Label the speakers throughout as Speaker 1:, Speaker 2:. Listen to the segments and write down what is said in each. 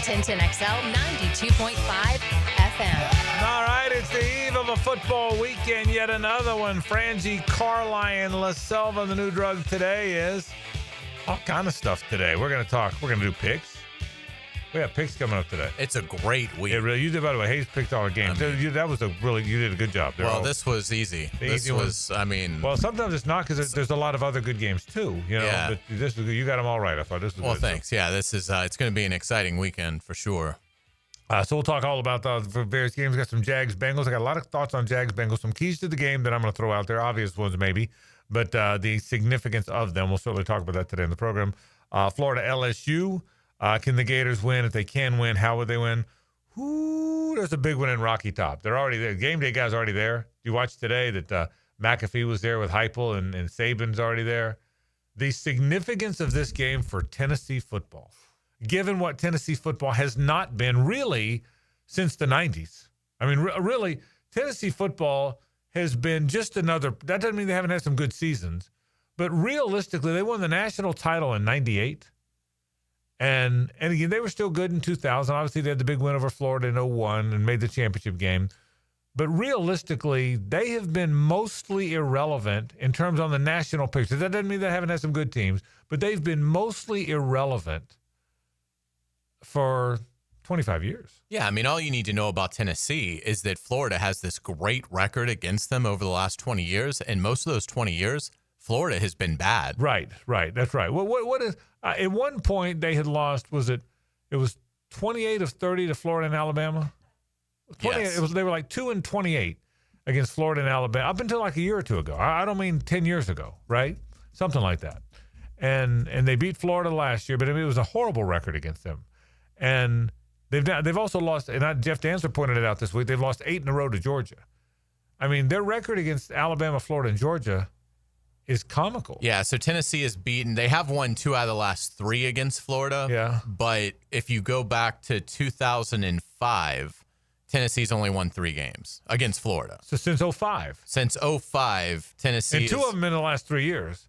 Speaker 1: Tintin XL 92.5 FM.
Speaker 2: All right, it's the eve of a football weekend. Yet another one. Frangie, Carline, La Selva. The new drug today is all kind of stuff today. We're going to do picks. We have picks coming up today.
Speaker 3: It's a great week.
Speaker 2: Yeah, really. You did, by the way. Hayes picked all the games. You did a good job.
Speaker 3: This was easy.
Speaker 2: Well, sometimes it's not because there's a lot of other good games too.
Speaker 3: Yeah.
Speaker 2: But you got them all right. I thought this was
Speaker 3: well,
Speaker 2: good.
Speaker 3: Thanks. Yeah, this is it's going to be an exciting weekend for sure.
Speaker 2: So we'll talk all about the various games. We got some Jags-Bengals. I got a lot of thoughts on Jags-Bengals. Some keys to the game that I'm going to throw out there. Obvious ones maybe, but the significance of them. We'll certainly talk about that today in the program. Florida LSU. Can the Gators win? If they can win, how would they win? There's a big one in Rocky Top. They're already there. Game day guys already there. You watched today that McAfee was there with Heupel and Saban's already there. The significance of this game for Tennessee football, given what Tennessee football has not been really since the 90s. I mean, really, Tennessee football has been just another. That doesn't mean they haven't had some good seasons, but realistically, they won the national title in 98. And again, they were still good in 2000. Obviously, they had the big win over Florida in 01 and made the championship game. But realistically, they have been mostly irrelevant in terms on the national picture. That doesn't mean they haven't had some good teams, but they've been mostly irrelevant for 25 years.
Speaker 3: Yeah, I mean, all you need to know about Tennessee is that Florida has this great record against them over the last 20 years, and most of those 20 years, Florida has been bad.
Speaker 2: Right. That's right. What is at one point they had lost? It was 28 of 30 to Florida and Alabama.
Speaker 3: Yes.
Speaker 2: They were like 2-28 against Florida and Alabama up until like a year or two ago. I don't mean 10 years ago, right? Something like that. And they beat Florida last year, but I mean, it was a horrible record against them. And they've also lost. And Jeff Dancer pointed it out this week. They've lost 8 in a row to Georgia. I mean, their record against Alabama, Florida, and Georgia is comical.
Speaker 3: Yeah, so Tennessee is beaten. They have won 2 out of the last 3 against Florida.
Speaker 2: Yeah.
Speaker 3: But if you go back to 2005, Tennessee's only won 3 games against Florida.
Speaker 2: So since 05.
Speaker 3: Since 05, Tennessee.
Speaker 2: And 2 of them in the last 3 years.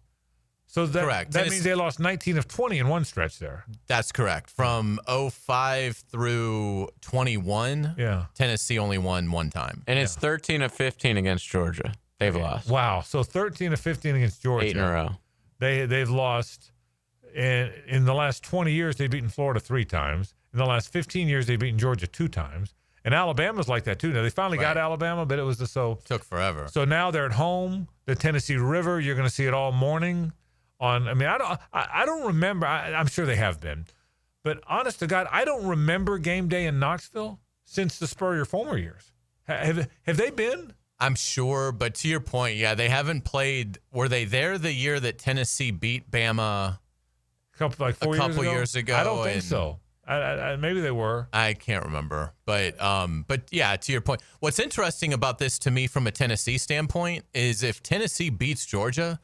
Speaker 2: So
Speaker 3: correct.
Speaker 2: That means they lost 19 of 20 in one stretch there.
Speaker 3: That's correct. From 05 through 21, Tennessee only won 1 time.
Speaker 4: And it's 13 of 15 against Georgia. They've lost.
Speaker 2: Wow. So 13 of 15 against Georgia.
Speaker 4: 8 in a row.
Speaker 2: They've lost. In the last 20 years, they've beaten Florida 3 times. In the last 15 years, they've beaten Georgia 2 times. And Alabama's like that, too. Now, they finally got Alabama, but it was
Speaker 3: took forever.
Speaker 2: So now they're at home. The Tennessee River, you're going to see it all morning. I don't remember. I'm sure they have been. But honest to God, I don't remember game day in Knoxville since the Spurrier former years. Have they been?
Speaker 3: I'm sure, but to your point, yeah, they haven't played. Were they there the year that Tennessee beat Bama?
Speaker 2: A couple years ago?
Speaker 3: I
Speaker 2: don't think so. Maybe they were.
Speaker 3: I can't remember, but yeah, to your point, what's interesting about this to me from a Tennessee standpoint is if Tennessee beats Georgia,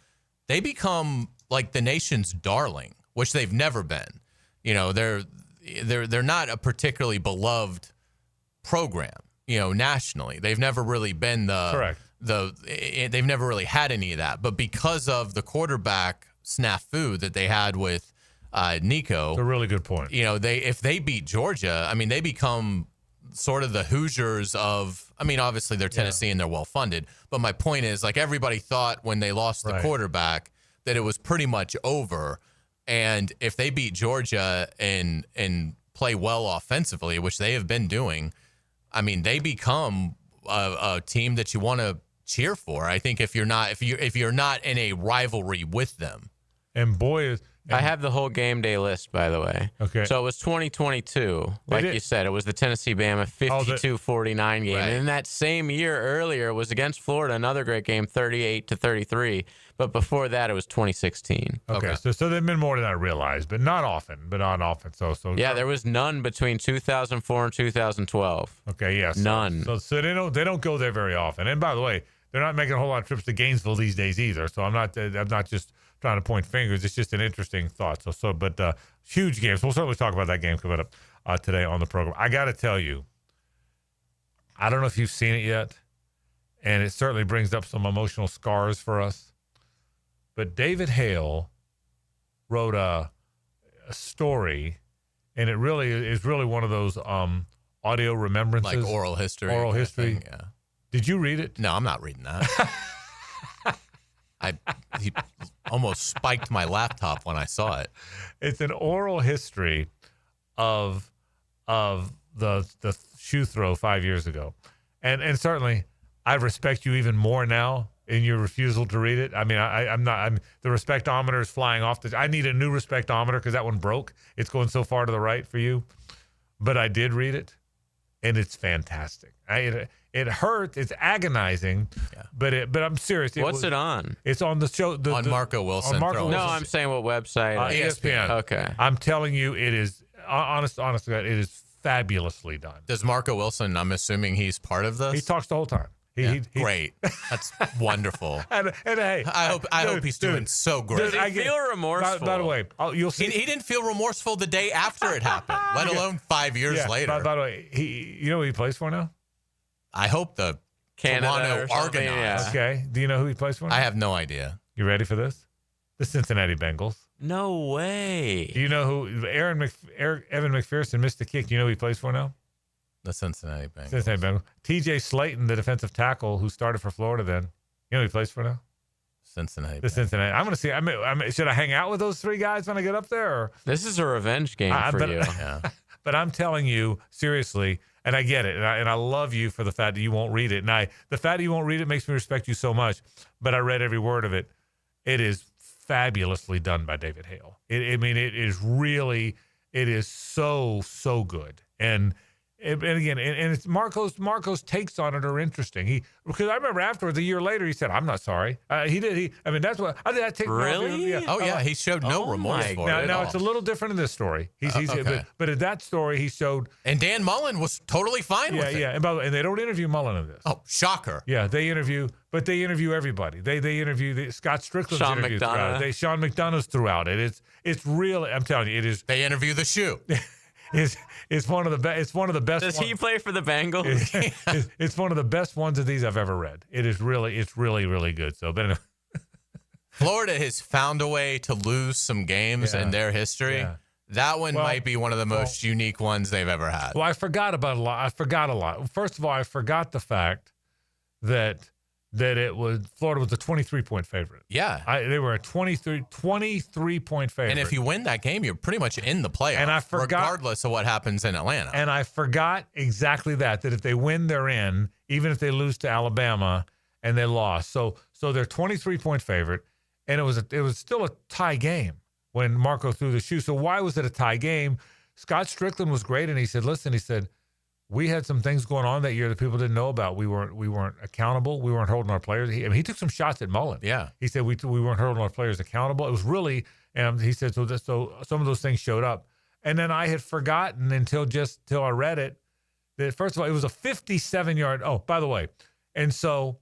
Speaker 3: they become like the nation's darling, which they've never been. You know, they're not a particularly beloved program. You know, nationally, they've never really been they've never really had any of that. But because of the quarterback snafu that they had with Nico,
Speaker 2: that's a really good point.
Speaker 3: You know, if they beat Georgia, I mean, they become sort of the Hoosiers of. I mean, obviously they're Tennessee and they're well funded. But my point is, like everybody thought when they lost the quarterback that it was pretty much over. And if they beat Georgia and play well offensively, which they have been doing. I mean, they become a team that you want to cheer for. I think if you're not in a rivalry with them.
Speaker 2: And boy,
Speaker 4: I have the whole game day list, by the way.
Speaker 2: Okay.
Speaker 4: So it was 2022. Like you said, it was the Tennessee-Bama 52-49 game. And in that same year earlier, it was against Florida, another great game, 38-33. But before that, it was 2016.
Speaker 2: Okay. So they've been more than I realized, but not often. So
Speaker 4: yeah, there was none between 2004 and 2012.
Speaker 2: Okay, yes.
Speaker 4: None.
Speaker 2: So they don't go there very often. And by the way, they're not making a whole lot of trips to Gainesville these days either. So I'm not just trying to point fingers. It's just an interesting thought. But huge games. We'll certainly talk about that game coming up today on the program. I got to tell you, I don't know if you've seen it yet, and it certainly brings up some emotional scars for us. But David Hale wrote a story and it really is really one of those audio remembrances,
Speaker 3: like oral history.
Speaker 2: Oral history.
Speaker 3: Thing, yeah.
Speaker 2: Did you read it?
Speaker 3: No, I'm not reading that. He almost spiked my laptop when I saw it.
Speaker 2: It's an oral history of the shoe throw 5 years ago, and certainly I respect you even more now in your refusal to read it. I mean, I'm the respectometer is flying off. I need a new respectometer because that one broke. It's going so far to the right for you, but I did read it, and it's fantastic. It hurts. It's agonizing, but I'm serious.
Speaker 4: What's it on?
Speaker 2: It's on the show.
Speaker 3: On Marco Wilson.
Speaker 2: On Marco
Speaker 4: No,
Speaker 2: Wilson.
Speaker 4: I'm saying what website?
Speaker 2: ESPN.
Speaker 4: Okay.
Speaker 2: I'm telling you, it is honestly, it is fabulously done.
Speaker 3: Does Marco Wilson? I'm assuming he's part of this.
Speaker 2: He talks the whole time.
Speaker 3: Great. That's wonderful.
Speaker 2: And hey,
Speaker 3: I hope he's doing so great.
Speaker 4: Does he feel remorseful?
Speaker 2: By the way, you'll see.
Speaker 3: He didn't feel remorseful the day after it happened, let alone 5 years later.
Speaker 2: By the way, you know who he plays for now?
Speaker 3: I hope the
Speaker 4: Canada
Speaker 3: Toronto
Speaker 4: or something,
Speaker 3: Argonauts.
Speaker 4: yeah.
Speaker 2: Okay. Do you know who he plays for now?
Speaker 3: I have no idea.
Speaker 2: You ready for this? The Cincinnati Bengals.
Speaker 4: No way.
Speaker 2: Do you know who Evan McPherson missed the kick? Do you know who he plays for now?
Speaker 3: The Cincinnati Bengals.
Speaker 2: Cincinnati Bengals. TJ Slayton, the defensive tackle who started for Florida then. You know who he plays for now?
Speaker 3: Cincinnati.
Speaker 2: The Cincinnati. I'm going to see. I mean, should I hang out with those three guys when I get up there? Or?
Speaker 4: This is a revenge game for you.
Speaker 3: Yeah.
Speaker 2: But I'm telling you, seriously, and I get it, and I love you for the fact that you won't read it. And the fact that you won't read it makes me respect you so much, but I read every word of it. It is fabulously done by David Hale. It is so good. And again, and it's Marco's takes on it are interesting. Because I remember afterwards, a year later, he said, "I'm not sorry." That's what I did. I take
Speaker 4: really.
Speaker 3: He showed no remorse for it.
Speaker 2: Now it's a little different in this story.
Speaker 3: Okay.
Speaker 2: But in that story, he showed.
Speaker 3: And Dan Mullen was totally fine with it.
Speaker 2: Yeah. And by the way, they don't interview Mullen in this.
Speaker 3: Oh, shocker.
Speaker 2: Yeah, they interview everybody. They interview Scott Strickland's
Speaker 4: Sean
Speaker 2: interviews throughout it. Sean McDonough's throughout it. It's really. I'm telling you, it is.
Speaker 3: They interview the shoe.
Speaker 2: It's one of the best. It's one of the best.
Speaker 4: Does he play for the Bengals?
Speaker 2: It's one of the best ones of these I've ever read. It's really good. So, but anyway.
Speaker 3: Florida has found a way to lose some games in their history.
Speaker 2: Yeah.
Speaker 3: That one might be one of the most unique ones they've ever had.
Speaker 2: Well, I forgot a lot. First of all, I forgot the fact that Florida was a 23-point favorite.
Speaker 3: Yeah.
Speaker 2: They were a 23-point favorite.
Speaker 3: And if you win that game, you're pretty much in the playoffs,
Speaker 2: and I forgot,
Speaker 3: regardless of what happens in Atlanta.
Speaker 2: And I forgot exactly that if they win, they're in, even if they lose to Alabama and they lost. So they're 23-point favorite, and it was still a tie game when Marco threw the shoe. So why was it a tie game? Scott Strickland was great, and he said, we had some things going on that year that people didn't know about. We weren't accountable. We weren't holding our players. He took some shots at Mullen.
Speaker 3: Yeah.
Speaker 2: He said we weren't holding our players accountable. It was really, and he said, so some of those things showed up. And then I had forgotten until I read it that, first of all, it was a 57-yard. Oh, by the way. And so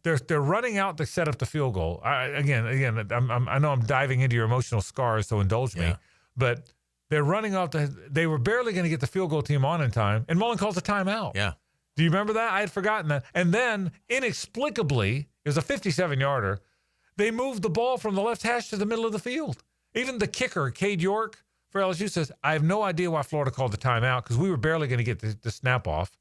Speaker 2: they're running out to set up the field goal. I know I'm diving into your emotional scars, so indulge me. But they're running out. They were barely going to get the field goal team on in time, and Mullen calls a timeout.
Speaker 3: Yeah.
Speaker 2: Do you remember that? I had forgotten that. And then, inexplicably, it was a 57-yarder. They moved the ball from the left hash to the middle of the field. Even the kicker, Cade York, for LSU, says, I have no idea why Florida called the timeout because we were barely going to get the snap off.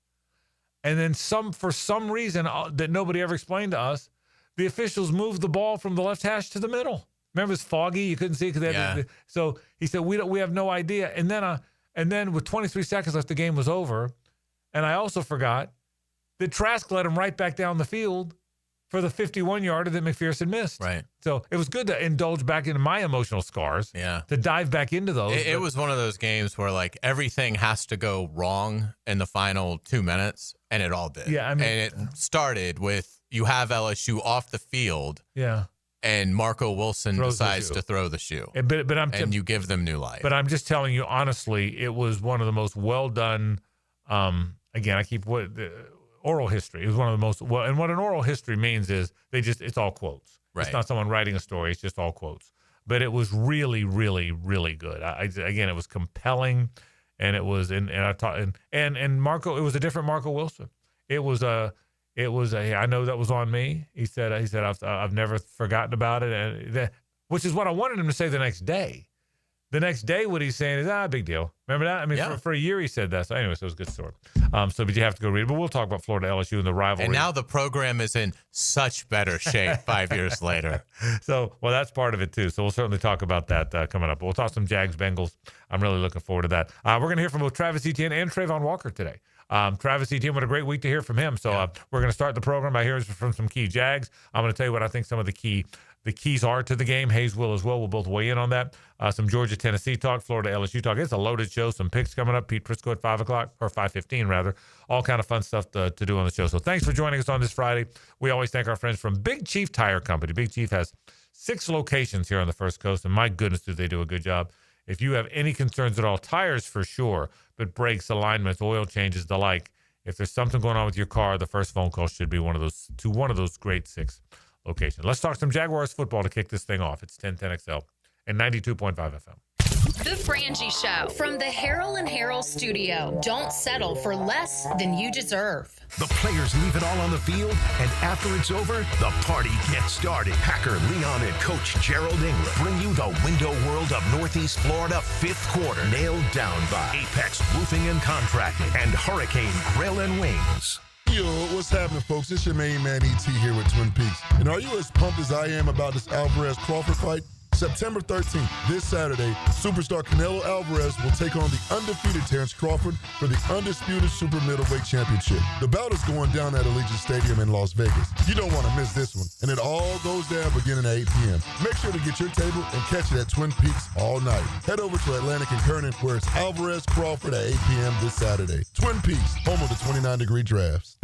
Speaker 2: And then for some reason that nobody ever explained to us, the officials moved the ball from the left hash to the middle. Remember, it's foggy. You couldn't see because so he said we have no idea. And then with 23 seconds left, the game was over. And I also forgot that Trask led him right back down the field for the 51-yarder that McPherson missed.
Speaker 3: Right.
Speaker 2: So it was good to indulge back into my emotional scars.
Speaker 3: Yeah.
Speaker 2: To dive back into those.
Speaker 3: It was one of those games where like everything has to go wrong in the final 2 minutes, and it all did.
Speaker 2: Yeah. I mean,
Speaker 3: and it started with you have LSU off the field.
Speaker 2: Yeah.
Speaker 3: And Marco Wilson decides to throw the shoe.
Speaker 2: And
Speaker 3: you give them new life.
Speaker 2: But I'm just telling you, honestly, it was one of the most well done. Again, I keep oral history. It was one of the most well. And what an oral history means is it's all quotes. Right. It's not someone writing a story. It's just all quotes. But it was really, really, really good. Again, it was compelling, and it was and Marco. It was a different Marco Wilson. It was a. I know that was on me. He said I've never forgotten about it, and which is what I wanted him to say the next day. The next day, what he's saying is, big deal. Remember that? I mean, for a year he said that. So anyway, so it was a good story. But you have to go read it. But we'll talk about Florida LSU and the rivalry.
Speaker 3: And now the program is in such better shape 5 years later.
Speaker 2: So, that's part of it too. So we'll certainly talk about that coming up. But we'll talk some Jags-Bengals. I'm really looking forward to that. We're going to hear from both Travis Etienne and Trayvon Walker today. Travis Etienne, what a great week to hear from him. So we're going to start the program by hearing from some key Jags. I'm going to tell you what I think some of the keys are to the game. Hayes will as well. We'll both weigh in on that. Some Georgia-Tennessee talk, Florida-LSU talk. It's a loaded show. Some picks coming up. Pete Prisco at 5 o'clock, or 5:15 rather. All kind of fun stuff to do on the show. So thanks for joining us on this Friday. We always thank our friends from Big Chief Tire Company. Big Chief has 6 locations here on the First Coast, and my goodness, do they do a good job. If you have any concerns at all, tires for sure, but brakes, alignments, oil changes, the like. If there's something going on with your car, the first phone call should be one of those great 6 locations. Let's talk some Jaguars football to kick this thing off. It's 1010XL and 92.5 FM.
Speaker 1: The Frangie Show from the Harrell and Harrell studio. Don't settle for less than you deserve.
Speaker 5: The players leave it all on the field, and after it's over, the party gets started. Hacker Leon and Coach Gerald England bring you the window world of Northeast Florida 5th quarter, nailed down by Apex Roofing and Contracting and Hurricane Grill and Wings.
Speaker 6: Yo, what's happening, folks? It's your main man, E.T. here with Twin Peaks. And are you as pumped as I am about this Alvarez-Crawford fight? September 13th, this Saturday, superstar Canelo Alvarez will take on the undefeated Terrence Crawford for the undisputed super middleweight championship. The bout is going down at Allegiant Stadium in Las Vegas. You don't want to miss this one. And it all goes down beginning at 8 p.m. Make sure to get your table and catch it at Twin Peaks all night. Head over to Atlantic and Kernan, where it's Alvarez-Crawford at 8 p.m. this Saturday. Twin Peaks, home of the 29-degree drafts.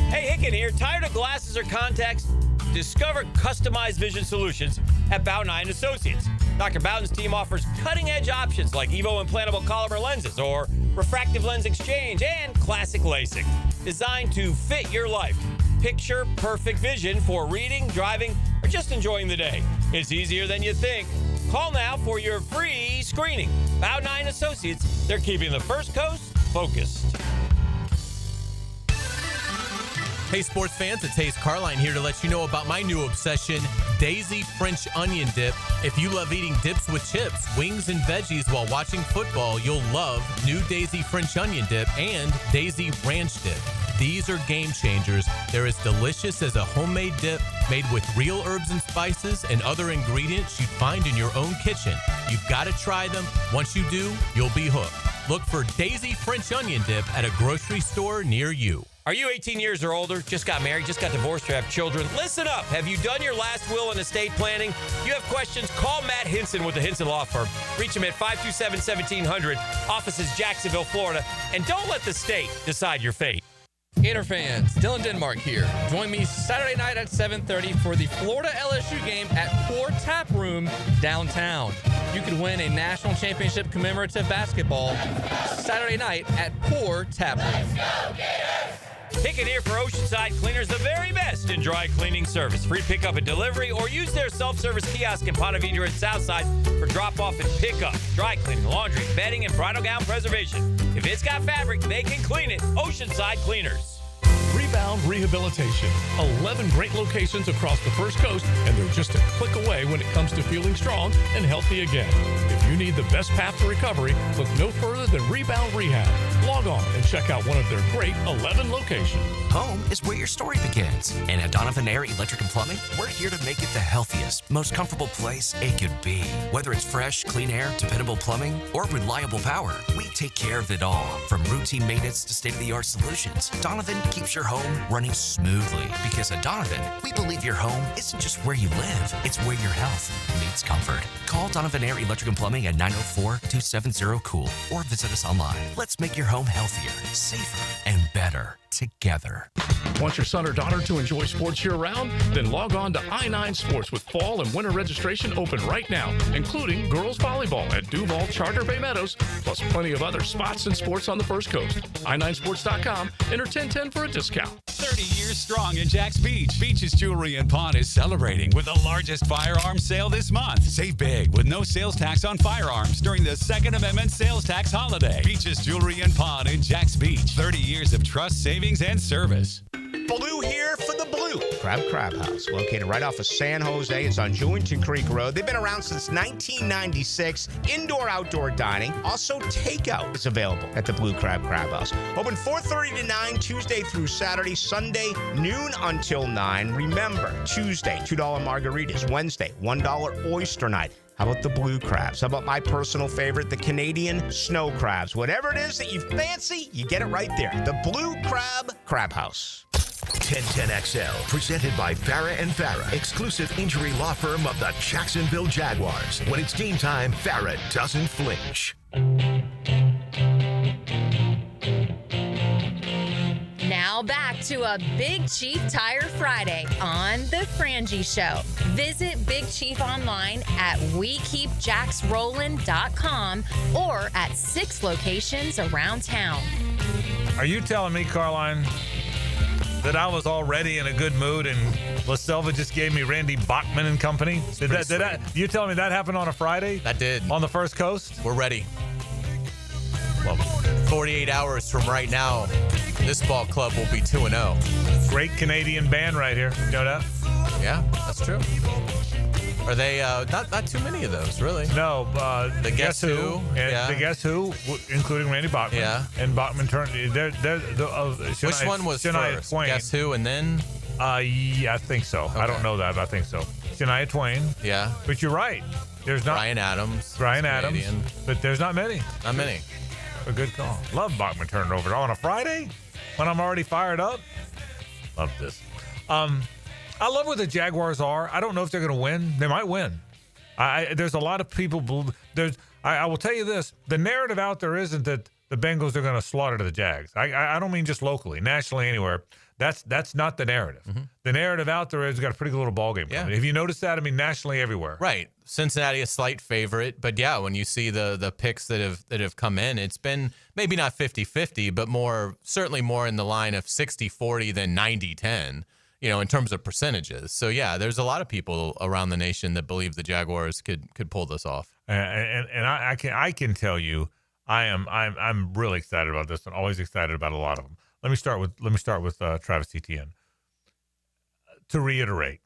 Speaker 7: Hey, Hicken here. Tired of glasses or contacts? Discover customized vision solutions at Bowden Eye & Associates. Dr. Bowden's team offers cutting-edge options like EVO implantable Collamer lenses or refractive lens exchange and classic LASIK, designed to fit your life. Picture perfect vision for reading, driving, or just enjoying the day. It's easier than you think. Call now for your free screening. Bowden Eye & Associates, they're keeping the First Coast focused.
Speaker 3: Hey, sports fans, it's Hayes Carline here to let you know about my new obsession, Daisy French Onion Dip. If you love eating dips with chips, wings, and veggies while watching football, you'll love new Daisy French Onion Dip and Daisy Ranch Dip. These are game changers. They're as delicious as a homemade dip made with real herbs and spices and other ingredients you'd find in your own kitchen. You've got to try them. Once you do, you'll be hooked. Look for Daisy French Onion Dip at a grocery store near you.
Speaker 7: Are you 18 years or older, just got married, just got divorced, or have children? Listen up. Have you done your last will and estate planning? You have questions? Call Matt Hinson with the Hinson Law Firm. Reach him at 527-1700. Office is Jacksonville, Florida. And don't let the state decide your fate.
Speaker 8: Gator fans, Dylan Denmark here. Join me Saturday night at 7:30 for the Florida LSU game at Poor Tap Room downtown. You could win a national championship commemorative basketball Saturday night at Poor Tap Room.
Speaker 7: Let's go, Gators! Pick it here for Oceanside Cleaners, the very best in dry cleaning service. Free pickup and delivery, or use their self-service kiosk in Ponte Vedra and Southside for drop-off and pickup. Dry cleaning, laundry, bedding, and bridal gown preservation. If it's got fabric, they can clean it. Oceanside Cleaners.
Speaker 9: Rebound Rehabilitation. 11 great locations across the First Coast, and they're just a click away when it comes to feeling strong and healthy again. If you need the best path to recovery, look no further than Rebound Rehab. Log on and check out one of their great 11 locations.
Speaker 10: Home is where your story begins. And at Donovan Air Electric and Plumbing, we're here to make it the healthiest, most comfortable place it could be. Whether it's fresh, clean air, dependable plumbing, or reliable power, we take care of it all. From routine maintenance to state-of-the-art solutions, Donovan keeps your home running smoothly. Because at Donovan, we believe your home isn't just where you live, it's where your health meets comfort. Call Donovan Air Electric and Plumbing at 904-270-COOL or visit us online. Let's make your home healthier, safer, and better together.
Speaker 9: Want your son or daughter to enjoy sports year-round? Then log on to I-9 Sports with fall and winter registration open right now, including girls volleyball at Duval Charter Bay Meadows, plus plenty of other spots and sports on the First Coast. I9sports.com. Enter 1010 for a discount.
Speaker 11: 30 years strong in Jack's Beach. Beach's Jewelry and Pawn is celebrating with the largest firearms sale this month. Save big with no sales tax on firearms during the Second Amendment sales tax holiday. Beach's Jewelry and Pawn in Jack's Beach. 30 years of trust, savings, and service.
Speaker 12: Blue here for the Blue Blue Crab House, located right off of San Jose. It's on Jewington Creek Road. They've been around since 1996. Indoor-outdoor dining. Also, takeout is available at the Blue Crab House. Open 4:30 to 9, Tuesday through Saturday. Sunday, noon until 9. Remember, Tuesday, $2 margaritas. Wednesday, $1 oyster night. How about the blue crabs? How about my personal favorite, the Canadian snow crabs? Whatever it is that you fancy, you get it right there. The Blue Crab House.
Speaker 5: 1010XL, presented by Farah and Farah, exclusive injury law firm of the Jacksonville Jaguars. When it's game time, Farah doesn't flinch.
Speaker 1: Now back to a Big Chief Tire Friday on The Frangie Show. Visit Big Chief online at WeKeepJacksRollin.com or at 6 locations around town.
Speaker 2: Are you telling me, Carline, that I was already in a good mood and La Selva just gave me Randy Bachman and company? You telling me that happened on a Friday?
Speaker 3: That did.
Speaker 2: On the First Coast?
Speaker 3: We're ready.
Speaker 2: Well,
Speaker 3: 48 hours from right now, this ball club will be 2-0.
Speaker 2: Great Canadian band right here. You know that?
Speaker 3: Yeah, that's true. Are they not too many of those, really?
Speaker 2: No.
Speaker 3: The Guess Who.
Speaker 2: And the Guess Who, including Randy Bachman.
Speaker 3: Yeah.
Speaker 2: And Bachman turned.
Speaker 3: Which one was first?
Speaker 2: Twain.
Speaker 3: Guess Who and then?
Speaker 2: Yeah, I think so. Okay. I don't know that, but I think so. Shania Twain.
Speaker 3: Yeah.
Speaker 2: But you're right. There's not.
Speaker 3: Bryan Adams.
Speaker 2: Canadian. But there's not many.
Speaker 3: Not many.
Speaker 2: A good call. Love Bachman turning over on a Friday when I'm already fired up. Love this. I love where the Jaguars are. I don't know if they're going to win. They might win. There's a lot of people. I will tell you this. The narrative out there isn't that the Bengals are going to slaughter the Jags. I don't mean just locally, nationally, anywhere. That's not the narrative. Mm-hmm. The narrative out there is we've got a pretty good little ball game coming. Have you noticed that? I mean, nationally, everywhere.
Speaker 3: Right. Cincinnati a slight favorite, but yeah, when you see the picks that have come in, it's been maybe not 50-50, but certainly more in the line of 60-40 than 90-10. In terms of percentages. So yeah, there's a lot of people around the nation that believe the Jaguars could pull this off.
Speaker 2: And I can tell you, I'm really excited about this and always excited about a lot of them. Let me start with Travis Etienne. To reiterate,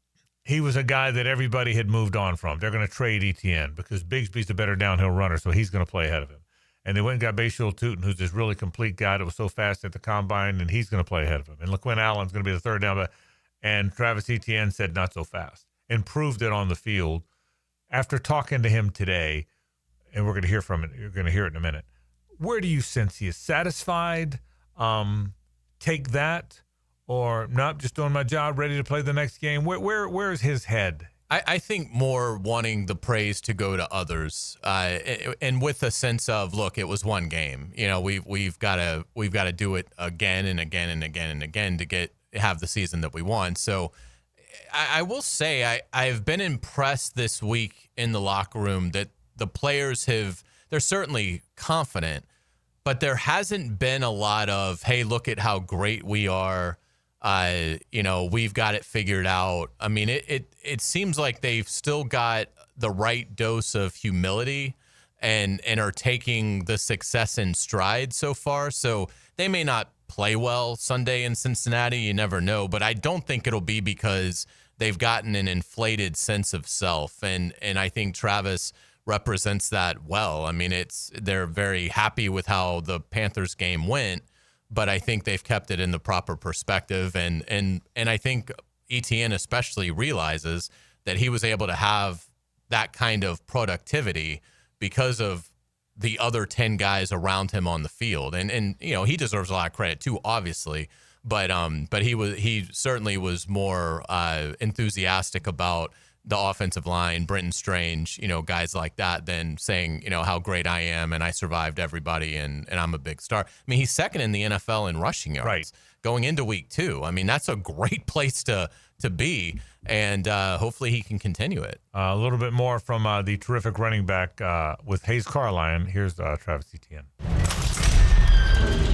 Speaker 2: he was a guy that everybody had moved on from. They're going to trade Etienne because Bigsby's a better downhill runner, so he's going to play ahead of him. And they went and got Bashul Tootin, who's this really complete guy that was so fast at the combine, and he's going to play ahead of him. And LaQuinn Allen's going to be the third down, and Travis Etienne said not so fast and proved it on the field. After talking to him today, and we're going to hear from it. You're going to hear it in a minute. Where do you sense he is satisfied? Take that, or not? Just doing my job, ready to play the next game. Where is his head?
Speaker 3: I think more wanting the praise to go to others, and with a sense of, look, it was one game. We've got to do it again and again and again and again to have the season that we want. So I will say I've been impressed this week in the locker room that the players they're certainly confident, but there hasn't been a lot of, hey, look at how great we are. We've got it figured out. I mean, it seems like they've still got the right dose of humility and are taking the success in stride so far. So they may not play well Sunday in Cincinnati. You never know, but I don't think it'll be because they've gotten an inflated sense of self. And I think Travis represents that well. I mean, they're very happy with how the Panthers game went, but I think they've kept it in the proper perspective. And I think Etienne especially realizes that he was able to have that kind of productivity because of the other 10 guys around him on the field. And he deserves a lot of credit too, obviously. But he certainly was more enthusiastic about the offensive line, Brenton Strange, guys like that, than saying, how great I am and I survived everybody and I'm a big star. I mean, he's second in the NFL in rushing yards going into week 2. I mean, that's a great place to be, and hopefully he can continue it.
Speaker 2: A little bit more from the terrific running back with Hayes Carline. Here's Travis Etienne.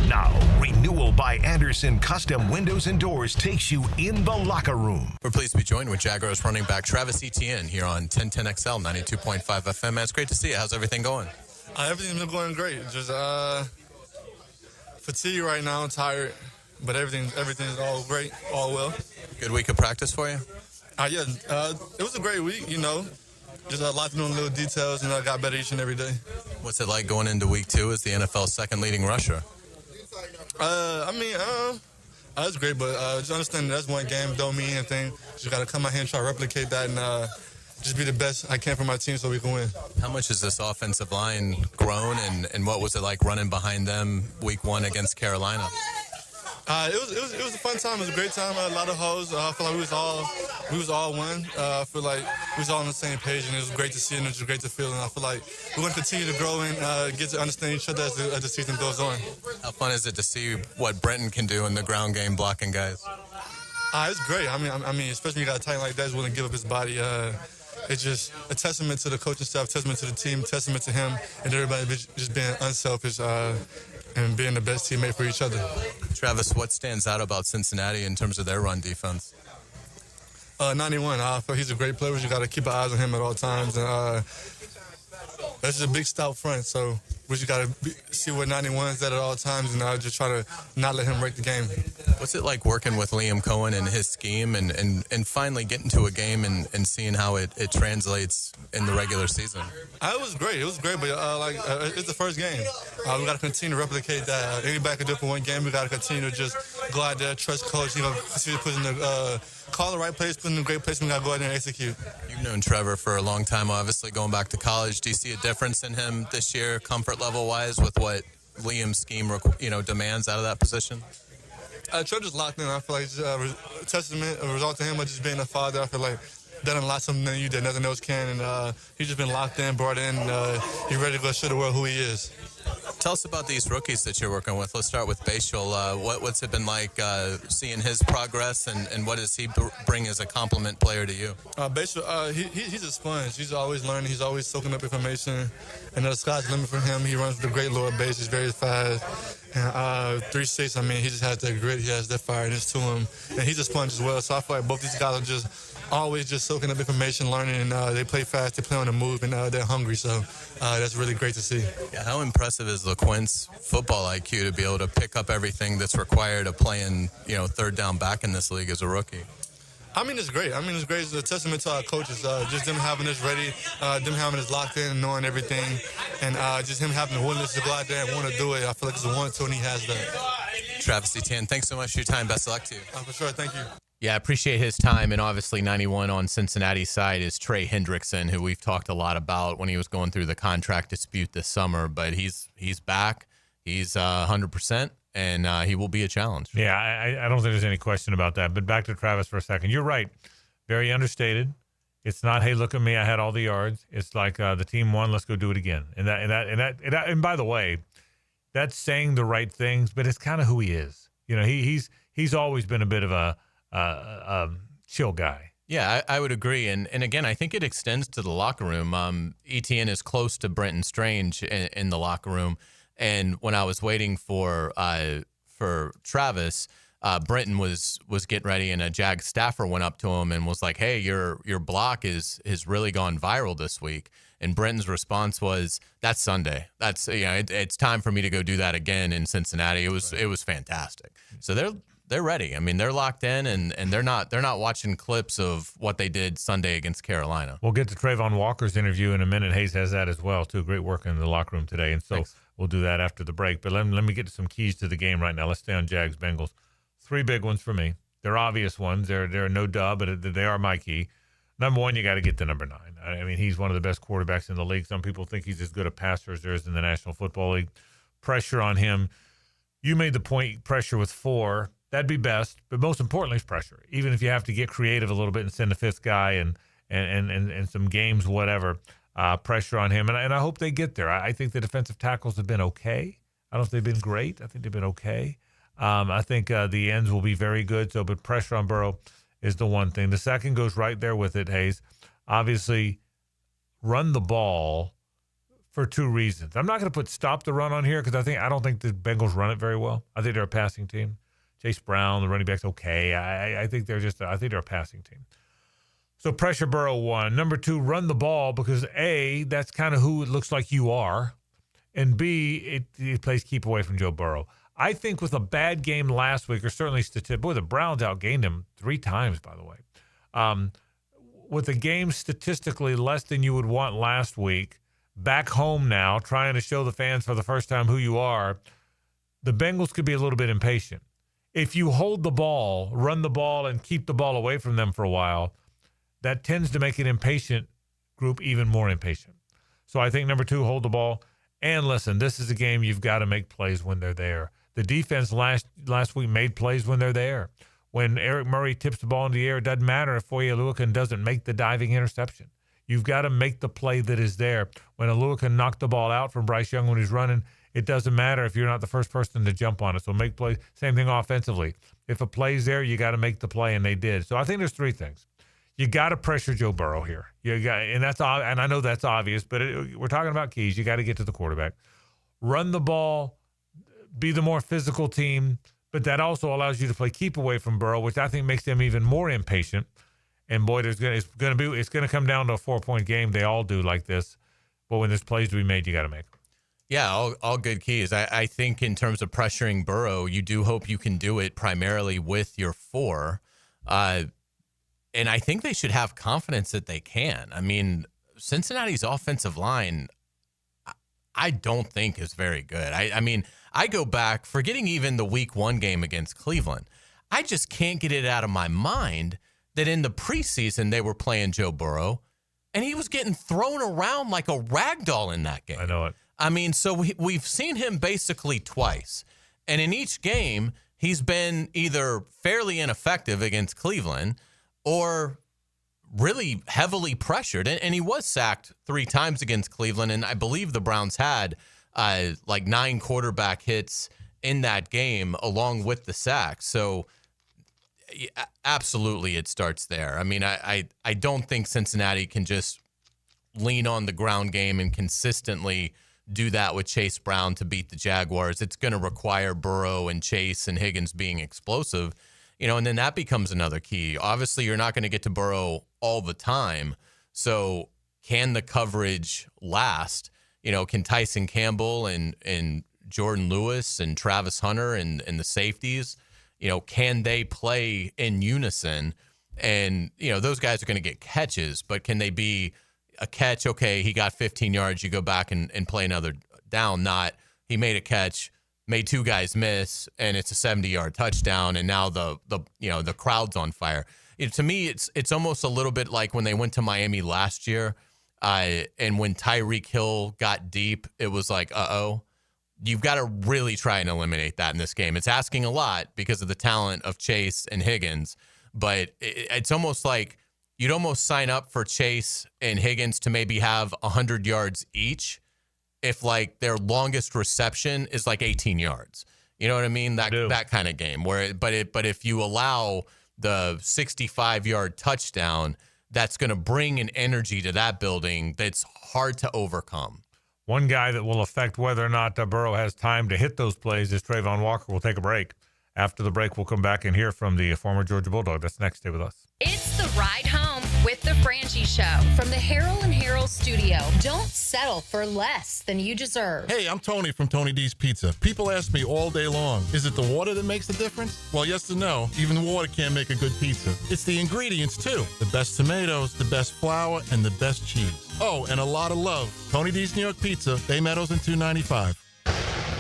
Speaker 5: Now, Renewal by Anderson Custom Windows and Doors takes you in the locker room.
Speaker 3: We're pleased to be joined with Jaguars running back Travis Etienne here on 1010XL 92.5 FM. Man, it's great to see you. How's everything going?
Speaker 13: Everything's been going great. Just fatigue right now, tired. but everything's all great, all well.
Speaker 3: Good week of practice for you?
Speaker 13: It was a great week, Just a lot to do in little details, and I got better each and every day.
Speaker 3: What's it like going into week 2 as the NFL's second leading rusher?
Speaker 13: That's great, but just understand that's one game, don't mean anything. Just got to come out here and try to replicate that and just be the best I can for my team so we can win.
Speaker 3: How much has this offensive line grown, and what was it like running behind them week 1 against Carolina?
Speaker 13: It was a fun time. It was a great time. A lot of hoes. I feel like we was all one. I feel like we was all on the same page, and it was great to see, and it was great to feel. And I feel like we're going to continue to grow and get to understand each other as the season goes on.
Speaker 3: How fun is it to see what Brenton can do in the ground game blocking guys?
Speaker 13: It's great. I mean, especially when you got a tight end like that who's willing to give up his body. It's just a testament to the coaching staff, testament to the team, testament to him, and everybody just being unselfish and being the best teammate for each other.
Speaker 3: Travis, what stands out about Cincinnati in terms of their run defense?
Speaker 13: 91. I feel he's a great player. You got to keep our eyes on him at all times. And that's just a big stout front, so we just got to see what 91 is at all times and just try to not let him break the game.
Speaker 3: What's it like working with Liam Cohen and his scheme and finally getting to a game and seeing how it translates in the regular season?
Speaker 13: It was great. But it's the first game. We got to continue to replicate that. Anybody can do it for one game. We got to continue to just go out there, trust coach, continue to put in the call the right place, put in the great place, and we got to go out there and execute.
Speaker 3: You've known Trevor for a long time, obviously, going back to college. Do you see a difference in him this year, comfort level-wise, with what Liam's scheme demands out of that position?
Speaker 13: Trevor's locked in. I feel like it's a testament, a result to him of just being a father. I feel like that unlocks something in you that nothing else can, and he's just been locked in, brought in. He's ready to go show the world who he is.
Speaker 3: Tell us about these rookies that you're working with. Let's start with Bashal. What's it been like seeing his progress, and what does he bring as a complement player to you?
Speaker 13: Bashal, he's a sponge. He's always learning. He's always soaking up information. And the sky's the limit for him. He runs with a great lower base. He's very fast. And 3-6, he just has that grit. He has that fireness to him. And he's a sponge as well. So I feel like both these guys are just always just soaking up information, learning, and they play fast, they play on the move, and they're hungry. So that's really great to see.
Speaker 3: Yeah, how impressive is LeQuint's football IQ to be able to pick up everything that's required of playing, third down back in this league as a rookie?
Speaker 13: It's great. It's great. It's a testament to our coaches. Just them having us ready, them having us locked in, knowing everything, and just him having the willingness to go out there and want to do it. I feel like it's a want-to, and he has that.
Speaker 3: Travis Etienne, thanks so much for your time. Best of luck to you.
Speaker 13: For sure. Thank you.
Speaker 3: Yeah, I appreciate his time. And obviously 91 on Cincinnati's side is Trey Hendrickson, who we've talked a lot about when he was going through the contract dispute this summer. But he's back. He's 100%, and he will be a challenge.
Speaker 2: Yeah, I don't think there's any question about that. But back to Travis for a second. You're right. Very understated. It's not, hey, look at me, I had all the yards. It's like the team won, let's go do it again. And by the way, that's saying the right things, but it's kind of who he is. He's always been a bit of a chill guy.
Speaker 3: Yeah, I would agree. And again, I think it extends to the locker room. Etienne is close to Brenton Strange in the locker room. And when I was waiting for Travis, Brenton was getting ready, and a Jag staffer went up to him and was like, "Hey, your block has really gone viral this week." And Brenton's response was, "That's Sunday. That's it's time for me to go do that again in Cincinnati." It was fantastic. So they're ready. They're locked in, and they're not watching clips of what they did Sunday against Carolina.
Speaker 2: We'll get to Trayvon Walker's interview in a minute. Hayes has that as well too. Great work in the locker room today, and so
Speaker 3: Thanks.
Speaker 2: We'll do that after the break. But let me get to some keys to the game right now. Let's stay on Jags-Bengals. 3 big ones for me. They're obvious ones. They're no dub, but they are my key. Number 1, you got to get to number 9. He's one of the best quarterbacks in the league. Some people think he's as good a passer as there is in the National Football League. Pressure on him. You made the point, pressure with 4. That'd be best, but most importantly is pressure. Even if you have to get creative a little bit and send a 5th guy and some games, whatever, pressure on him. And I hope they get there. I think the defensive tackles have been okay. I don't know if they've been great. I think they've been okay. I think the ends will be very good. But pressure on Burrow is the one thing. The second goes right there with it, Hayes. Obviously, run the ball for 2 reasons. I'm not going to put stop the run on here because I don't think the Bengals run it very well. I think they're a passing team. Chase Brown, the running back's okay. I think they're a passing team. So pressure Burrow 1. Number 2, run the ball because A, that's kind of who it looks like you are, and B, it plays keep away from Joe Burrow. I think with a bad game last week, or certainly boy, the Browns outgained him 3 times, by the way. With a game statistically less than you would want last week, back home now, trying to show the fans for the first time who you are, the Bengals could be a little bit impatient. If you hold the ball, run the ball, and keep the ball away from them for a while, that tends to make an impatient group even more impatient. So I think number 2, hold the ball. And listen, this is a game you've got to make plays when they're there. The defense last week made plays when they're there. When Eric Murray tips the ball in the air, it doesn't matter if Foye Oluokun doesn't make the diving interception. You've got to make the play that is there. When Oluokun knocked the ball out from Bryce Young when he's running, it doesn't matter if you're not the first person to jump on it. So make plays. Same thing offensively. If a play's there, you got to make the play, and they did. So I think there's 3 things. You got to pressure Joe Burrow here. And I know that's obvious, but we're talking about keys. You got to get to the quarterback. Run the ball, be the more physical team, but that also allows you to play keep away from Burrow, which I think makes them even more impatient. And boy, it's going to come down to a 4-point game. They all do like this. But when there's plays to be made, you got to make them.
Speaker 3: Yeah, all good keys. I think in terms of pressuring Burrow, you do hope you can do it primarily with your 4. And I think they should have confidence that they can. I mean, Cincinnati's offensive line, I don't think is very good. I mean, I go back, forgetting even the week 1 game against Cleveland, I just can't get it out of my mind that in the preseason they were playing Joe Burrow, and he was getting thrown around like a rag doll in that game.
Speaker 2: I know it.
Speaker 3: I mean, so we've seen him basically twice. And in each game, he's been either fairly ineffective against Cleveland or really heavily pressured. And he was sacked 3 times against Cleveland. And I believe the Browns had like 9 quarterback hits in that game along with the sack. So absolutely it starts there. I mean, I don't think Cincinnati can just lean on the ground game and consistently do that with Chase Brown to beat the Jaguars. It's going to require Burrow and Chase and Higgins being explosive, and then that becomes another key. Obviously, you're not going to get to Burrow all the time. So can the coverage last? Can Tyson Campbell and Jordan Lewis and Travis Hunter and the safeties, can they play in unison? And, those guys are going to get catches, but can they be a catch? Okay, he got 15 yards. You go back and play another down. Not he made a catch, made 2 guys miss, and it's a 70-yard touchdown. And now the crowd's on fire. To me, it's almost a little bit like when they went to Miami last year, and when Tyreek Hill got deep, it was like, you've got to really try and eliminate that in this game. It's asking a lot because of the talent of Chase and Higgins, but it's almost like you'd almost sign up for Chase and Higgins to maybe have 100 yards each if like their longest reception is like 18 yards. You know what I mean? That kind of game but if you allow the 65-yard touchdown, that's going to bring an energy to that building that's hard to overcome.
Speaker 2: One guy that will affect whether or not Burrow has time to hit those plays is Trayvon Walker. We'll take a break. After the break, we'll come back and hear from the former Georgia Bulldog. That's next. Stay with us.
Speaker 1: It's the ride home with the Frangie Show from the Harold and Harold studio. Don't settle for less than you deserve.
Speaker 6: Hey, I'm Tony from Tony D's Pizza. People ask me all day long, is it the water that makes the difference? Well, yes and no. Even water can't make a good pizza. It's the ingredients, too. The best tomatoes, the best flour, and the best cheese. Oh, and a lot of love. Tony D's New York Pizza, Bay Meadows and 295.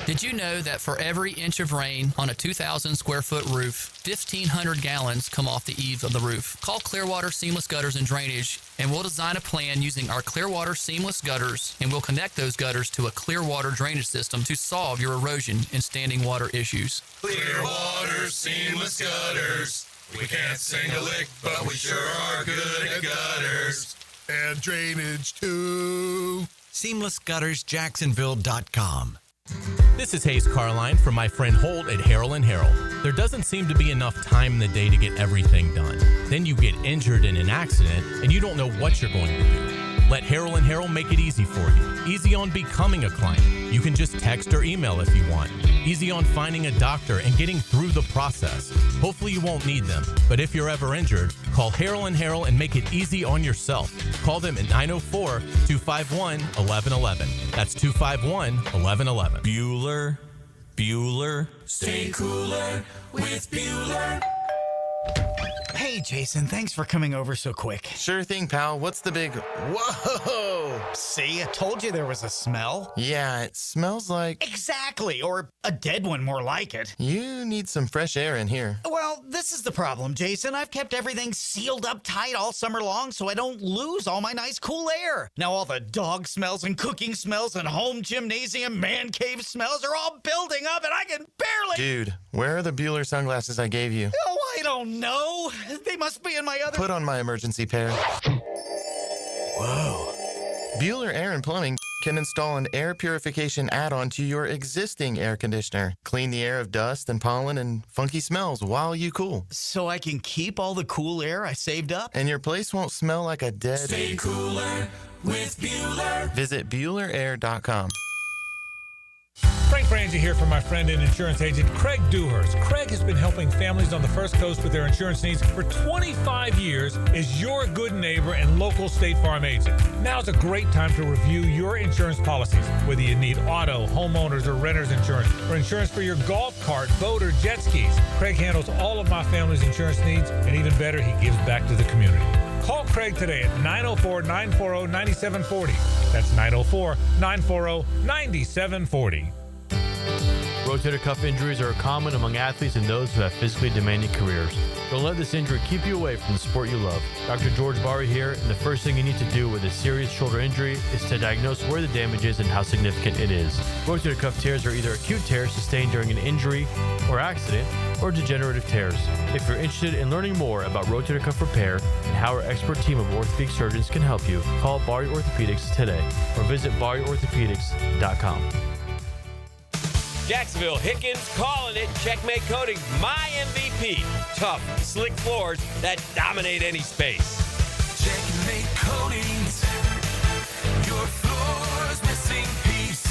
Speaker 14: Did you know that for every inch of rain on a 2,000 square foot roof, 1,500 gallons come off the eaves of the roof? Call Clearwater Seamless Gutters and Drainage, and we'll design a plan using our Clearwater Seamless Gutters, and we'll connect those gutters to a Clearwater drainage system to solve your erosion and standing water issues.
Speaker 15: Clearwater Seamless Gutters. We can't sing a lick, but we sure are good at gutters.
Speaker 6: And drainage, too.
Speaker 16: SeamlessGuttersJacksonville.com.
Speaker 3: This is Hayes Carline from my friend Holt at Harold and Harold. There doesn't seem to be enough time in the day to get everything done. Then you get injured in an accident and you don't know what you're going to do. Let Harold and Harold make it easy for you. Easy on becoming a client. You can just text or email if you want. Easy on finding a doctor and getting through the process. Hopefully you won't need them, but if you're ever injured, call Harold and Harold and make it easy on yourself. Call them at 904-251-1111. That's 251-1111.
Speaker 16: Bueller. Bueller. Stay cooler with Bueller.
Speaker 17: Hey, Jason, thanks for coming over so quick.
Speaker 18: Sure thing, pal. What's the big... Whoa!
Speaker 17: See, I told you there was a smell.
Speaker 18: Yeah, it smells like...
Speaker 17: Exactly, or a dead one more like it.
Speaker 18: You need some fresh air in here.
Speaker 17: Well, this is the problem, Jason. I've kept everything sealed up tight all summer long so I don't lose all my nice cool air. Now all the dog smells and cooking smells and home gymnasium man cave smells are all building up and I can barely...
Speaker 18: Dude, where are the Bueller sunglasses I gave you?
Speaker 17: Oh, I don't know. They must be in my other...
Speaker 18: Put on my emergency pair.
Speaker 17: Whoa.
Speaker 18: Bueller Air and Plumbing can install an air purification add-on to your existing air conditioner. Clean the air of dust and pollen and funky smells while you cool.
Speaker 17: So I can keep all the cool air I saved up?
Speaker 18: And your place won't smell like a dead...
Speaker 16: Stay cooler with Bueller.
Speaker 18: Visit BuellerAir.com.
Speaker 2: Frank Frangie here from my friend and insurance agent Craig Dewhurst. Craig has been helping families on the First Coast with their insurance needs for 25 years, is your good neighbor and local State Farm agent. Now's a great time to review your insurance policies, whether you need auto, homeowners, or renter's insurance, or insurance for your golf cart, boat, or jet skis. Craig handles all of my family's insurance needs, and even better, he gives back to the community. Call Craig today at 904-940-9740. That's 904-940-9740.
Speaker 19: Rotator cuff injuries are common among athletes and those who have physically demanding careers. Don't let this injury keep you away from the sport you love. Dr. George Barry here, and the first thing you need to do with a serious shoulder injury is to diagnose where the damage is and how significant it is. Rotator cuff tears are either acute tears sustained during an injury or accident, or degenerative tears. If you're interested in learning more about rotator cuff repair and how our expert team of orthopedic surgeons can help you, call Barry Orthopedics today or visit barryorthopedics.com.
Speaker 7: Jacksonville, Hickens calling it. Checkmate Coating, my MVP. Tough, slick floors that dominate any space.
Speaker 16: Checkmate Coatings. Your floor's missing piece.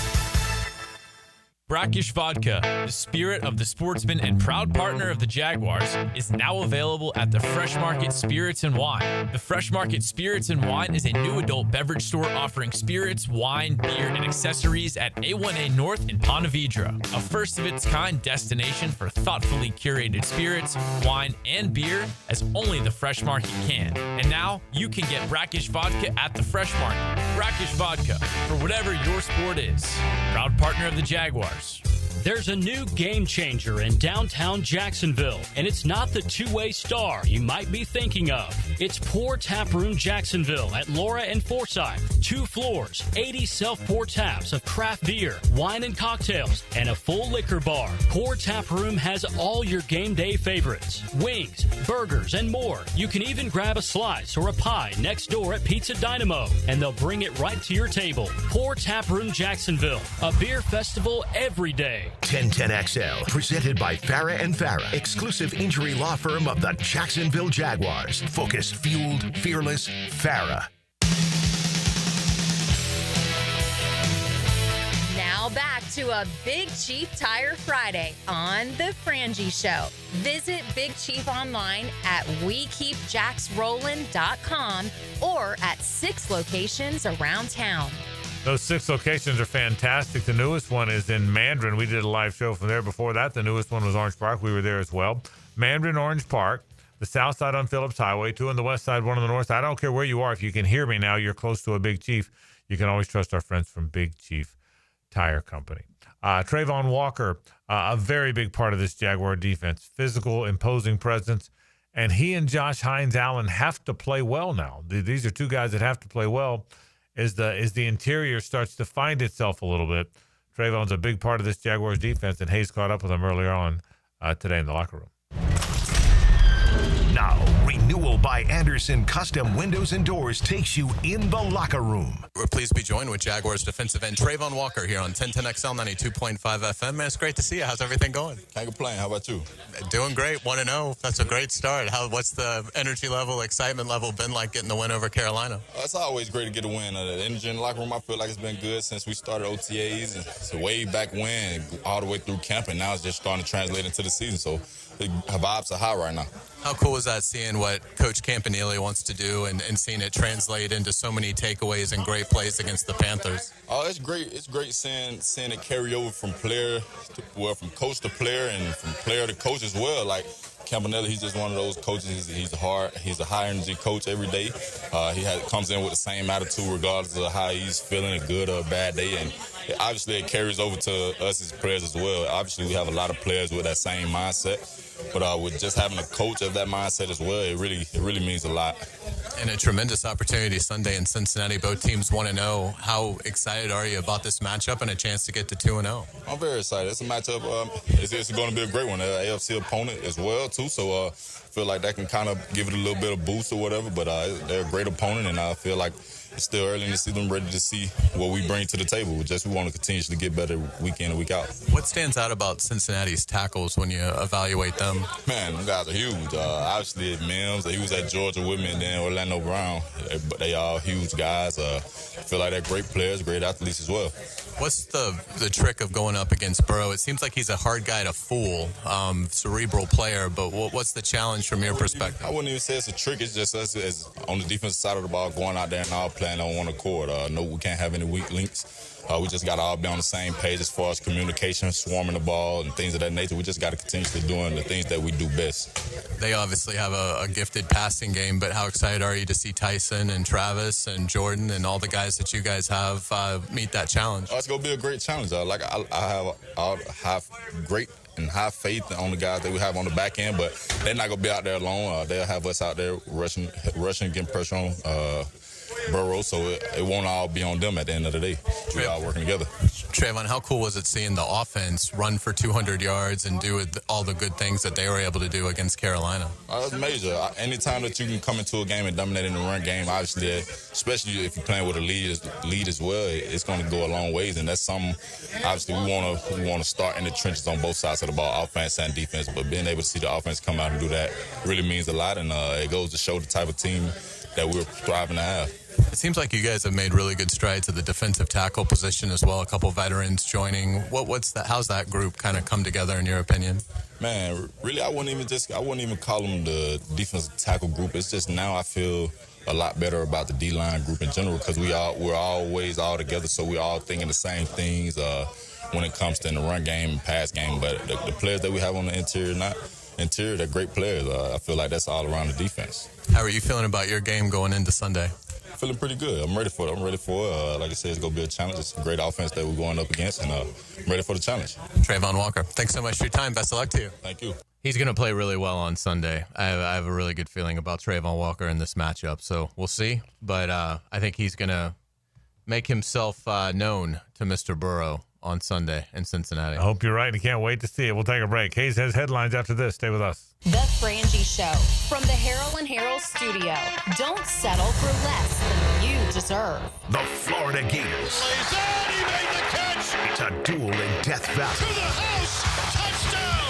Speaker 20: Brackish Vodka, the spirit of the sportsman and proud partner of the Jaguars, is now available at the Fresh Market Spirits and Wine. The Fresh Market Spirits and Wine is a new adult beverage store offering spirits, wine, beer, and accessories at A1A North in Ponte Vedra, a first-of-its-kind destination for thoughtfully curated spirits, wine, and beer as only the Fresh Market can. And now, you can get Brackish Vodka at the Fresh Market. Brackish Vodka, for whatever your sport is. Proud partner of the Jaguars.
Speaker 21: There's a new game changer in downtown Jacksonville, and it's not the two-way star you might be thinking of. It's Pour Tap Room Jacksonville at Laura and Forsyth. 2 floors, 80 self-pour taps of craft beer, wine and cocktails, and a full liquor bar. Pour Tap Room has all your game day favorites. Wings, burgers, and more. You can even grab a slice or a pie next door at Pizza Dynamo, and they'll bring it right to your table. Pour Tap Room Jacksonville, a beer festival every day.
Speaker 5: 1010XL, presented by Farah and Farah, exclusive injury law firm of the Jacksonville Jaguars. Focused, fueled, fearless, Farah.
Speaker 1: Now back to a Big Chief Tire Friday on The Frangie Show. Visit Big Chief online at WeKeepJacksRollin.com or at 6 locations around town.
Speaker 2: Those 6 locations are fantastic. The newest one is in Mandarin. We did a live show from there. Before that, the newest one was Orange Park. We were there as well. Mandarin, Orange Park, the south side on Phillips Highway, 2 on the west side, 1 on the north side. I don't care where you are. If you can hear me now, you're close to a Big Chief. You can always trust our friends from Big Chief Tire Company. Trayvon Walker, a very big part of this Jaguar defense. Physical, imposing presence. And he and Josh Hines-Allen have to play well now. These are 2 guys that have to play well. As the interior starts to find itself a little bit, Trayvon's a big part of this Jaguars defense, and Hayes caught up with him earlier on today in the locker room.
Speaker 5: Now, Renewal by Anderson Custom Windows and Doors takes you in the locker room.
Speaker 3: We're pleased to be joined with Jaguars defensive end Trayvon Walker here on 1010XL 92.5 FM. Man, it's great to see you. How's everything going?
Speaker 22: Can't complain. How about you?
Speaker 3: Doing great. 1-0. That's a great start. What's the energy level, excitement level been like getting the win over Carolina?
Speaker 22: It's always great to get a win. The energy in the locker room, I feel like it's been good since we started OTAs. And it's a way back when, all the way through camp, and now it's just starting to translate into the season. So the vibes are high right now.
Speaker 3: How cool is that seeing what what Coach Campanile wants to do and seeing it translate into so many takeaways and great plays against the Panthers?
Speaker 22: Oh, it's great. It's great seeing it carry over from from coach to player and from player to coach as well. Like Campanile, he's just one of those coaches. He's a high energy coach every day. He comes in with the same attitude regardless of how he's feeling, a good or a bad day. And obviously it carries over to us as players as well. Obviously we have a lot of players with that same mindset. But with just having a coach of that mindset as well, it really means a lot.
Speaker 3: And a tremendous opportunity Sunday in Cincinnati. Both teams 1-0. How excited are you about this matchup and a chance to get to 2-0?
Speaker 22: I'm very excited. It's a matchup. It's going to be a great one. An AFC opponent as well, too. So I feel like that can kind of give it a little bit of boost or whatever. But they're a great opponent, and I feel like it's still early in the season, ready to see what we bring to the table. We want to continuously get better week in and week out.
Speaker 3: What stands out about Cincinnati's tackles when you evaluate them?
Speaker 22: Man, them guys are huge. Obviously, Mims, he was at Georgia with me, and then Orlando Brown. They all huge guys. I feel like they're great players, great athletes as well.
Speaker 3: What's the trick of going up against Burrow? It seems like he's a hard guy to fool, cerebral player, but what's the challenge from your perspective?
Speaker 22: I wouldn't even say it's a trick. It's just us as on the defensive side of the ball going out there and all playing on one accord. No, we can't have any weak links. We just got to all be on the same page as far as communication, swarming the ball, and things of that nature. We just got to continuously doing the things that we do best.
Speaker 3: They obviously have a gifted passing game, but how excited are you to see Tyson and Travis and Jordan and all the guys that you guys have meet that challenge?
Speaker 22: It's going to be a great challenge. I have great and high faith on the guys that we have on the back end, but they're not going to be out there alone. They'll have us out there rushing, getting pressure on Burrow, so it won't all be on them at the end of the day. We all working together.
Speaker 3: Trayvon, how cool was it seeing the offense run for 200 yards and do all the good things that they were able to do against Carolina?
Speaker 22: That's major. Anytime that you can come into a game and dominate in the run game, obviously, especially if you're playing with a lead as well, it's going to go a long ways, and that's something, obviously, we want to start in the trenches on both sides of the ball, offense and defense, but being able to see the offense come out and do that really means a lot, and it goes to show the type of team that we're striving to have.
Speaker 3: It seems like you guys have made really good strides at the defensive tackle position as well. A couple veterans joining. How's that group kind of come together in your opinion?
Speaker 22: Man, really, I wouldn't even call them the defensive tackle group. It's just now I feel a lot better about the D-line group in general because we're always all together, so we're all thinking the same things when it comes to the run game and pass game. But the players that we have on the interior, they're great players. I feel like that's all around the defense.
Speaker 3: How are you feeling about your game going into Sunday?
Speaker 22: Feeling pretty good. I'm ready for it. Like I said, it's going to be a challenge. It's a great offense that we're going up against, and I'm ready for the challenge.
Speaker 3: Trayvon Walker, thanks so much for your time. Best of luck to you.
Speaker 22: Thank you.
Speaker 3: He's going to play really well on Sunday. I have a really good feeling about Trayvon Walker in this matchup, so we'll see. But I think he's going to make himself known to Mr. Burrow on Sunday in Cincinnati.
Speaker 2: I hope you're right. I can't wait to see it. We'll take a break. Hayes has headlines after this. Stay with us.
Speaker 1: The Frangie Show from the Harrell and Harrell studio. Don't settle for less than you deserve.
Speaker 5: The Florida Gators.
Speaker 15: He made the catch.
Speaker 5: It's a duel in Death Valley.
Speaker 15: To the house. Touchdown.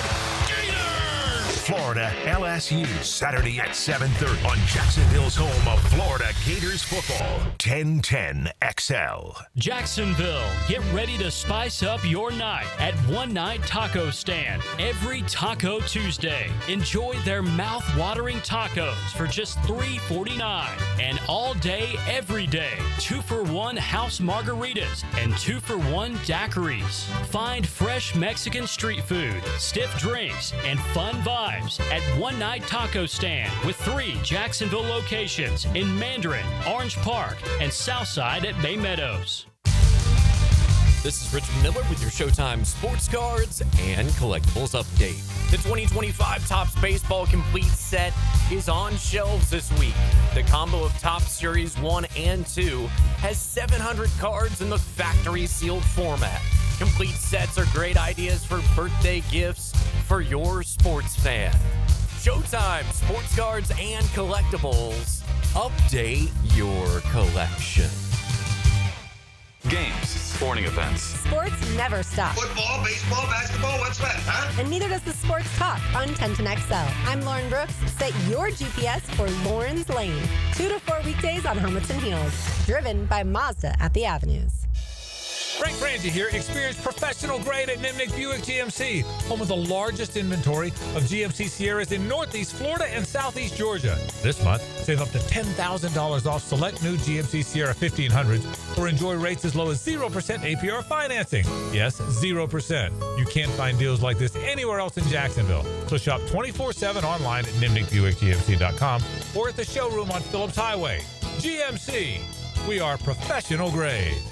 Speaker 15: Gators.
Speaker 5: Florida LSU, Saturday at 7:30 on Jacksonville's home of Florida Gators football. 1010 XL.
Speaker 21: Jacksonville, get ready to spice up your night at One Night Taco Stand every Taco Tuesday. Enjoy their mouth-watering tacos for just $3.49 and all day, every day. 2-for-1 house margaritas and 2-for-1 daiquiris. Find fresh Mexican street food, stiff drinks, and fun vibes at One Night Taco Stand with 3 Jacksonville locations in Mandarin, Orange Park, and Southside at Bay Meadows.
Speaker 4: This is Richard Miller with your Showtime Sports Cards and Collectibles Update. The 2025 Topps Baseball Complete Set is on shelves this week. The combo of Topps Series 1 and 2 has 700 cards in the factory sealed format. Complete sets are great ideas for birthday gifts for your sports fan. Showtime Sports Cards and Collectibles. Update your collection.
Speaker 8: Games, sporting events.
Speaker 23: Sports never stop.
Speaker 24: Football, baseball, basketball, what's that, huh?
Speaker 23: And neither does the Sports Talk on 1010XL. I'm Lauren Brooks. Set your GPS for Lauren's Lane. 2 to 4 weekdays on Helmets and Heels. Driven by Mazda at the Avenues.
Speaker 2: Frank Frangie here. Experience professional grade at Nimnik Buick GMC, home of the largest inventory of GMC Sierras in Northeast Florida and Southeast Georgia. This month, save up to $10,000 off select new GMC Sierra 1500s or enjoy rates as low as 0% APR financing. Yes, 0%. You can't find deals like this anywhere else in Jacksonville. So shop 24/7 online at NimnikBuickGMC.com or at the showroom on Phillips Highway. GMC, we are professional grade.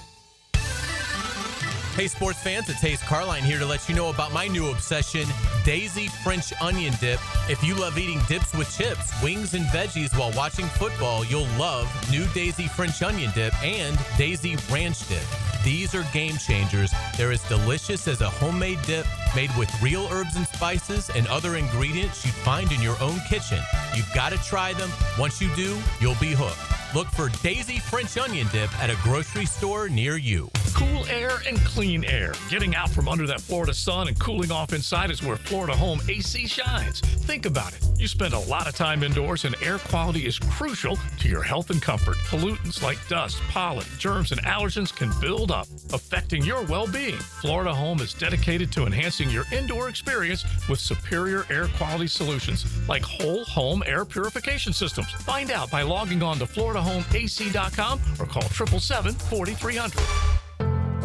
Speaker 3: Hey, sports fans, it's Hayes Carline here to let you know about my new obsession, Daisy French Onion Dip. If you love eating dips with chips, wings, and veggies while watching football, you'll love new Daisy French Onion Dip and Daisy Ranch Dip. These are game changers. They're as delicious as a homemade dip made with real herbs and spices and other ingredients you'd find in your own kitchen. You've got to try them. Once you do, you'll be hooked. Look for Daisy French Onion Dip at a grocery store near you.
Speaker 8: Cool air and clean air. Getting out from under that Florida sun and cooling off inside is where Florida Home AC shines. Think about it. You spend a lot of time indoors and air quality is crucial to your health and comfort. Pollutants like dust, pollen, germs, and allergens can build up, affecting your well-being. Florida Home is dedicated to enhancing your indoor experience with superior air quality solutions like whole home air purification systems. Find out by logging on to FloridaHomeAC.com or call 877-4300.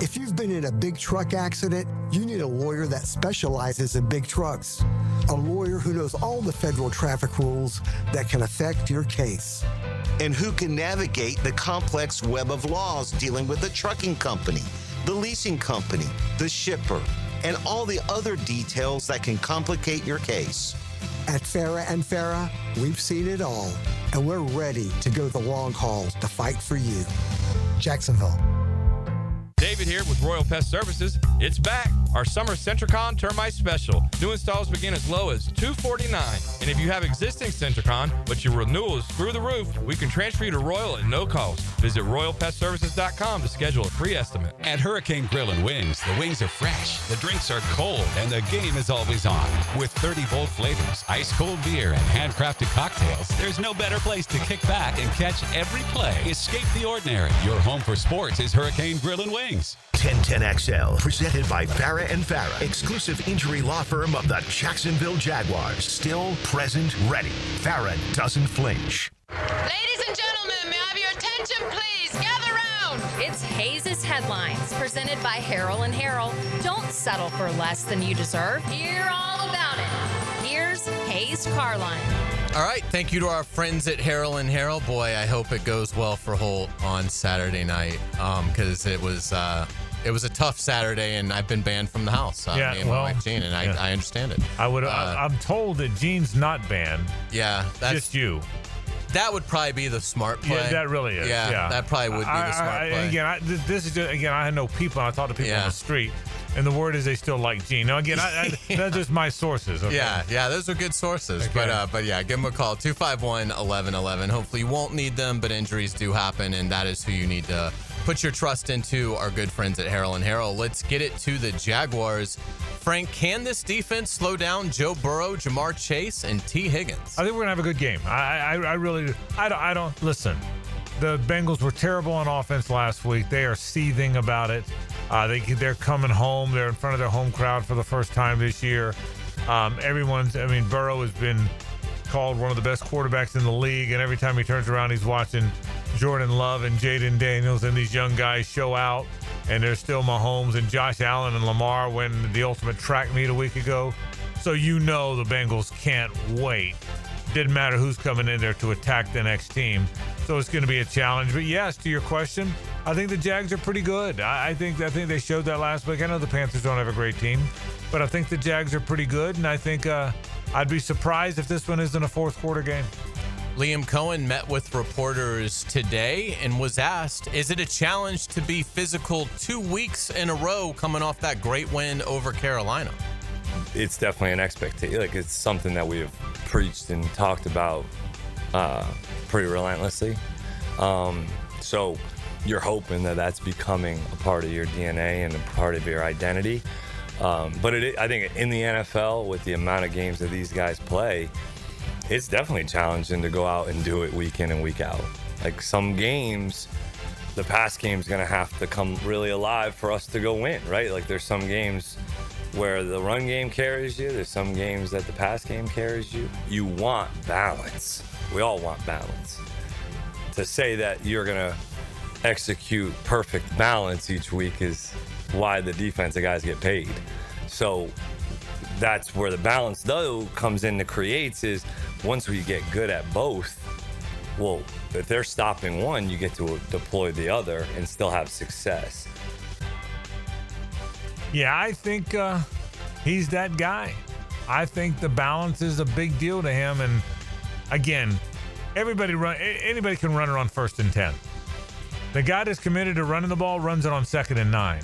Speaker 9: If you've been in a big truck accident, you need a lawyer that specializes in big trucks. A lawyer who knows all the federal traffic rules that can affect your case.
Speaker 12: And who can navigate the complex web of laws dealing with the trucking company, the leasing company, the shipper, and all the other details that can complicate your case.
Speaker 9: At Farah & Farah, we've seen it all, and we're ready to go the long haul to fight for you. Jacksonville.
Speaker 10: David here with Royal Pest Services. It's back. Our summer Centricon Termite Special. New installs begin as low as $249. And if you have existing Centricon, but your renewal is through the roof, we can transfer you to Royal at no cost. Visit RoyalPestServices.com to schedule a free estimate.
Speaker 11: At Hurricane Grill and Wings, the wings are fresh, the drinks are cold, and the game is always on. With 30 bold flavors, ice-cold beer, and handcrafted cocktails, there's no better place to kick back and catch every play. Escape the ordinary. Your home for sports is Hurricane Grill and Wings.
Speaker 5: 1010XL, presented by Farah & Farah, exclusive injury law firm of the Jacksonville Jaguars. Still, present, ready. Farah doesn't flinch.
Speaker 1: Ladies and gentlemen, may I have your attention, please? Gather round. It's Hayes' Headlines, presented by Harrell & Harrell. Don't settle for less than you deserve. Hear all about it. Here's Hayes Carline.
Speaker 3: All right, thank you to our friends at Harrell & Harrell. Boy, I hope it goes well for Holt on Saturday night, because it was a tough Saturday, and I've been banned from the house. Me and my wife Jean, and I understand it.
Speaker 2: I'm told that Jean's not banned.
Speaker 3: Yeah, that's
Speaker 2: just you.
Speaker 3: That would probably be the smart play.
Speaker 2: Yeah, that really is. Yeah,
Speaker 3: that probably would be the smart play.
Speaker 2: Again, this is just, I know people. I talk to people on the street, and the word is they still like Gene. Now, again, that's just my sources. Okay?
Speaker 3: Yeah, those are good sources. Okay. But yeah, give them a call, 251-1111. Hopefully you won't need them, but injuries do happen, and that is who you need to put your trust into, our good friends at Harrell & Harrell. Let's get it to the Jaguars. Frank, can this defense slow down Joe Burrow, Jamar Chase, and T. Higgins?
Speaker 2: I think we're going to have a good game. I really don't listen. The Bengals were terrible on offense last week. They are seething about it. They're coming home. They're in front of their home crowd for the first time this year. Burrow has been called one of the best quarterbacks in the league, and every time he turns around, he's watching Jordan Love and Jaden Daniels and these young guys show out, and there's still Mahomes and Josh Allen and Lamar win the ultimate track meet a week ago. So the Bengals can't wait. Didn't matter who's coming in there to attack the next team. So it's going to be a challenge. But yes, to your question, I think the Jags are pretty good. I think they showed that last week. I know the Panthers don't have a great team, but I think the Jags are pretty good, and I think I'd be surprised if this one isn't a fourth quarter game.
Speaker 3: Liam Cohen met with reporters today and was asked, is it a challenge to be physical 2 weeks in a row coming off that great win over Carolina?
Speaker 25: It's definitely an expectation. It's something that we have preached and talked about pretty relentlessly. So you're hoping that that's becoming a part of your DNA and a part of your identity. But I think in the NFL, with the amount of games that these guys play, it's definitely challenging to go out and do it week in and week out. Like some games, the pass game's going to have to come really alive for us to go win, right? Like there's some games where the run game carries you. There's some games that the pass game carries you. You want balance. We all want balance. To say that you're going to execute perfect balance each week is why the defensive guys get paid. So that's where the balance, though, comes in to creates is once we get good at both, well, if they're stopping one, you get to deploy the other and still have success.
Speaker 2: Yeah, I think he's that guy. I think the balance is a big deal to him. And again, anybody can run it on 1st and 10. The guy that's committed to running the ball runs it on 2nd and 9.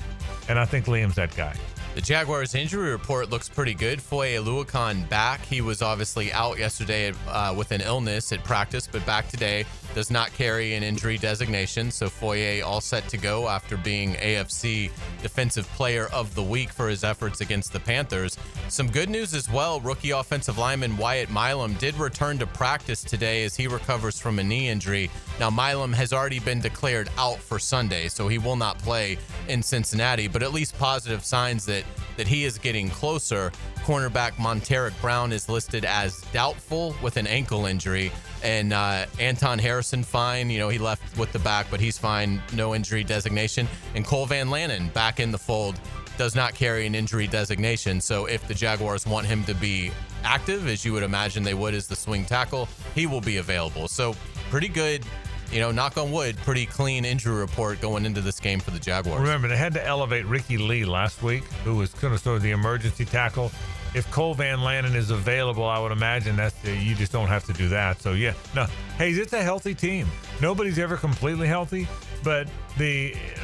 Speaker 2: And I think Liam's that guy.
Speaker 3: The Jaguars injury report looks pretty good. Foye Oluokun back. He was obviously out yesterday with an illness at practice, but back today. Does not carry an injury designation, so Foye all set to go after being AFC Defensive Player of the Week for his efforts against the Panthers. Some good news as well. Rookie offensive lineman Wyatt Milam did return to practice today as he recovers from a knee injury. Now, Milam has already been declared out for Sunday, so he will not play in Cincinnati, but at least positive signs that he is getting closer. Cornerback Monteric Brown is listed as doubtful with an ankle injury. And Anton Harrison, fine. You know, he left with the back, but he's fine. No injury designation. And Cole Van Lannon back in the fold, does not carry an injury designation. So if the Jaguars want him to be active, as you would imagine they would as the swing tackle, he will be available. So pretty good, you know, knock on wood, pretty clean injury report going into this game for the Jaguars.
Speaker 2: Remember, they had to elevate Ricky Lee last week, who was kind of sort of the emergency tackle. If Cole Van Lannon is available, I would imagine you just don't have to do that. So, yeah. No, hey, it's a healthy team. Nobody's ever completely healthy, but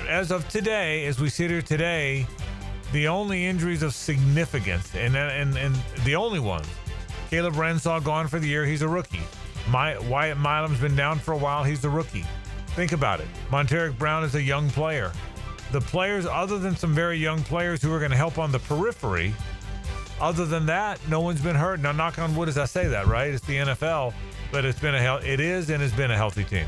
Speaker 2: as of today, as we sit here today, the only injuries of significance, and the only ones, Caleb Rensaw gone for the year, he's a rookie. Wyatt Milam's been down for a while, he's a rookie. Think about it. Monteric Brown is a young player. The players, other than some very young players who are going to help on the periphery, other than that, no one's been hurt. Now, knock on wood as I say that, right? It's the NFL, but it is and has been a healthy team.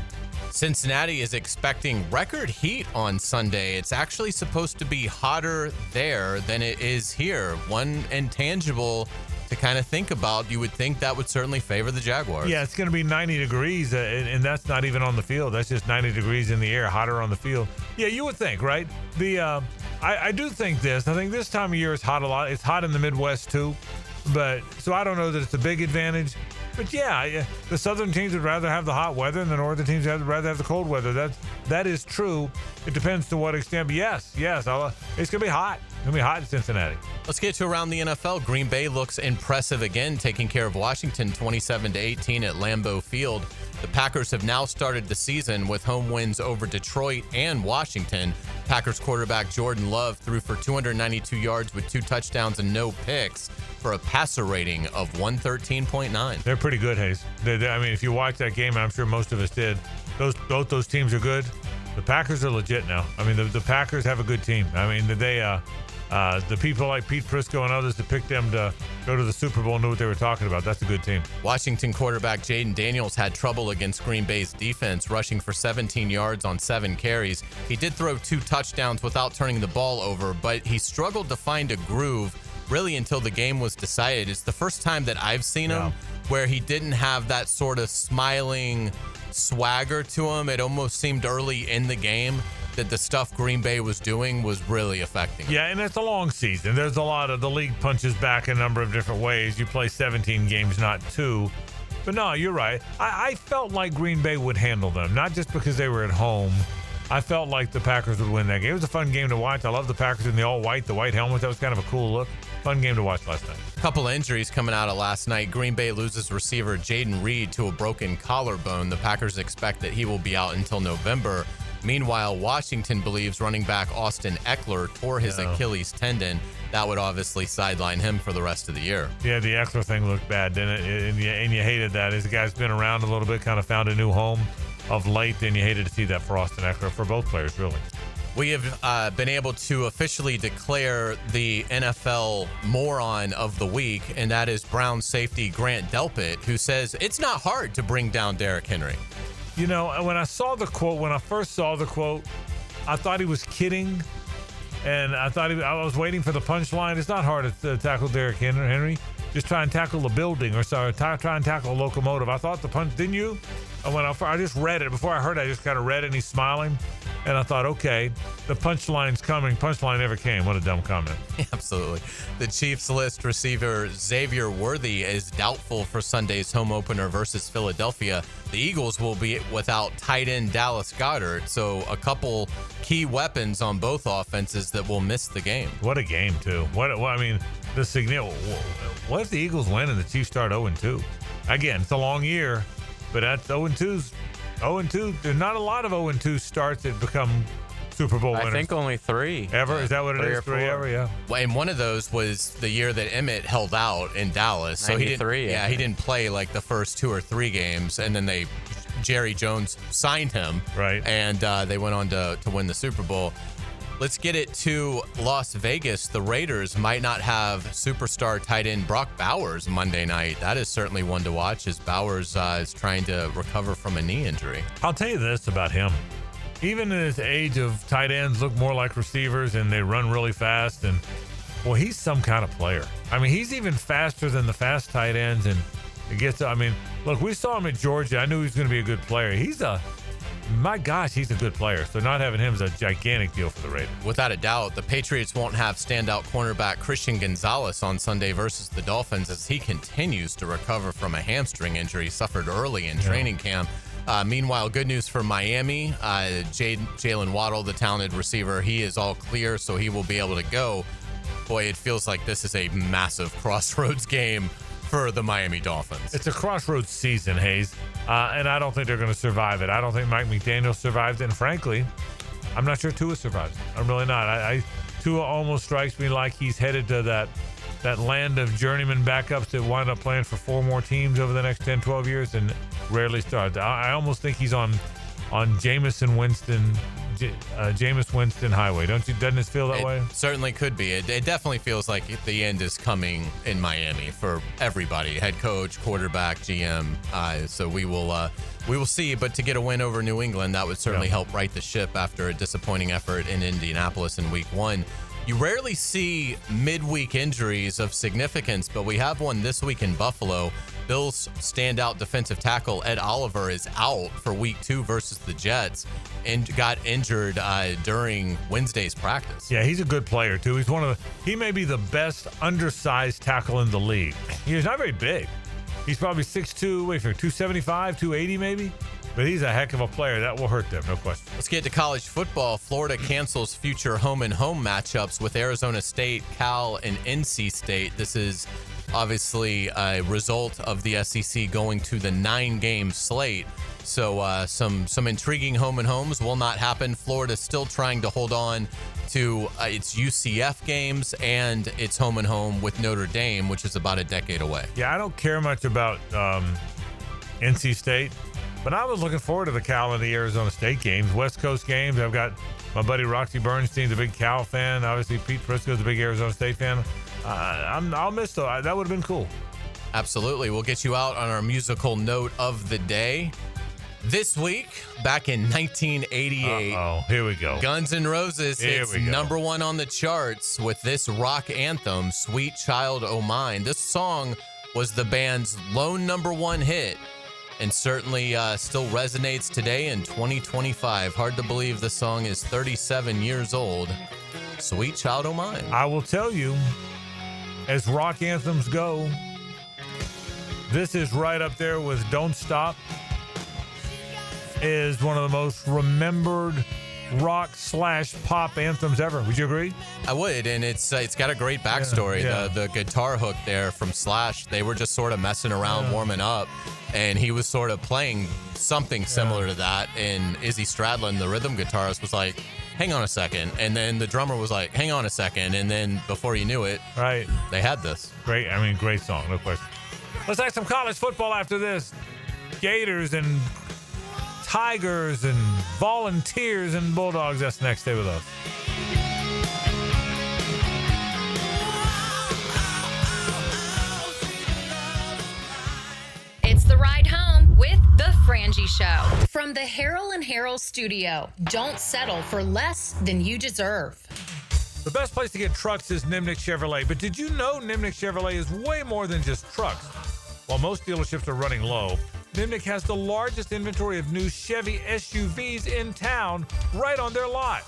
Speaker 3: Cincinnati is expecting record heat on Sunday. It's actually supposed to be hotter there than it is here. One intangible to kind of think about. You would think that would certainly favor the Jaguars.
Speaker 2: Yeah, it's going to be 90 degrees, and that's not even on the field. That's just 90 degrees in the air, hotter on the field. Yeah, you would think, right? I do think this. I think this time of year is hot a lot. It's hot in the Midwest, too. So I don't know that it's a big advantage. But, yeah, the southern teams would rather have the hot weather, and the northern teams would rather have the cold weather. That is true. It depends to what extent. But yes, it's going to be hot. It's going to be hot in Cincinnati.
Speaker 3: Let's get to around the NFL. Green Bay looks impressive again, taking care of Washington 27-18 at Lambeau Field. The Packers have now started the season with home wins over Detroit and Washington. Packers quarterback Jordan Love threw for 292 yards with 2 touchdowns and no picks for a passer rating of 113.9.
Speaker 2: They're pretty good, Hayes. I mean, if you watch that game, and I'm sure most of us did, both those teams are good. The Packers are legit now. I mean, the Packers have a good team. I mean, the people like Pete Prisco and others that picked them to go to the Super Bowl knew what they were talking about. That's a good team.
Speaker 3: Washington quarterback Jaden Daniels had trouble against Green Bay's defense, rushing for 17 yards on 7 carries. He did throw 2 touchdowns without turning the ball over, but he struggled to find a groove really until the game was decided. It's the first time that I've seen him where he didn't have that sort of smiling swagger to him. It almost seemed early in the game that the stuff Green Bay was doing was really affecting him.
Speaker 2: Yeah, and it's a long season. There's a lot of the league punches back a number of different ways. You play 17 games, not 2. But no, you're right. I felt like Green Bay would handle them, not just because they were at home. I felt like the Packers would win that game. It was a fun game to watch. I love the Packers in the all-white, the white helmets. That was kind of a cool look. Fun game to watch last night.
Speaker 3: A couple of injuries coming out of last night. Green Bay loses receiver Jaden Reed to a broken collarbone. The Packers expect that he will be out until November. Meanwhile, Washington believes running back Austin Eckler tore his Achilles tendon. That would obviously sideline him for the rest of the year.
Speaker 2: Yeah, the Eckler thing looked bad, didn't it? And you hated that. As the guy's been around a little bit, kind of found a new home of late, and you hated to see that for Austin Eckler, for both players, really.
Speaker 3: We have been able to officially declare the NFL moron of the week, and that is Brown safety Grant Delpit, who says it's not hard to bring down Derrick Henry.
Speaker 2: You know, when I first saw the quote, I thought he was kidding. And I was waiting for the punchline. It's not hard to tackle Derrick Henry. Just try and tackle a building try and tackle a locomotive. I thought the punch, didn't you? I just read it. Before I heard it, I just kind of read it and he's smiling. And I thought, okay, the punchline's coming. Punchline never came. What a dumb comment.
Speaker 3: Absolutely. The Chiefs list receiver Xavier Worthy is doubtful for Sunday's home opener versus Philadelphia. The Eagles will be without tight end Dallas Goedert, so a couple key weapons on both offenses that will miss the game.
Speaker 2: What a game, too. What if the Eagles win and the Chiefs start 0-2? Again, it's a long year, but that's 0-2's 0-2. There's not a lot of 0-2 starts that become Super Bowl winners.
Speaker 6: I think only 3.
Speaker 2: Ever? Is that what it is?
Speaker 6: 3
Speaker 2: ever? Yeah.
Speaker 3: Well, and one of those was the year that Emmett held out in Dallas. So he didn't play like the first 2 or 3 games, and then Jerry Jones signed him.
Speaker 2: Right.
Speaker 3: And they went on to win the Super Bowl. Let's get it to Las Vegas. The Raiders might not have superstar tight end Brock Bowers Monday night. That is certainly one to watch as Bowers is trying to recover from a knee injury.
Speaker 2: I'll tell you this about him. Even in his age of tight ends look more like receivers and they run really fast. And, well, he's some kind of player. I mean, he's even faster than the fast tight ends. And look, we saw him at Georgia. I knew he was going to be a good player. My gosh, he's a good player. So not having him is a gigantic deal for the Raiders.
Speaker 3: Without a doubt, the Patriots won't have standout cornerback Christian Gonzalez on Sunday versus the Dolphins as he continues to recover from a hamstring injury suffered early in training camp. Meanwhile, good news for Miami. Jalen Waddle, the talented receiver, he is all clear, so he will be able to go. Boy, it feels like this is a massive crossroads game for the Miami Dolphins.
Speaker 2: It's a crossroads season, Hayes, and I don't think they're going to survive it. I don't think Mike McDaniel survived it, and frankly, I'm not sure Tua survives it. I'm really not. Tua almost strikes me like he's headed to that land of journeyman backups that wind up playing for 4 more teams over the next 10, 12 years and rarely starts. I almost think he's on Jameis Winston highway. Doesn't it feel that way?
Speaker 3: It certainly could be. It definitely feels like the end is coming in Miami for everybody, head coach, quarterback, GM. So we will see. But to get a win over New England, that would certainly help right the ship after a disappointing effort in Indianapolis in week 1. You rarely see midweek injuries of significance, but we have one this week in Buffalo. Bills standout defensive tackle Ed Oliver is out for week 2 versus the Jets and got injured during Wednesday's practice.
Speaker 2: Yeah, he's a good player too. He may be the best undersized tackle in the league. He's not very big. He's probably 6'2", 275, 280 maybe. But he's a heck of a player. That will hurt them, no question.
Speaker 3: Let's get to college football. Florida cancels future home-and-home matchups with Arizona State, Cal, and NC State. This is obviously a result of the SEC going to the 9-game slate. So some intriguing home-and-homes will not happen. Florida's still trying to hold on to its UCF games and its home-and-home with Notre Dame, which is about a decade away.
Speaker 2: Yeah, I don't care much about NC State. But I was looking forward to the Cal and the Arizona State games, West Coast games. I've got my buddy Roxy Bernstein's a big Cal fan. Obviously, Pete Prisco's a big Arizona State fan. I'll miss though. That would have been cool.
Speaker 3: Absolutely. We'll get you out on our musical note of the day. This week, back in 1988,
Speaker 2: here we go.
Speaker 3: Guns N' Roses hits #1 on the charts with this rock anthem, Sweet Child O' Mine. This song was the band's lone #1 hit. And certainly still resonates today in 2025. Hard to believe the song is 37 years old. Sweet Child O' Mine.
Speaker 2: I will tell you, as rock anthems go, this is right up there with Don't Stop. Is one of the most remembered rock/pop anthems ever. Would you agree?
Speaker 3: I would, and it's got a great backstory.
Speaker 2: Yeah.
Speaker 3: The guitar hook there from Slash, they were just sort of messing around, warming up, and he was sort of playing something similar to that, and Izzy Stradlin, the rhythm guitarist, was like, hang on a second, and then the drummer was like, hang on a second, and then before you knew it,
Speaker 2: right,
Speaker 3: they had this.
Speaker 2: Great song, no question. Let's have some college football after this. Gators and Tigers and Volunteers and Bulldogs. That's next. Stay with us.
Speaker 1: It's the ride home with the Frangie Show from From the Harrell and Harrell studio, don't settle for less than you deserve.
Speaker 2: The best place to get trucks is Nimnick Chevrolet, but did you know Nimnick Chevrolet is way more than just trucks? While most dealerships are running low, Nimnick has the largest inventory of new Chevy SUVs in town right on their lot.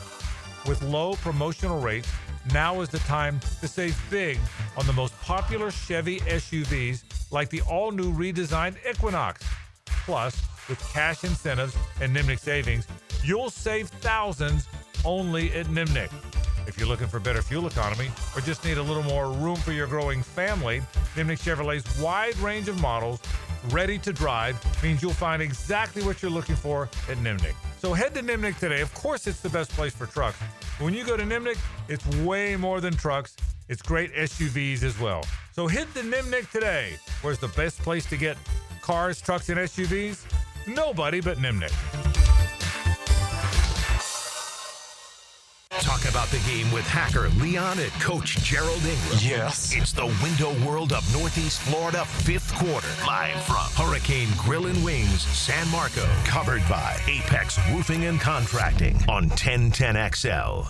Speaker 2: With low promotional rates, now is the time to save big on the most popular Chevy SUVs like the all-new redesigned Equinox. Plus, with cash incentives and Nimnick savings, you'll save thousands only at Nimnick. If you're looking for better fuel economy or just need a little more room for your growing family, Nimnick Chevrolet's wide range of models ready to drive means you'll find exactly what you're looking for at Nimnick. So head to Nimnick today. Of course, it's the best place for trucks. When you go to Nimnick, it's way more than trucks. It's great SUVs as well. So hit the Nimnick today. Where's the best place to get cars, trucks, and SUVs? Nobody but Nimnick.
Speaker 5: Talk about the game with Hacker, Leon, and Coach Gerald Ingram.
Speaker 6: Yes.
Speaker 5: It's the window world of Northeast Florida 5th quarter. Live from Hurricane Grill and Wings, San Marco. Covered by Apex Roofing and Contracting on 1010XL.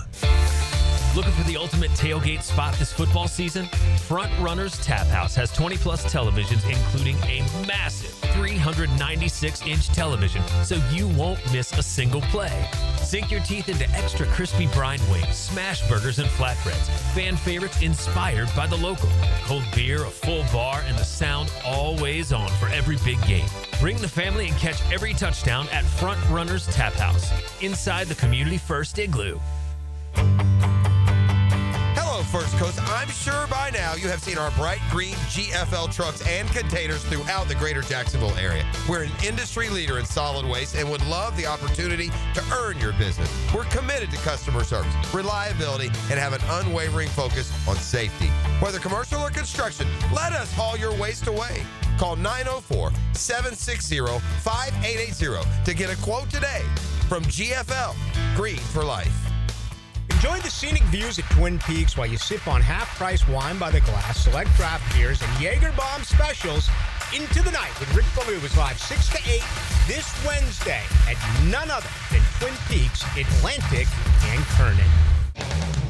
Speaker 4: Looking for the ultimate tailgate spot this football season? Front Runners Tap House has 20-plus televisions, including a massive 396-inch television, so you won't miss a single play. Sink your teeth into extra crispy brine wings, smash burgers, and flatbreads. Fan favorites inspired by the local. Cold beer, a full bar, and the sound always on for every big game. Bring the family and catch every touchdown at Front Runners Tap House, inside the Community First Igloo.
Speaker 13: Hello, First Coast. I'm sure by now you have seen our bright green GFL trucks and containers throughout the greater Jacksonville area. We're an industry leader in solid waste and would love the opportunity to earn your business. We're committed to customer service, reliability, and have an unwavering focus on safety. Whether commercial or construction, let us haul your waste away. Call 904-760-5880 to get a quote today from GFL, Green for Life.
Speaker 12: Enjoy the scenic views at Twin Peaks while you sip on half-price wine by the glass, select draft beers, and Jaeger Bomb specials. Into the Night with Rick Ballou is live 6 to 8 this Wednesday at none other than Twin Peaks, Atlantic, and Kernan.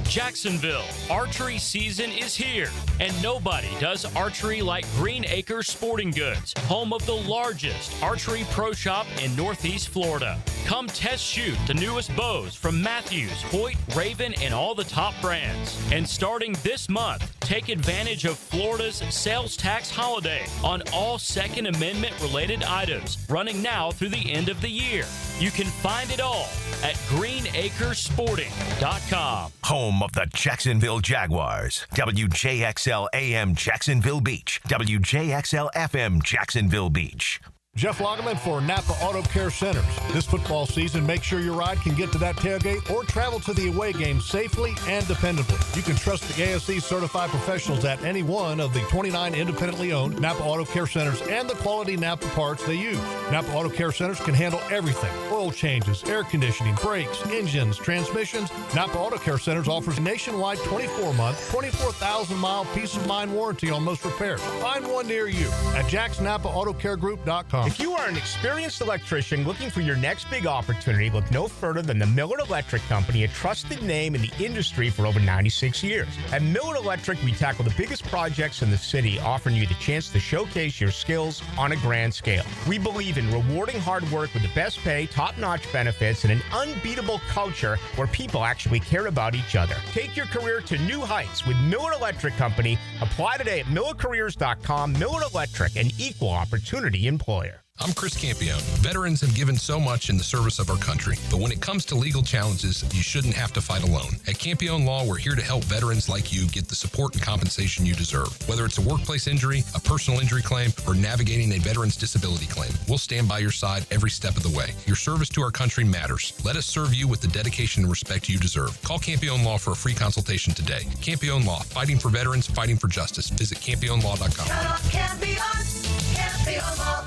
Speaker 21: Jacksonville, archery season is here, and nobody does archery like Green Acres Sporting Goods, home of the largest archery pro shop in Northeast Florida. Come test shoot the newest bows from Matthews, Hoyt, Raven, and all the top brands. And starting this month, take advantage of Florida's sales tax holiday on all Second Amendment related items, running now through the end of the year. You can find it all at greenacresporting.com.
Speaker 5: Home of the Jacksonville Jaguars. WJXL AM Jacksonville Beach. WJXL FM Jacksonville Beach.
Speaker 14: Jeff Lagerman for Napa Auto Care Centers. This football season, make sure your ride can get to that tailgate or travel to the away game safely and dependably. You can trust the ASE certified professionals at any one of the 29 independently owned Napa Auto Care Centers and the quality Napa parts they use. Napa Auto Care Centers can handle everything: oil changes, air conditioning, brakes, engines, transmissions. Napa Auto Care Centers offers a nationwide 24-month, 24,000-mile peace of mind warranty on most repairs. Find one near you at jacksnapaautocare.com.
Speaker 12: If you are an experienced electrician looking for your next big opportunity, look no further than the Miller Electric Company, a trusted name in the industry for over 96 years. At Miller Electric, we tackle the biggest projects in the city, offering you the chance to showcase your skills on a grand scale. We believe in rewarding hard work with the best pay, top-notch benefits, and an unbeatable culture where people actually care about each other. Take your career to new heights with Miller Electric Company. Apply today at millercareers.com. Miller Electric, an equal opportunity employer.
Speaker 17: I'm Chris Campione. Veterans have given so much in the service of our country, but when it comes to legal challenges, you shouldn't have to fight alone. At Campione Law, we're here to help veterans like you get the support and compensation you deserve. Whether it's a workplace injury, a personal injury claim, or navigating a veteran's disability claim, we'll stand by your side every step of the way. Your service to our country matters. Let us serve you with the dedication and respect you deserve. Call Campione Law for a free consultation today. Campione Law, fighting for veterans, fighting for justice. Visit CampioneLaw.com.
Speaker 16: Campione Law.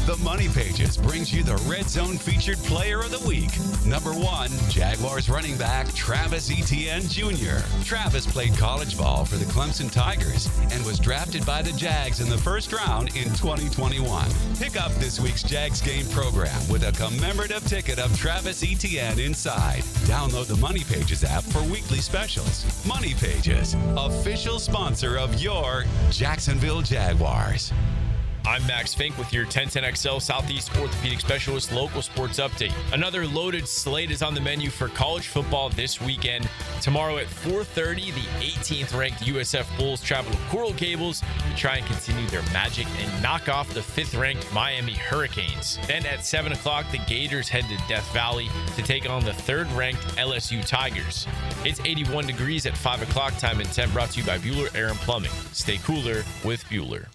Speaker 11: The Money Pages brings you the Red Zone featured player of the week. Number 1, Jaguars running back Travis Etienne Jr. Travis played college ball for the Clemson Tigers and was drafted by the Jags in the first round in 2021. Pick up this week's Jags game program with a commemorative ticket of Travis Etienne inside. Download the Money Pages app for weekly specials. Money Pages, official sponsor of your Jacksonville Jaguars.
Speaker 6: I'm Max Fink with your 1010XL Southeast Orthopedic Specialist local sports update. Another loaded slate is on the menu for college football this weekend. Tomorrow at 4:30, the 18th ranked USF Bulls travel to Coral Gables to try and continue their magic and knock off the 5th ranked Miami Hurricanes. Then at 7 o'clock, the Gators head to Death Valley to take on the 3rd ranked LSU Tigers. It's 81 degrees at 5 o'clock. Time and temp brought to you by Bueller Air and Plumbing. Stay cooler with Bueller.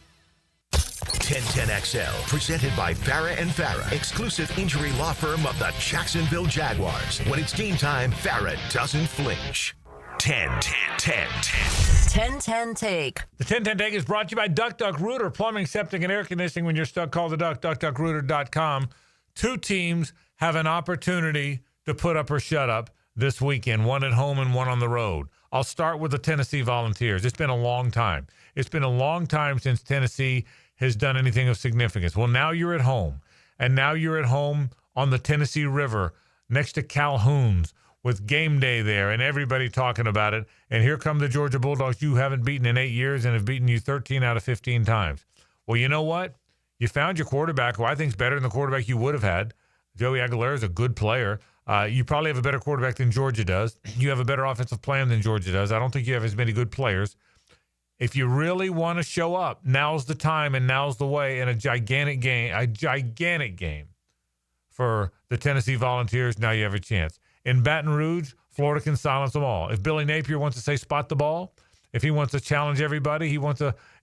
Speaker 5: 1010XL, presented by Farah and Farah, exclusive injury law firm of the Jacksonville Jaguars. When it's game time, Farah doesn't flinch. 10-10-10.
Speaker 7: Take.
Speaker 2: The 10-10 Take is brought to you by Duck Duck Rooter, plumbing, septic, and air conditioning. When you're stuck, call the Duck, duckduckrooter.com. 2 teams have an opportunity to put up or shut up this weekend, one at home and one on the road. I'll start with the Tennessee Volunteers. It's been a long time. It's been a long time since Tennessee has done anything of significance. Well, now you're at home, and now you're at home on the Tennessee River next to Calhoun's with game day there and everybody talking about it. And here come the Georgia Bulldogs you haven't beaten in 8 years and have beaten you 13 out of 15 times. Well, you know what? You found your quarterback, who I think is better than the quarterback you would have had. Joey Aguilera is a good player. You probably have a better quarterback than Georgia does. You have a better offensive plan than Georgia does. I don't think you have as many good players. If you really want to show up, now's the time and now's the way in a gigantic game for the Tennessee Volunteers. Now you have a chance. In Baton Rouge, Florida can silence them all. If Billy Napier wants to say spot the ball, if he wants to challenge everybody,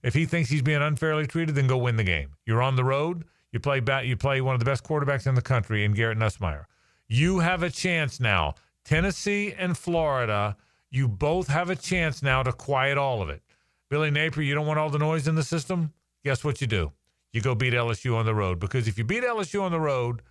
Speaker 2: if he thinks he's being unfairly treated, then go win the game. You're on the road. You play one of the best quarterbacks in the country in Garrett Nussmeier. You have a chance now. Tennessee and Florida, you both have a chance now to quiet all of it. Billy Napier, you don't want all the noise in the system? Guess what you do? You go beat LSU on the road. Because if you beat LSU on the road,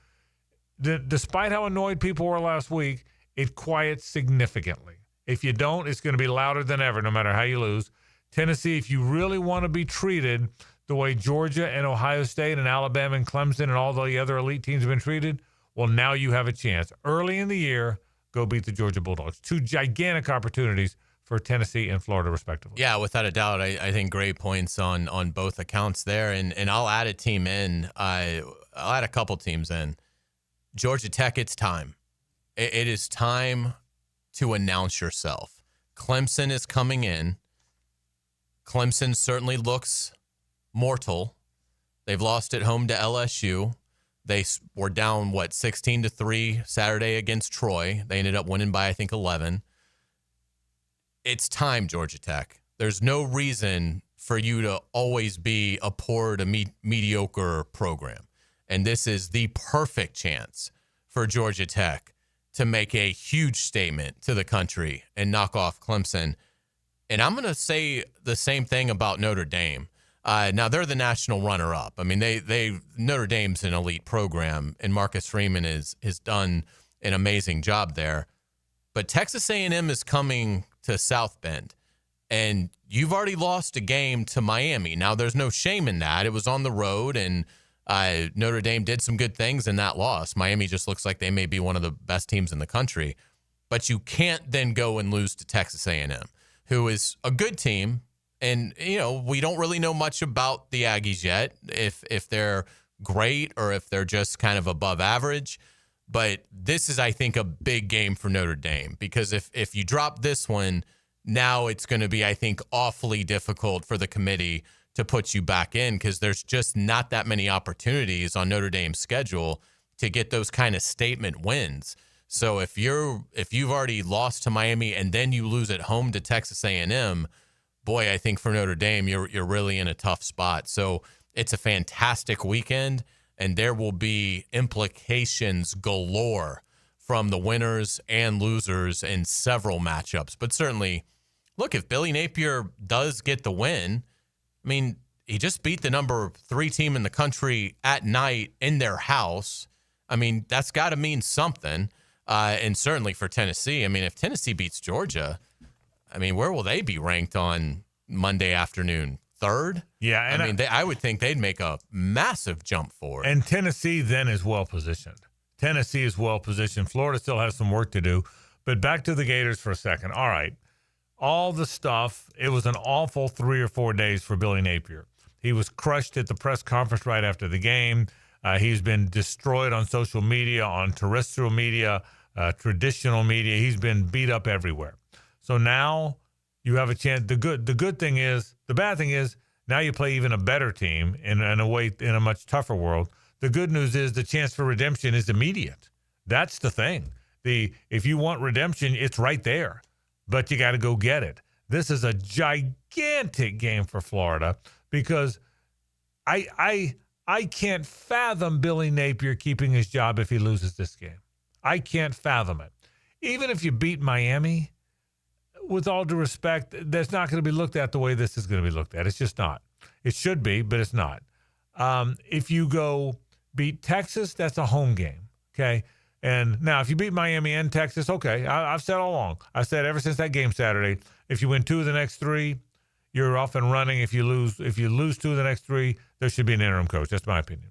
Speaker 2: despite how annoyed people were last week, it quiets significantly. If you don't, it's going to be louder than ever, no matter how you lose. Tennessee, if you really want to be treated the way Georgia and Ohio State and Alabama and Clemson and all the other elite teams have been treated, well, now you have a chance. Early in the year, go beat the Georgia Bulldogs. 2 gigantic opportunities for Tennessee and Florida, respectively.
Speaker 3: Yeah, without a doubt. I think great points on both accounts there. And I'll add a team in. I'll add a couple teams in. Georgia Tech, it's time. It is time to announce yourself. Clemson is coming in. Clemson certainly looks mortal. They've lost at home to LSU. They were down, 16-3 Saturday against Troy. They ended up winning by, I think, 11. It's time, Georgia Tech. There's no reason for you to always be a poor to mediocre program. And this is the perfect chance for Georgia Tech to make a huge statement to the country and knock off Clemson. And I'm going to say the same thing about Notre Dame. Now, they're the national runner-up. I mean, Notre Dame's an elite program, and Marcus Freeman has done an amazing job there. But Texas A&M is coming to South Bend, and you've already lost a game to Miami. Now, there's no shame in that. It was on the road, and Notre Dame did some good things in that loss. Miami just looks like they may be one of the best teams in the country. But you can't then go and lose to Texas A&M, who is a good team. And, we don't really know much about the Aggies yet, if they're great or if they're just kind of above average. But this is, I think, a big game for Notre Dame, because if you drop this one, now it's going to be, I think, awfully difficult for the committee to put you back in, because there's just not that many opportunities on Notre Dame's schedule to get those kind of statement wins. So if you've already lost to Miami and then you lose at home to Texas A&M, boy, I think for Notre Dame, you're really in a tough spot. So it's a fantastic weekend, and there will be implications galore from the winners and losers in several matchups. But certainly, look, if Billy Napier does get the win, I mean, he just beat the number 3 team in the country at night in their house. I mean, that's got to mean something. And certainly for Tennessee, I mean, if Tennessee beats Georgia, I mean, where will they be ranked on Monday afternoon? 3rd?
Speaker 2: Yeah. And
Speaker 3: I mean, I would think they'd make a massive jump forward.
Speaker 2: And Tennessee then is well positioned. Tennessee is well positioned. Florida still has some work to do. But back to the Gators for a second. All right. All the stuff, it was an awful 3 or 4 days for Billy Napier. He was crushed at the press conference right after the game. He's been destroyed on social media, on terrestrial media, traditional media. He's been beat up everywhere. So now you have a chance. The good thing is, the bad thing is, now you play even a better team in a much tougher world. The good news is the chance for redemption is immediate. That's the thing. If you want redemption, it's right there, but you got to go get it. This is a gigantic game for Florida because I can't fathom Billy Napier keeping his job if he loses this game. I can't fathom it. Even if you beat Miami, with all due respect, that's not going to be looked at the way this is going to be looked at. It's just not. It should be, but it's not. If you go beat Texas, that's a home game, okay? And now if you beat Miami and Texas, okay, I've said all along. I said ever since that game Saturday, if you win 2 of the next 3, you're off and running. If you lose 2 of the next 3, there should be an interim coach. That's my opinion.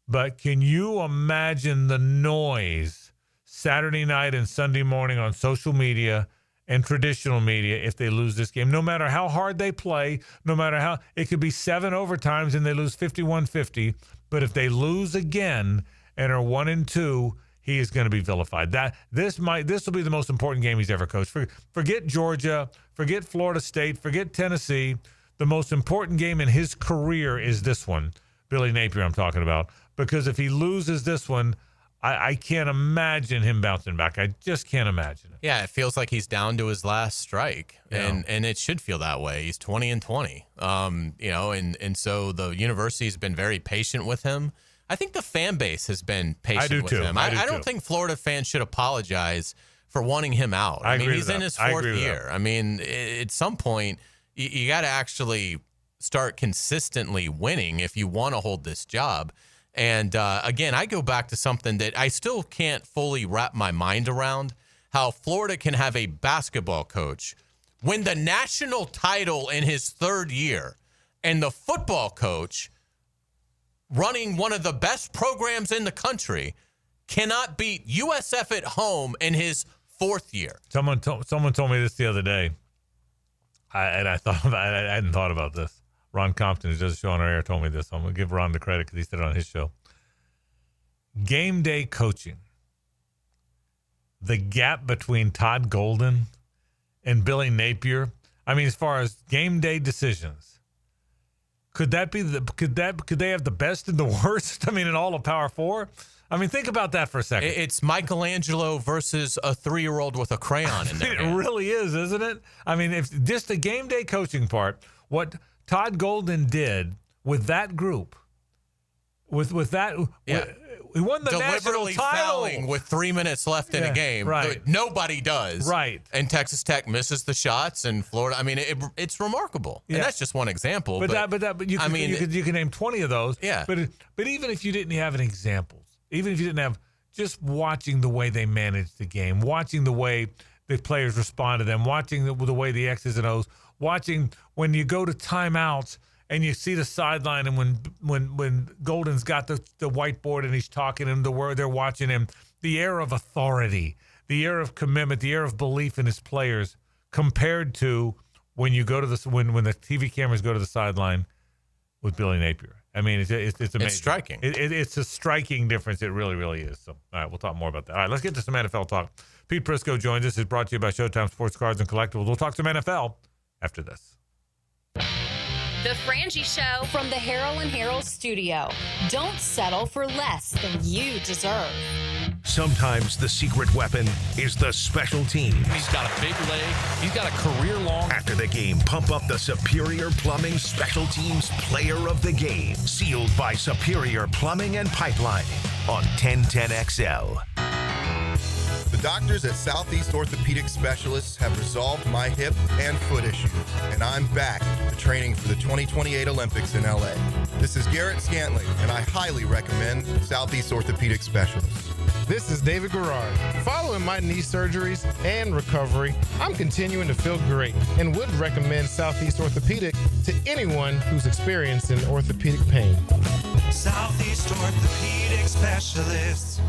Speaker 2: But can you imagine the noise Saturday night and Sunday morning on social media and traditional media if they lose this game? No matter how hard they play, no matter how – it could be 7 overtimes and they lose 51-50. But if they lose again and are 1-2, he is going to be vilified. This will be the most important game he's ever coached. Forget Georgia, forget Florida State, forget Tennessee. The most important game in his career is this one, Billy Napier I'm talking about. Because if he loses this one, I can't imagine him bouncing back. I just can't imagine it.
Speaker 3: Yeah, it feels like he's down to his last strike, and it should feel that way. He's 20-20, and so the university's been very patient with him. I think the fan base has been patient with him. I don't think Florida fans should apologize for wanting him out. I mean, he's in his 4th year. I mean, at some point, you got to actually start consistently winning if you want to hold this job. And again, I go back to something that I still can't fully wrap my mind around, how Florida can have a basketball coach win the national title in his 3rd year and the football coach running one of the best programs in the country cannot beat USF at home in his 4th year.
Speaker 2: Someone told me this the other day, I hadn't thought about this. Ron Compton, who does a show on our air, told me this. I'm going to give Ron the credit because he said it on his show. Game day coaching. The gap between Todd Golden and Billy Napier. I mean, as far as game day decisions, could they have the best and the worst? I mean, in all of Power 4. I mean, think about that for a second.
Speaker 3: It's Michelangelo versus a 3-year-old with a crayon in there.
Speaker 2: It really is, isn't it? I mean, if just the game day coaching part, what Todd Golden did with that group, with that, he won the national title.
Speaker 3: Fouling with 3 minutes left in a game.
Speaker 2: Right.
Speaker 3: Nobody does.
Speaker 2: Right.
Speaker 3: And Texas Tech misses the shots, and Florida. I mean, it's remarkable. Yeah. And that's just one example.
Speaker 2: But you can name 20 of those.
Speaker 3: Yeah.
Speaker 2: But even if you didn't have an example, even if you didn't have just watching the way they managed the game, watching the way the players respond to them, watching the way the X's and O's, watching when you go to timeouts and you see the sideline, and when Golden's got the whiteboard and he's talking and they're watching him, the air of authority, the air of commitment, the air of belief in his players, compared to when you go to when the TV cameras go to the sideline with Billy Napier. I mean, it's amazing.
Speaker 3: It's striking.
Speaker 2: It's a striking difference. It really, really is. So, all right, we'll talk more about that. All right, let's get to some NFL talk. Pete Prisco joins us. It's brought to you by Showtime Sports Cards and Collectibles. We'll talk some NFL after this.
Speaker 1: The Frangie Show from the Harold and Harold studio. Don't settle for less than you deserve.
Speaker 5: Sometimes the secret weapon is the special teams.
Speaker 8: He's got a big leg. He's got a career-long.
Speaker 5: After the game, pump up the Superior Plumbing Special Teams Player of the Game. Sealed by Superior Plumbing and Pipelining on 1010XL. The
Speaker 13: Doctors at Southeast Orthopedic Specialists have resolved my hip and foot issues, and I'm back to training for the 2028 Olympics in LA. This is Garrett Scantling, and I highly recommend Southeast Orthopedic Specialists.
Speaker 7: This is David Garrard. Following my knee surgeries and recovery, I'm continuing to feel great and would recommend Southeast Orthopedic to anyone who's experiencing orthopedic pain.
Speaker 16: Southeast Orthopedic Specialists.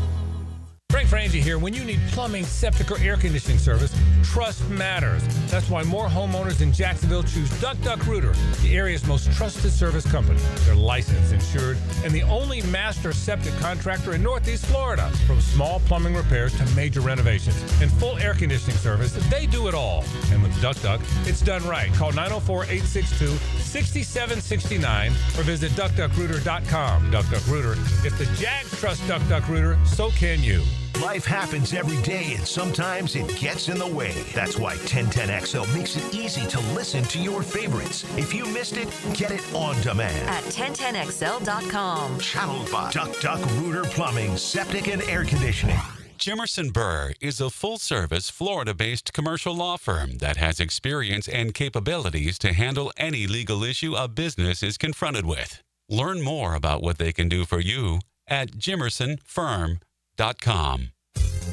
Speaker 2: Frangie here. When you need plumbing, septic, or air conditioning service, trust matters. That's why more homeowners in Jacksonville choose Duck Duck Rooter, the area's most trusted service company. They're licensed, insured, and the only master septic contractor in Northeast Florida. From small plumbing repairs to major renovations and full air conditioning service, they do it all. And with Duck Duck, it's done right. Call 904-862-6769 or visit duckduckrooter.com. Duck Duck Rooter. If the Jags trust Duck Duck Rooter, so can you.
Speaker 5: Life happens every day, and sometimes it gets in the way. That's why 1010XL makes it easy to listen to your favorites. If you missed it, get it on demand
Speaker 18: at 1010XL.com.
Speaker 5: Channeled by Duck Duck Rooter Plumbing, Septic, and Air Conditioning.
Speaker 11: Jimerson Burr is a full-service, Florida-based commercial law firm that has experience and capabilities to handle any legal issue a business is confronted with. Learn more about what they can do for you at jimersonfirm.com.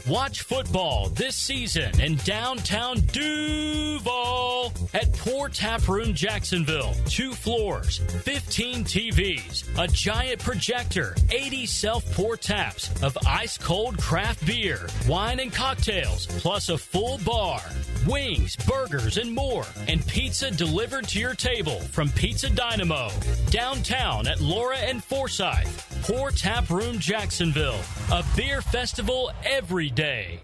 Speaker 21: Watch football this season in downtown Duval at Pour Tap Room Jacksonville. 2 floors, 15 TVs, a giant projector, 80 self-pour taps of ice-cold craft beer, wine and cocktails, plus a full bar, wings, burgers, and more, and pizza delivered to your table from Pizza Dynamo. Downtown at Laura and Forsyth. Pour Tap Room Jacksonville. A beer festival every day.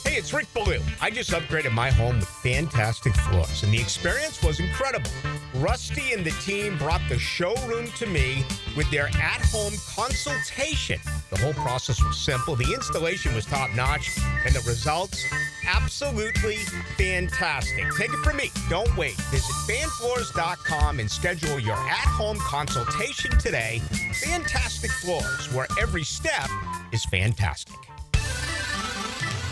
Speaker 12: Hey, it's Rick Ballou. I just upgraded my home with fantastic floors, and the experience was incredible. Rusty and the team brought the showroom to me with their at-home consultation. The whole process was simple, the installation was top-notch, and the results, absolutely fantastic. Take it from me. Don't wait. Visit fanfloors.com and schedule your at-home consultation today. Fantastic Floors, where every step is fantastic.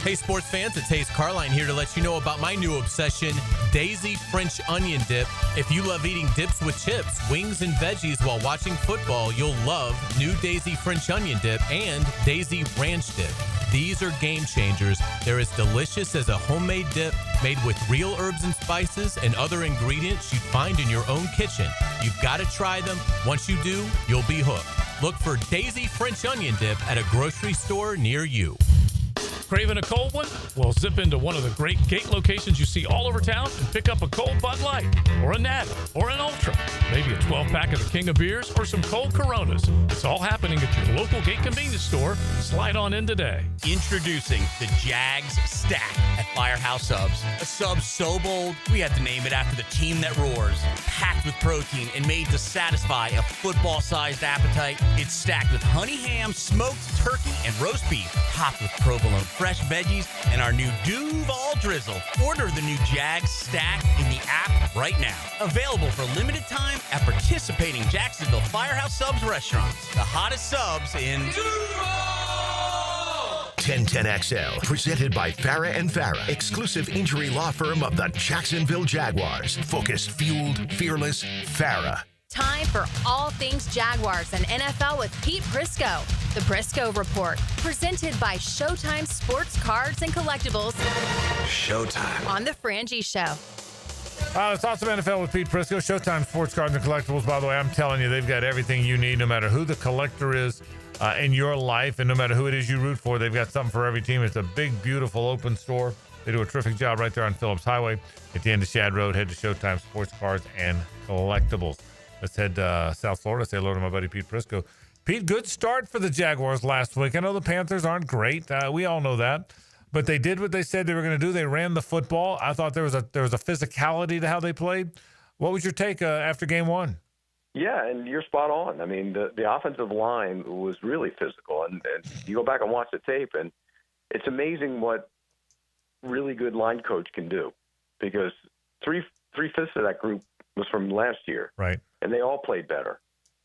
Speaker 3: Hey, sports fans, it's Hayes Carline here to let you know about my new obsession, Daisy French Onion Dip. If you love eating dips with chips, wings, and veggies while watching football, you'll love new Daisy French Onion Dip and Daisy Ranch Dip. These are game changers. They're as delicious as a homemade dip made with real herbs and spices and other ingredients you'd find in your own kitchen. You've got to try them. Once you do, you'll be hooked. Look for Daisy French Onion Dip at a grocery store near you.
Speaker 8: Craving a cold one? Well, zip into one of the great gate locations you see all over town and pick up a cold Bud Light, or a Natty, or an Ultra, maybe a 12-pack of the King of Beers, or some cold Coronas. It's all happening at your local gate convenience store. Slide on in today.
Speaker 19: Introducing the Jags Stack at Firehouse Subs. A sub so bold, we had to name it after the team that roars. Packed with protein and made to satisfy a football-sized appetite. It's stacked with honey ham, smoked turkey, and roast beef, topped with provolone fresh veggies, and our new Duval Drizzle. Order the new Jags Stack in the app right now. Available for limited time at participating Jacksonville Firehouse Subs restaurants. The hottest subs in Duval!
Speaker 5: 1010XL, presented by Farah and Farah, exclusive injury law firm of the Jacksonville Jaguars. Focused, fueled, fearless, Farah.
Speaker 1: Time for all things Jaguars and NFL with Pete Prisco. The Prisco Report, presented by Showtime Sports Cards and Collectibles.
Speaker 5: Showtime.
Speaker 1: On The Frangie Show.
Speaker 2: It's awesome NFL with Pete Prisco. Showtime Sports Cards and Collectibles. By the way, I'm telling you, they've got everything you need, no matter who the collector is in your life, and no matter who it is you root for, they've got something for every team. It's a big, beautiful, open store. They do a terrific job right there on Phillips Highway at the end of Shad Road. Head to Showtime Sports Cards and Collectibles. Let's head South Florida. Say hello to my buddy Pete Prisco. Pete, good start for the Jaguars last week. I know the Panthers aren't great. We all know that. But they did what they said they were going to do. They ran the football. I thought there was a physicality to how they played. What was your take after game one?
Speaker 20: Yeah, and you're spot on. I mean, the offensive line was really physical. And you go back and watch the tape, and it's amazing what really good line coach can do. Because three-fifths of that group was from last year.
Speaker 2: Right.
Speaker 20: And they all played better.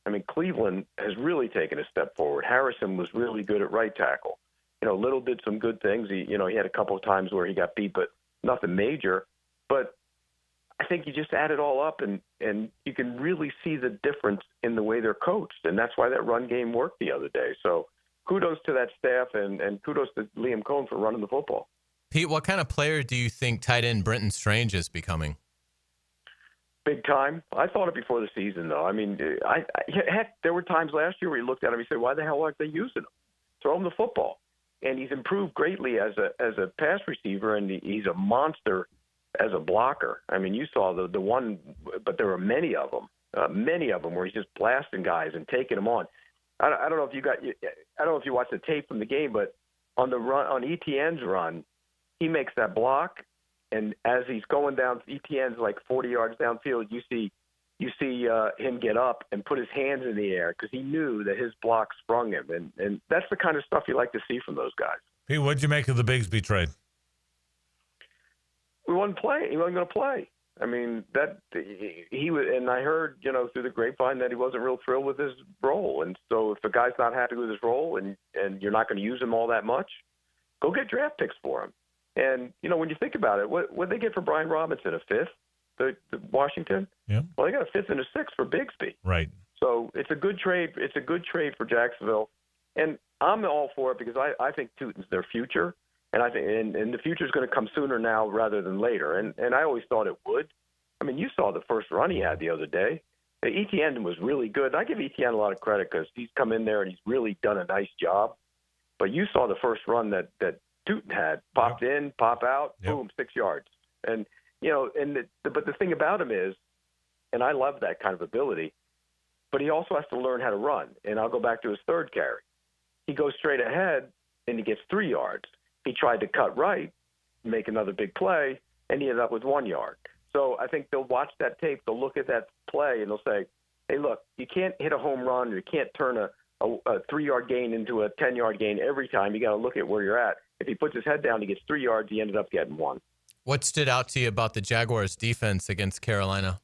Speaker 20: I mean, Cleveland has really taken a step forward. Harrison was really good at right tackle. Little did some good things. He had a couple of times where he got beat, but nothing major. But I think you just add it all up, and you can really see the difference in the way they're coached, and that's why that run game worked the other day. So kudos to that staff, and kudos to Liam Cohen for running the football.
Speaker 3: Pete, what kind of player do you think tight end Brenton Strange is becoming?
Speaker 20: Big time. I thought it before the season, though. I mean, heck, there were times last year where you looked at him and you said, why the hell aren't they using him? Throw him the football. And he's improved greatly as a pass receiver, and he's a monster as a blocker. I mean, you saw the one, but there were many of them where he's just blasting guys and taking them on. I don't know if you watched the tape from the game, but on the run, on Etienne's run, he makes that block, and as he's going down, Etienne's like 40 yards downfield. You see him get up and put his hands in the air because he knew that his block sprung him, and that's the kind of stuff you like to see from those guys.
Speaker 2: Pete, what'd you make of the Bigsby trade?
Speaker 20: He wasn't going to play. I mean, that he was, and I heard through the grapevine that he wasn't real thrilled with his role. And so, if the guy's not happy with his role, and you're not going to use him all that much, go get draft picks for him. And when you think about it, what they get for Brian Robinson, a fifth, the Washington?
Speaker 2: Yeah.
Speaker 20: Well, they got a fifth and a sixth for Bigsby.
Speaker 2: Right.
Speaker 20: So it's a good trade. It's a good trade for Jacksonville, and I'm all for it because I think Tootin's their future. And I think, and the future is going to come sooner now rather than later. And I always thought it would. I mean, you saw the first run he had the other day. Etienne was really good. I give Etienne a lot of credit because he's come in there and he's really done a nice job. But you saw the first run that Tootin had. Popped in, pop out, boom, 6 yards. And, but the thing about him is, and I love that kind of ability, but he also has to learn how to run. And I'll go back to his third carry. He goes straight ahead and he gets 3 yards. He tried to cut right, make another big play, and he ended up with 1 yard. So I think they'll watch that tape, they'll look at that play, and they'll say, hey, look, you can't hit a home run, or you can't turn a 3-yard gain into a 10-yard gain every time. You got to look at where you're at. If he puts his head down, he gets 3 yards, he ended up getting 1.
Speaker 3: What stood out to you about the Jaguars' defense against Carolina?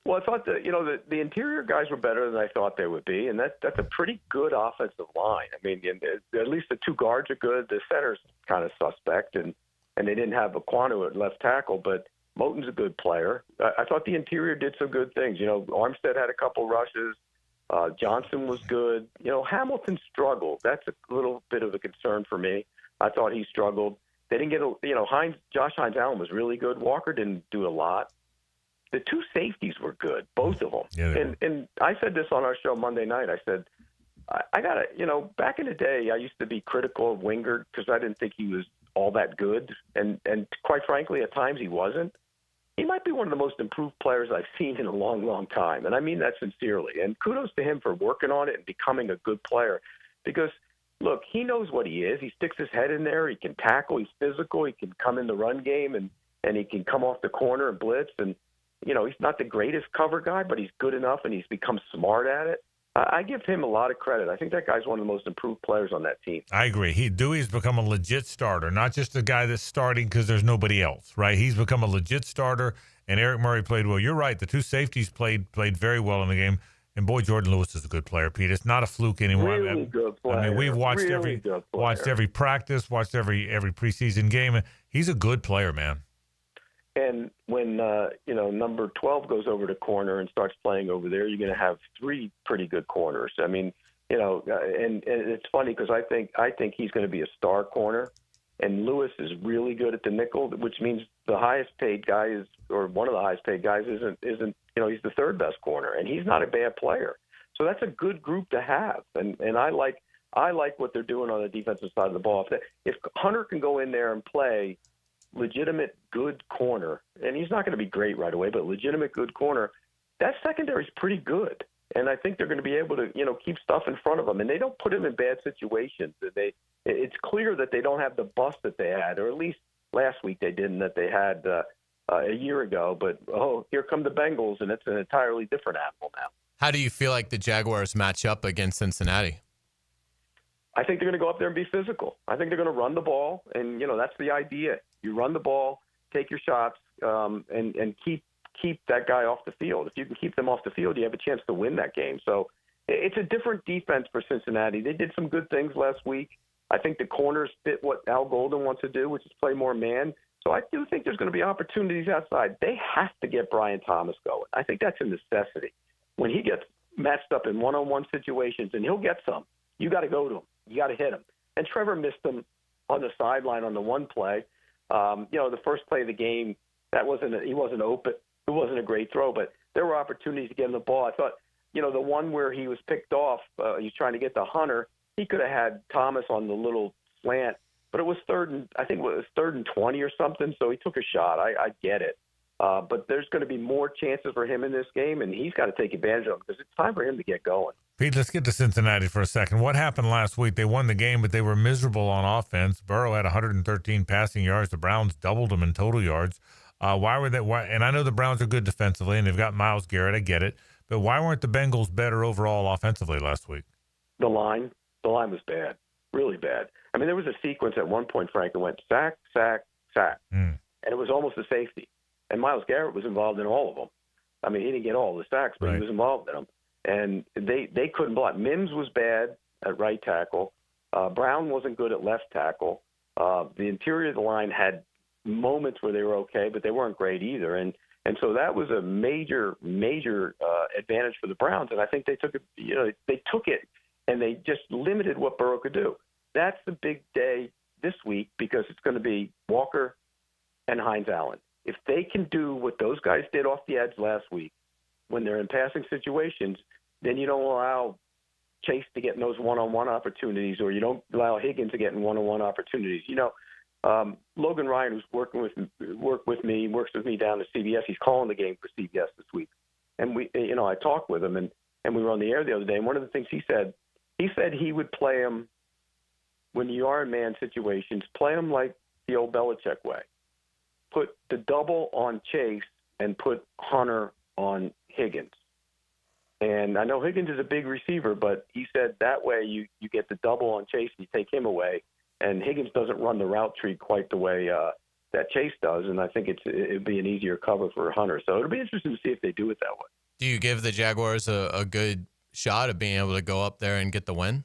Speaker 20: Well, I thought that the interior guys were better than I thought they would be, and that's a pretty good offensive line. I mean, at least the two guards are good. The center's kind of suspect, and they didn't have Aquanu at left tackle, but Moton's a good player. I thought the interior did some good things. Armstead had a couple rushes. Johnson was good. Hamilton struggled. That's a little bit of a concern for me. I thought he struggled. They didn't get Josh Hines-Allen was really good. Walker didn't do a lot. The two safeties were good, both of them. Yeah, and I said this on our show Monday night. I said, I got to, back in the day, I used to be critical of Wingard because I didn't think he was all that good. And quite frankly, at times he wasn't. He might be one of the most improved players I've seen in a long, long time. And I mean that sincerely. And kudos to him for working on it and becoming a good player because, look, he knows what he is. He sticks his head in there. He can tackle. He's physical. He can come in the run game, and he can come off the corner and blitz. And he's not the greatest cover guy, but he's good enough, and he's become smart at it. I give him a lot of credit. I think that guy's one of the most improved players on that team.
Speaker 2: I agree. Dewey's become a legit starter, not just a guy that's starting because there's nobody else, right? He's become a legit starter, and Eric Murray played well. You're right. The two safeties played very well in the game, and boy, Jordan Lewis is a good player, Pete. It's not a fluke anymore.
Speaker 20: Really good player.
Speaker 2: I mean, we've watched watched every practice, watched every preseason game. He's a good player, man.
Speaker 20: And when, number 12 goes over to corner and starts playing over there, you're going to have 3 pretty good corners. I mean, and it's funny because I think he's going to be a star corner. And Lewis is really good at the nickel, which means the highest paid guy is, or one of the highest paid guys isn't, he's the third best corner, and he's not a bad player. So that's a good group to have. And I like what they're doing on the defensive side of the ball. If Hunter can go in there and play legitimate good corner, and he's not going to be great right away, but legitimate good corner, that secondary is pretty good. And I think they're going to be able to, keep stuff in front of them. And they don't put him in bad situations. It's clear that they don't have the bust that they had, or at least last week they didn't, that they had a year ago. But, here come the Bengals, and it's an entirely different animal now.
Speaker 3: How do you feel like the Jaguars match up against Cincinnati?
Speaker 20: I think they're going to go up there and be physical. I think they're going to run the ball, and, that's the idea. You run the ball, take your shots, and keep that guy off the field. If you can keep them off the field, you have a chance to win that game. So, it's a different defense for Cincinnati. They did some good things last week. I think the corners fit what Al Golden wants to do, which is play more man. So I do think there's going to be opportunities outside. They have to get Brian Thomas going. I think that's a necessity. When he gets matched up in one-on-one situations, and he'll get some, you got to go to him. You got to hit him. And Trevor missed him on the sideline on the one play. The first play of the game, he wasn't open. It wasn't a great throw, but there were opportunities to get him the ball. I thought, the one where he was picked off, he's trying to get to Hunter, he could have had Thomas on the little slant, but it was third and 20 or something, so he took a shot. I get it. But there's going to be more chances for him in this game, and he's got to take advantage of them because it's time for him to get going.
Speaker 2: Pete, let's get to Cincinnati for a second. What happened last week? They won the game, but they were miserable on offense. Burrow had 113 passing yards. The Browns doubled them in total yards. Why were they? And I know the Browns are good defensively, and they've got Myles Garrett. I get it. But why weren't the Bengals better overall offensively last week?
Speaker 20: The line was bad, really bad. I mean, there was a sequence at one point, Frank, that went sack, sack, sack. And it was almost a safety. And Myles Garrett was involved in all of them. I mean, he didn't get all the sacks, but he was involved in them. And they couldn't block. Mims was bad at right tackle. Brown wasn't good at left tackle. The interior of the line had moments where they were okay, but they weren't great either. And so that was a major advantage for the Browns. And I think they took it. They took it, and they just limited what Burrow could do. That's the big day this week because it's going to be Walker and Hines Allen. If they can do what those guys did off the edge last week when they're in passing situations, then you don't allow Chase to get in those one-on-one opportunities, or you don't allow Higgins to get in one-on-one opportunities. Logan Ryan, who's works with me down at CBS. He's calling the game for CBS this week. And I talked with him, and we were on the air the other day. And one of the things he said he would play him when you are in man situations, play him like the old Belichick way. Put the double on Chase and put Hunter on Higgins. And I know Higgins is a big receiver, but he said that way you get the double on Chase and you take him away. And Higgins doesn't run the route tree quite the way that Chase does, and I think it'd be an easier cover for Hunter. So it'll be interesting to see if they do it that way.
Speaker 3: Do you give the Jaguars a good shot of being able to go up there and get the win?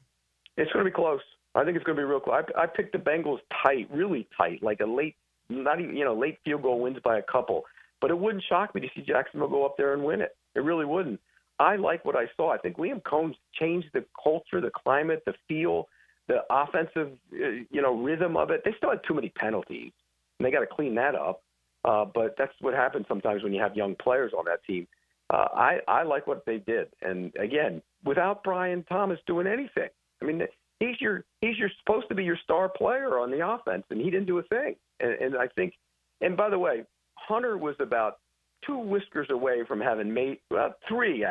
Speaker 20: It's going to be close. I think it's going to be real close. I picked the Bengals tight, really tight, like a late field goal wins by a couple. But it wouldn't shock me to see Jacksonville go up there and win it. It really wouldn't. I like what I saw. I think Liam Combs changed the culture, the climate, the feel, the offensive, rhythm of it. They still had too many penalties, and they got to clean that up. But that's what happens sometimes when you have young players on that team. I like what they did, and again, without Brian Thomas doing anything. I mean, he's your supposed to be your star player on the offense, and he didn't do a thing. And I think, and by the way, Hunter was about 2 whiskers away from having made three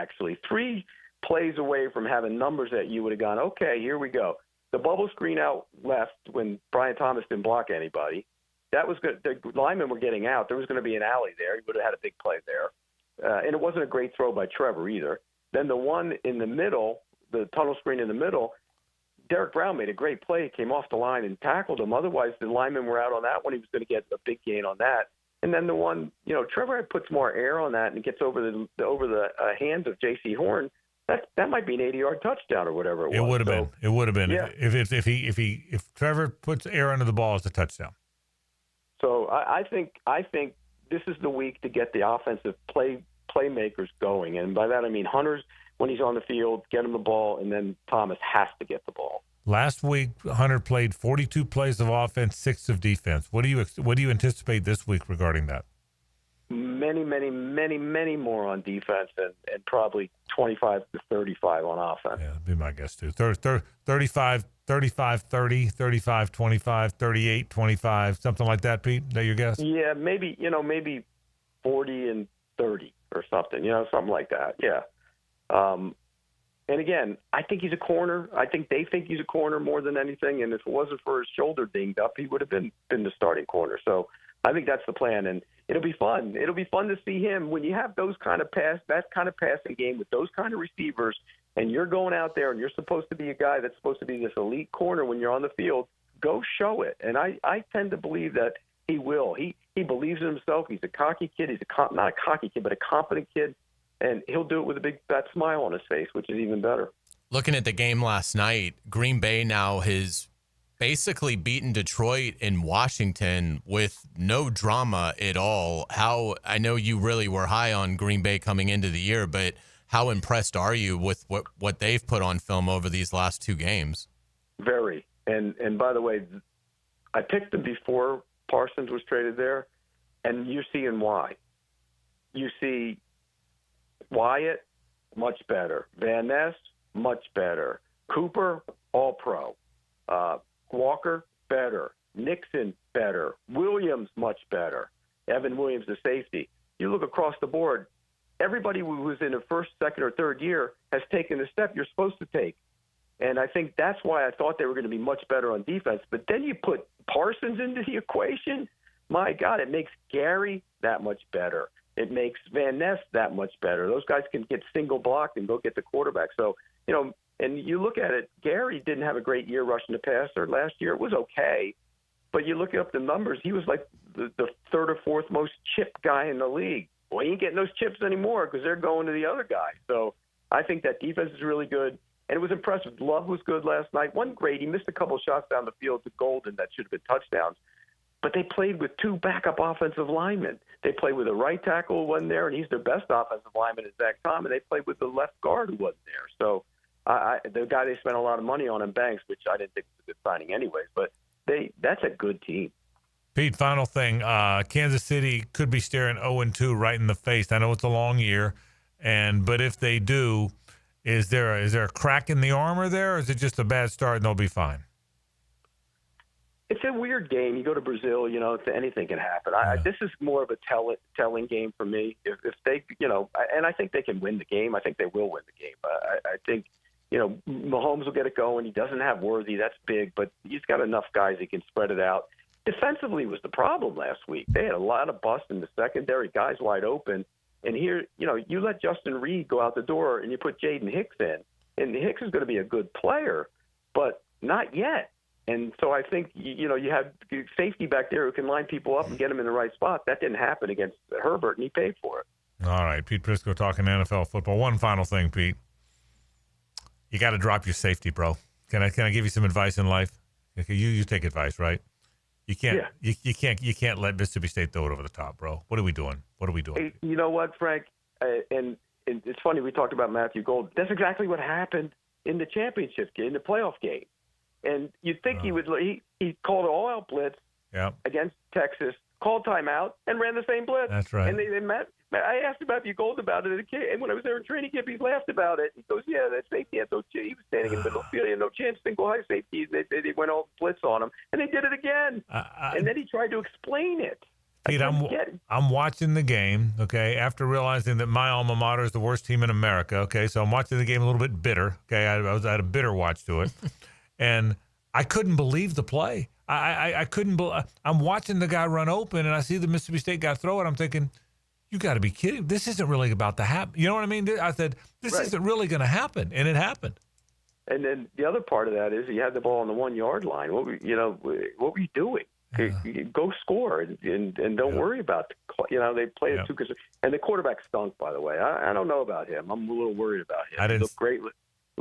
Speaker 20: plays away from having numbers that you would have gone, okay, here we go. The bubble screen out left when Brian Thomas didn't block anybody. That was good. The linemen were getting out. There was going to be an alley there. He would have had a big play there. And it wasn't a great throw by Trevor either. Then the one in the middle, the tunnel screen in the middle, Derek Brown made a great play. He came off the line and tackled him. Otherwise, the linemen were out on that one. He was going to get a big gain on that. And then the one, Trevor puts more air on that and gets over the hands of J.C. Horn. That might be an 80-yard touchdown or whatever it was.
Speaker 2: It would have been. It would have been.
Speaker 20: Yeah.
Speaker 2: If Trevor puts air under the ball, it's a touchdown.
Speaker 20: So I think this is the week to get the offensive playmakers going, and by that I mean Hunter's when he's on the field, get him the ball, and then Thomas has to get the ball.
Speaker 2: Last week, Hunter played 42 plays of offense, 6 of defense. What do you anticipate this week regarding that?
Speaker 20: Many, many, many, many more on defense, and probably 25 to 35 on offense.
Speaker 2: Yeah, that'd be my guess too. 35, 30, 35, 25, 38, 25, something like that, Pete? Is that your guess?
Speaker 20: Yeah, maybe 40 and 30 or something, something like that. Yeah. And again, I think he's a corner. I think they think he's a corner more than anything. And if it wasn't for his shoulder dinged up, he would have been the starting corner. So I think that's the plan, and it'll be fun. It'll be fun to see him when you have that kind of passing game with those kind of receivers, and you're going out there and you're supposed to be a guy that's supposed to be this elite corner when you're on the field. Go show it. And I tend to believe that he will. He believes in himself. He's a cocky kid. He's not a cocky kid, but a confident kid. And he'll do it with a big fat smile on his face, which is even better.
Speaker 3: looking at the game last night, Green Bay now has basically beaten Detroit and Washington with no drama at all. I know you really were high on Green Bay coming into the year, but how impressed are you with what they've put on film over these last 2 games?
Speaker 20: Very. And by the way, I picked them before Parsons was traded there, and you're seeing why. You see Wyatt, much better. Van Ness, much better. Cooper, all-pro. Walker, better. Nixon, better. Williams, much better. Evan Williams, the safety. You look across the board, everybody who was in the first, second, or third year has taken the step you're supposed to take. And I think that's why I thought they were going to be much better on defense. But then you put Parsons into the equation. My God, it makes Gary that much better. It makes Van Ness that much better. Those guys can get single blocked and go get the quarterback. So, and you look at it, Gary didn't have a great year rushing the passer last year. It was okay. But you look up the numbers, he was like the third or fourth most chipped guy in the league. Well, he ain't getting those chips anymore because they're going to the other guy. So I think that defense is really good. And it was impressive. Love was good last night. Wasn't great. He missed a couple shots down the field to Golden that should have been touchdowns. But they played with 2 backup offensive linemen. They played with a right tackle who wasn't there, and he's their best offensive lineman is Zach Tom, and they played with the left guard who wasn't there. So the guy they spent a lot of money on in Banks, which I didn't think was a good signing anyways, but that's a good team.
Speaker 2: Pete, final thing. Kansas City could be staring 0-2 right in the face. I know it's a long year, but if they do, is there a crack in the armor there, or is it just a bad start and they'll be fine?
Speaker 20: It's a weird game. You go to Brazil, anything can happen. This is more of a telling game for me. If they, and I think they can win the game. I think they will win the game. I think, Mahomes will get it going. He doesn't have Worthy. That's big, but he's got enough guys he can spread it out. Defensively was the problem last week. They had a lot of bust in the secondary, guys wide open. And here, you let Justin Reed go out the door and you put Jaden Hicks in. And Hicks is going to be a good player, but not yet. And so I think, you have safety back there who can line people up and get them in the right spot. That didn't happen against Herbert, and he paid for it.
Speaker 2: All right, Pete Prisco talking NFL football. One final thing, Pete. You got to drop your safety, bro. Can I give you some advice in life? Okay, you take advice, right? You can't you can't let Mississippi State throw it over the top, bro. What are we doing?
Speaker 20: Hey, you know what, Frank? And it's funny we talked about Matthew Gold. That's exactly what happened in the championship game, in the playoff game. And you'd think he called an all-out blitz against Texas, called timeout, and ran the same blitz.
Speaker 2: That's right.
Speaker 20: And I asked Matthew Gold about it, and when I was there in training camp, he laughed about it. He goes, "Yeah, that safety had no chance. He was standing in the middle of the field. He had no chance. Single high safety. They went all blitz on him, and they did it again. And then he tried to explain it."
Speaker 2: Pete, I'm watching the game, okay, after realizing that my alma mater is the worst team in America, okay, so I'm watching the game a little bit bitter, okay, I had a bitter watch to it, and I couldn't believe the play. I couldn't I'm watching the guy run open, and I see the Mississippi State guy throw it. I'm thinking, you got to be kidding. This isn't really about to happen. You know what I mean? I said, this isn't really going to happen, and it happened.
Speaker 20: And then the other part of that is he had the ball on the 1-yard line. What were you doing? Go score and don't worry about they played it too. And the quarterback stunk, by the way. I don't know about him. I'm a little worried about him. He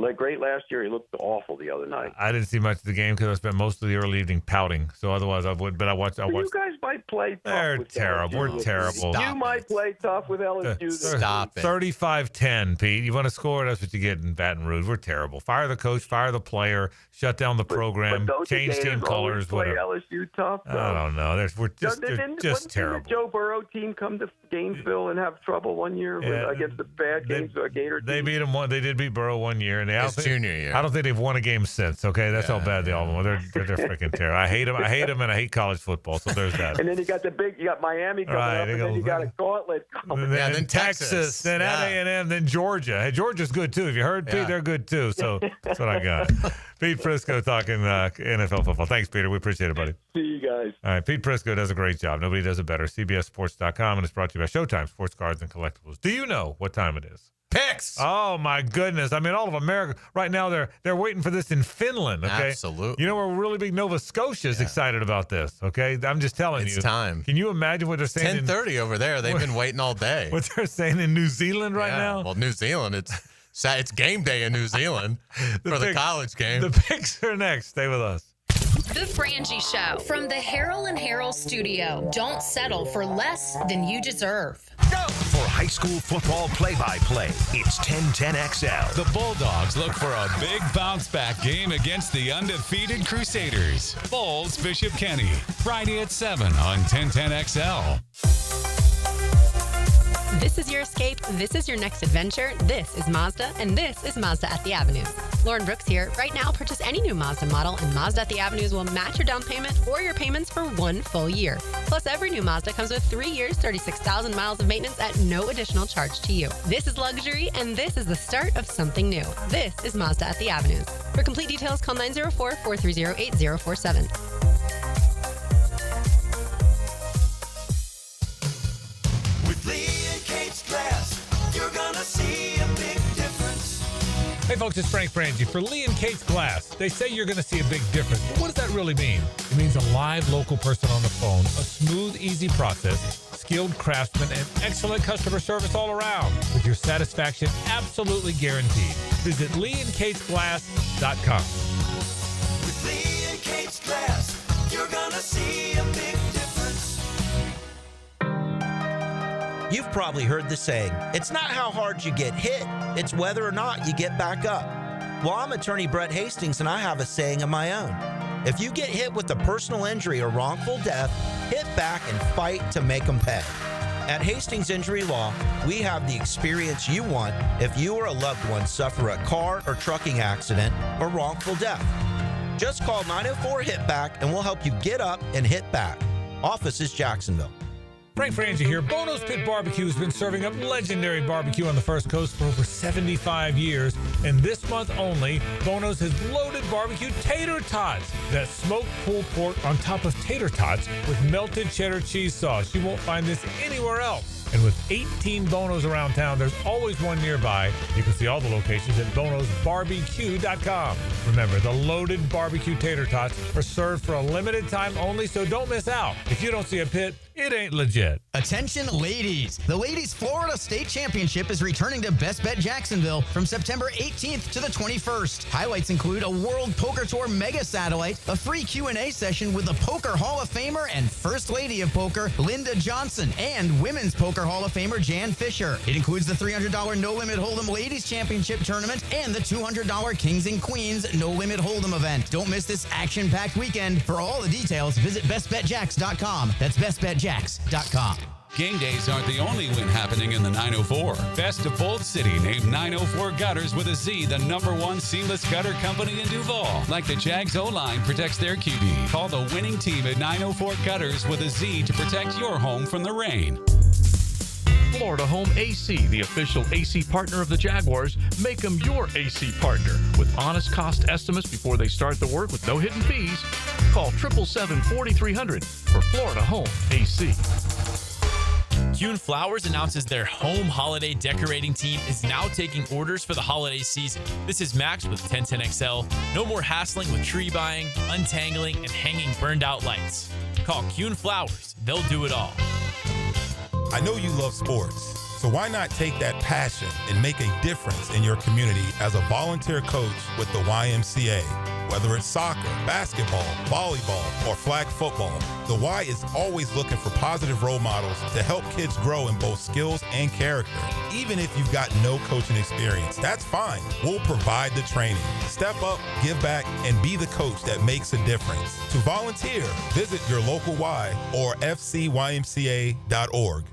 Speaker 20: looked great last year. He looked awful the other night.
Speaker 2: I didn't see much of the game because I spent most of the early evening pouting. So otherwise I would. But I watched.
Speaker 20: You guys might play tough.
Speaker 2: They're
Speaker 20: with
Speaker 2: terrible.
Speaker 20: LSU.
Speaker 2: We're terrible.
Speaker 20: You might play tough with LSU.
Speaker 3: Stop it.
Speaker 2: 35-10, Pete. You want to score? That's what you get in Baton Rouge. We're terrible. Fire the coach. Fire the player. Shut down the program. Change team colors.
Speaker 20: Play
Speaker 2: Whatever.
Speaker 20: LSU tough. Though.
Speaker 2: I don't know. We're just terrible.
Speaker 20: Didn't the Joe Burrow team come to Gainesville and have trouble one year against the bad Gainesville Gator team?
Speaker 2: They beat them one. They did beat Burrow one year, and
Speaker 3: His junior year.
Speaker 2: I don't think they've won a game since. Okay, that's how bad they all are. They're freaking terrible. I hate them. And I hate college football. So there's that.
Speaker 20: And then you got Miami coming up, and then you got a gauntlet coming.
Speaker 2: Then Texas, then A&M, then Georgia. Hey, Georgia's good too. Have you heard, Pete? They're good too. So that's what I got. Pete Prisco talking NFL football. Thanks, Peter. We appreciate it, buddy.
Speaker 20: See you guys.
Speaker 2: All right, Pete Prisco does a great job. Nobody does it better. CBSSports.com, and it's brought to you by Showtime Sports Cards and Collectibles. Do you know what time it is?
Speaker 3: Picks.
Speaker 2: Oh my goodness! I mean, all of America right now they're waiting for this in Finland. Okay,
Speaker 3: absolutely.
Speaker 2: You know, we're really big Nova Scotia is excited about this. Okay, I'm just telling you,
Speaker 3: it's time.
Speaker 2: Can you imagine what they're saying?
Speaker 3: 10:30 over there. They've been waiting all day.
Speaker 2: What they're saying in New Zealand right now?
Speaker 3: Well, New Zealand, it's It's game day in New Zealand for the college game.
Speaker 2: The picks are next. Stay with us.
Speaker 1: The Frangie Show from the Harrell and Harrell studio. Don't settle for less than you deserve.
Speaker 5: For high school football play-by-play, it's 1010XL.
Speaker 11: The Bulldogs look for a big bounce-back game against the undefeated Crusaders. Bulls Bishop Kenny, Friday at 7 on 1010XL.
Speaker 9: This is your escape. This is your next adventure. This is Mazda, and this is Mazda at the Avenues. Lauren Brooks here. Right now, purchase any new Mazda model, and Mazda at the Avenues will match your down payment or your payments for 1 full year. Plus, every new Mazda comes with 3 years, 36,000 miles of maintenance at no additional charge to you. This is luxury, and this is the start of something new. This is Mazda at the Avenues. For complete details, call 904-430-8047.
Speaker 16: You're gonna see a big difference.
Speaker 2: Hey folks, it's Frangie for Lee and Kate's Glass. They say you're going to see a big difference, but what does that really mean? It means a live local person on the phone, a smooth, easy process, skilled craftsmen, and excellent customer service all around, with your satisfaction absolutely guaranteed. Visit leeandkatesglass.com.
Speaker 16: With Lee and Kate's Glass, you're gonna see a big difference.
Speaker 15: You've probably heard the saying, it's not how hard you get hit, it's whether or not you get back up. Well, I'm attorney Brett Hastings, and I have a saying of my own. If you get hit with a personal injury or wrongful death, hit back and fight to make them pay. At Hastings Injury Law, we have the experience you want if you or a loved one suffer a car or trucking accident or wrongful death. Just call 904-HIT-BACK and we'll help you get up and hit back. Office is Jacksonville.
Speaker 2: Frank Frangie here. Bono's Pit Barbecue has been serving up legendary barbecue on the First Coast for over 75 years. And this month only, Bono's has loaded barbecue tater tots. That smoked pulled pork on top of tater tots with melted cheddar cheese sauce. You won't find this anywhere else. And with 18 Bonos around town, there's always one nearby. You can see all the locations at bonosbarbecue.com. Remember, the loaded barbecue tater tots are served for a limited time only, so don't miss out. If you don't see a pit, it ain't legit.
Speaker 22: Attention ladies. The Ladies Florida State Championship is returning to Best Bet Jacksonville from September 18th to the 21st. Highlights include a World Poker Tour Mega Satellite, a free Q&A session with the Poker Hall of Famer and First Lady of Poker, Linda Johnson, and Women's Poker Hall of Famer Jan Fisher. It includes the $300 No Limit Hold'em Ladies Championship Tournament and the $200 Kings and Queens No Limit Hold'em event. Don't miss this action-packed weekend. For all the details, visit bestbetjacks.com. That's bestbetjacks.com.
Speaker 11: Game days aren't the only win happening in the 904. Best of Bold City named 904 Gutters with a Z the #1 seamless gutter company in Duval. Like the Jags O-line protects their QB. Call the winning team at 904 Gutters with a Z to protect your home from the rain.
Speaker 8: Florida Home AC, the official AC partner of the Jaguars. Make them your AC partner with honest cost estimates before they start the work with no hidden fees. Call 777-4300 for Florida Home AC.
Speaker 23: Kuhn Flowers announces their home holiday decorating team is now taking orders for the holiday season. This is Max with 1010XL. No more hassling with tree buying, untangling, and hanging burned out lights. Call Kuhn Flowers. They'll do it all.
Speaker 24: I know you love sports, so why not take that passion and make a difference in your community as a volunteer coach with the YMCA? Whether it's soccer, basketball, volleyball, or flag football, the Y is always looking for positive role models to help kids grow in both skills and character. Even if you've got no coaching experience, that's fine. We'll provide the training. Step up, give back, and be the coach that makes a difference. To volunteer, visit your local Y or fcymca.org.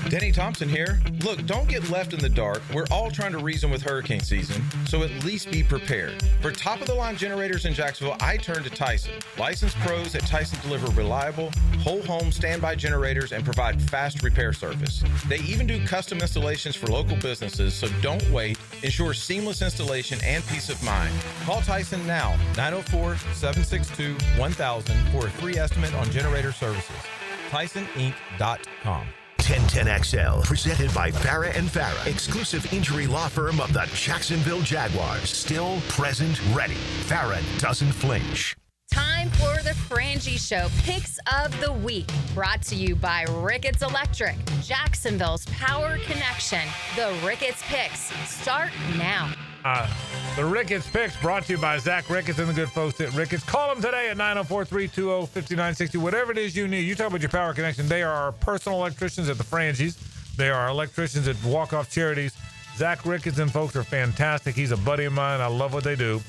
Speaker 26: Denny Thompson here. Look, don't get left in the dark. We're all trying to reason with hurricane season, so at least be prepared. For top-of-the-line generators in Jacksonville, I turn to Tyson. Licensed pros at Tyson deliver reliable, whole-home standby generators and provide fast repair service. They even do custom installations for local businesses, so don't wait. Ensure seamless installation and peace of mind. Call Tyson now, 904-762-1000 for a free estimate on generator services. TysonInc.com.
Speaker 5: 1010XL, presented by Farah & Farah, exclusive injury law firm of the Jacksonville Jaguars. Still, present, ready. Farah doesn't flinch.
Speaker 1: Time for the Frangie Show Picks of the Week. Brought to you by Ricketts Electric, Jacksonville's power connection. The Ricketts Picks start now.
Speaker 2: The Ricketts Picks brought to you by Zach Ricketts and the good folks at Ricketts. Call them today at 904-320-5960. Whatever it is you need. You talk about your power connection. They are our personal electricians at the Frangies. They are electricians at Walk-Off Charities. Zach Ricketts and folks are fantastic. He's a buddy of mine. I love what they do.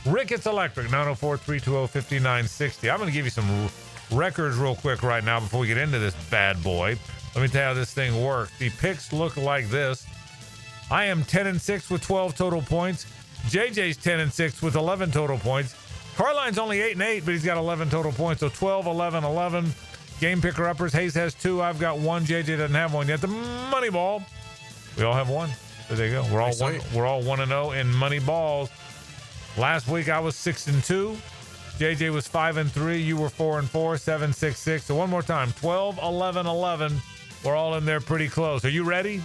Speaker 2: Ricketts Electric, 904-320-5960. I'm going to give you some records real quick right now before we get into this bad boy. Let me tell you how this thing works. The picks look like this. I am 10-6 with 12 total points. JJ's 10-6 with 11 total points. Carline's only 8-8, but he's got 11 total points. So 12, 11, 11. Game picker-uppers. Hayes has 2. I've got 1. JJ doesn't have 1 yet. The money ball. We all have 1. So there you go. We're all 1-0 in money balls. Last week I was 6-2. JJ was 5-3. You were 4-4. 7-6-6. So one more time. 12, 11, 11. We're all in there pretty close. Are you ready?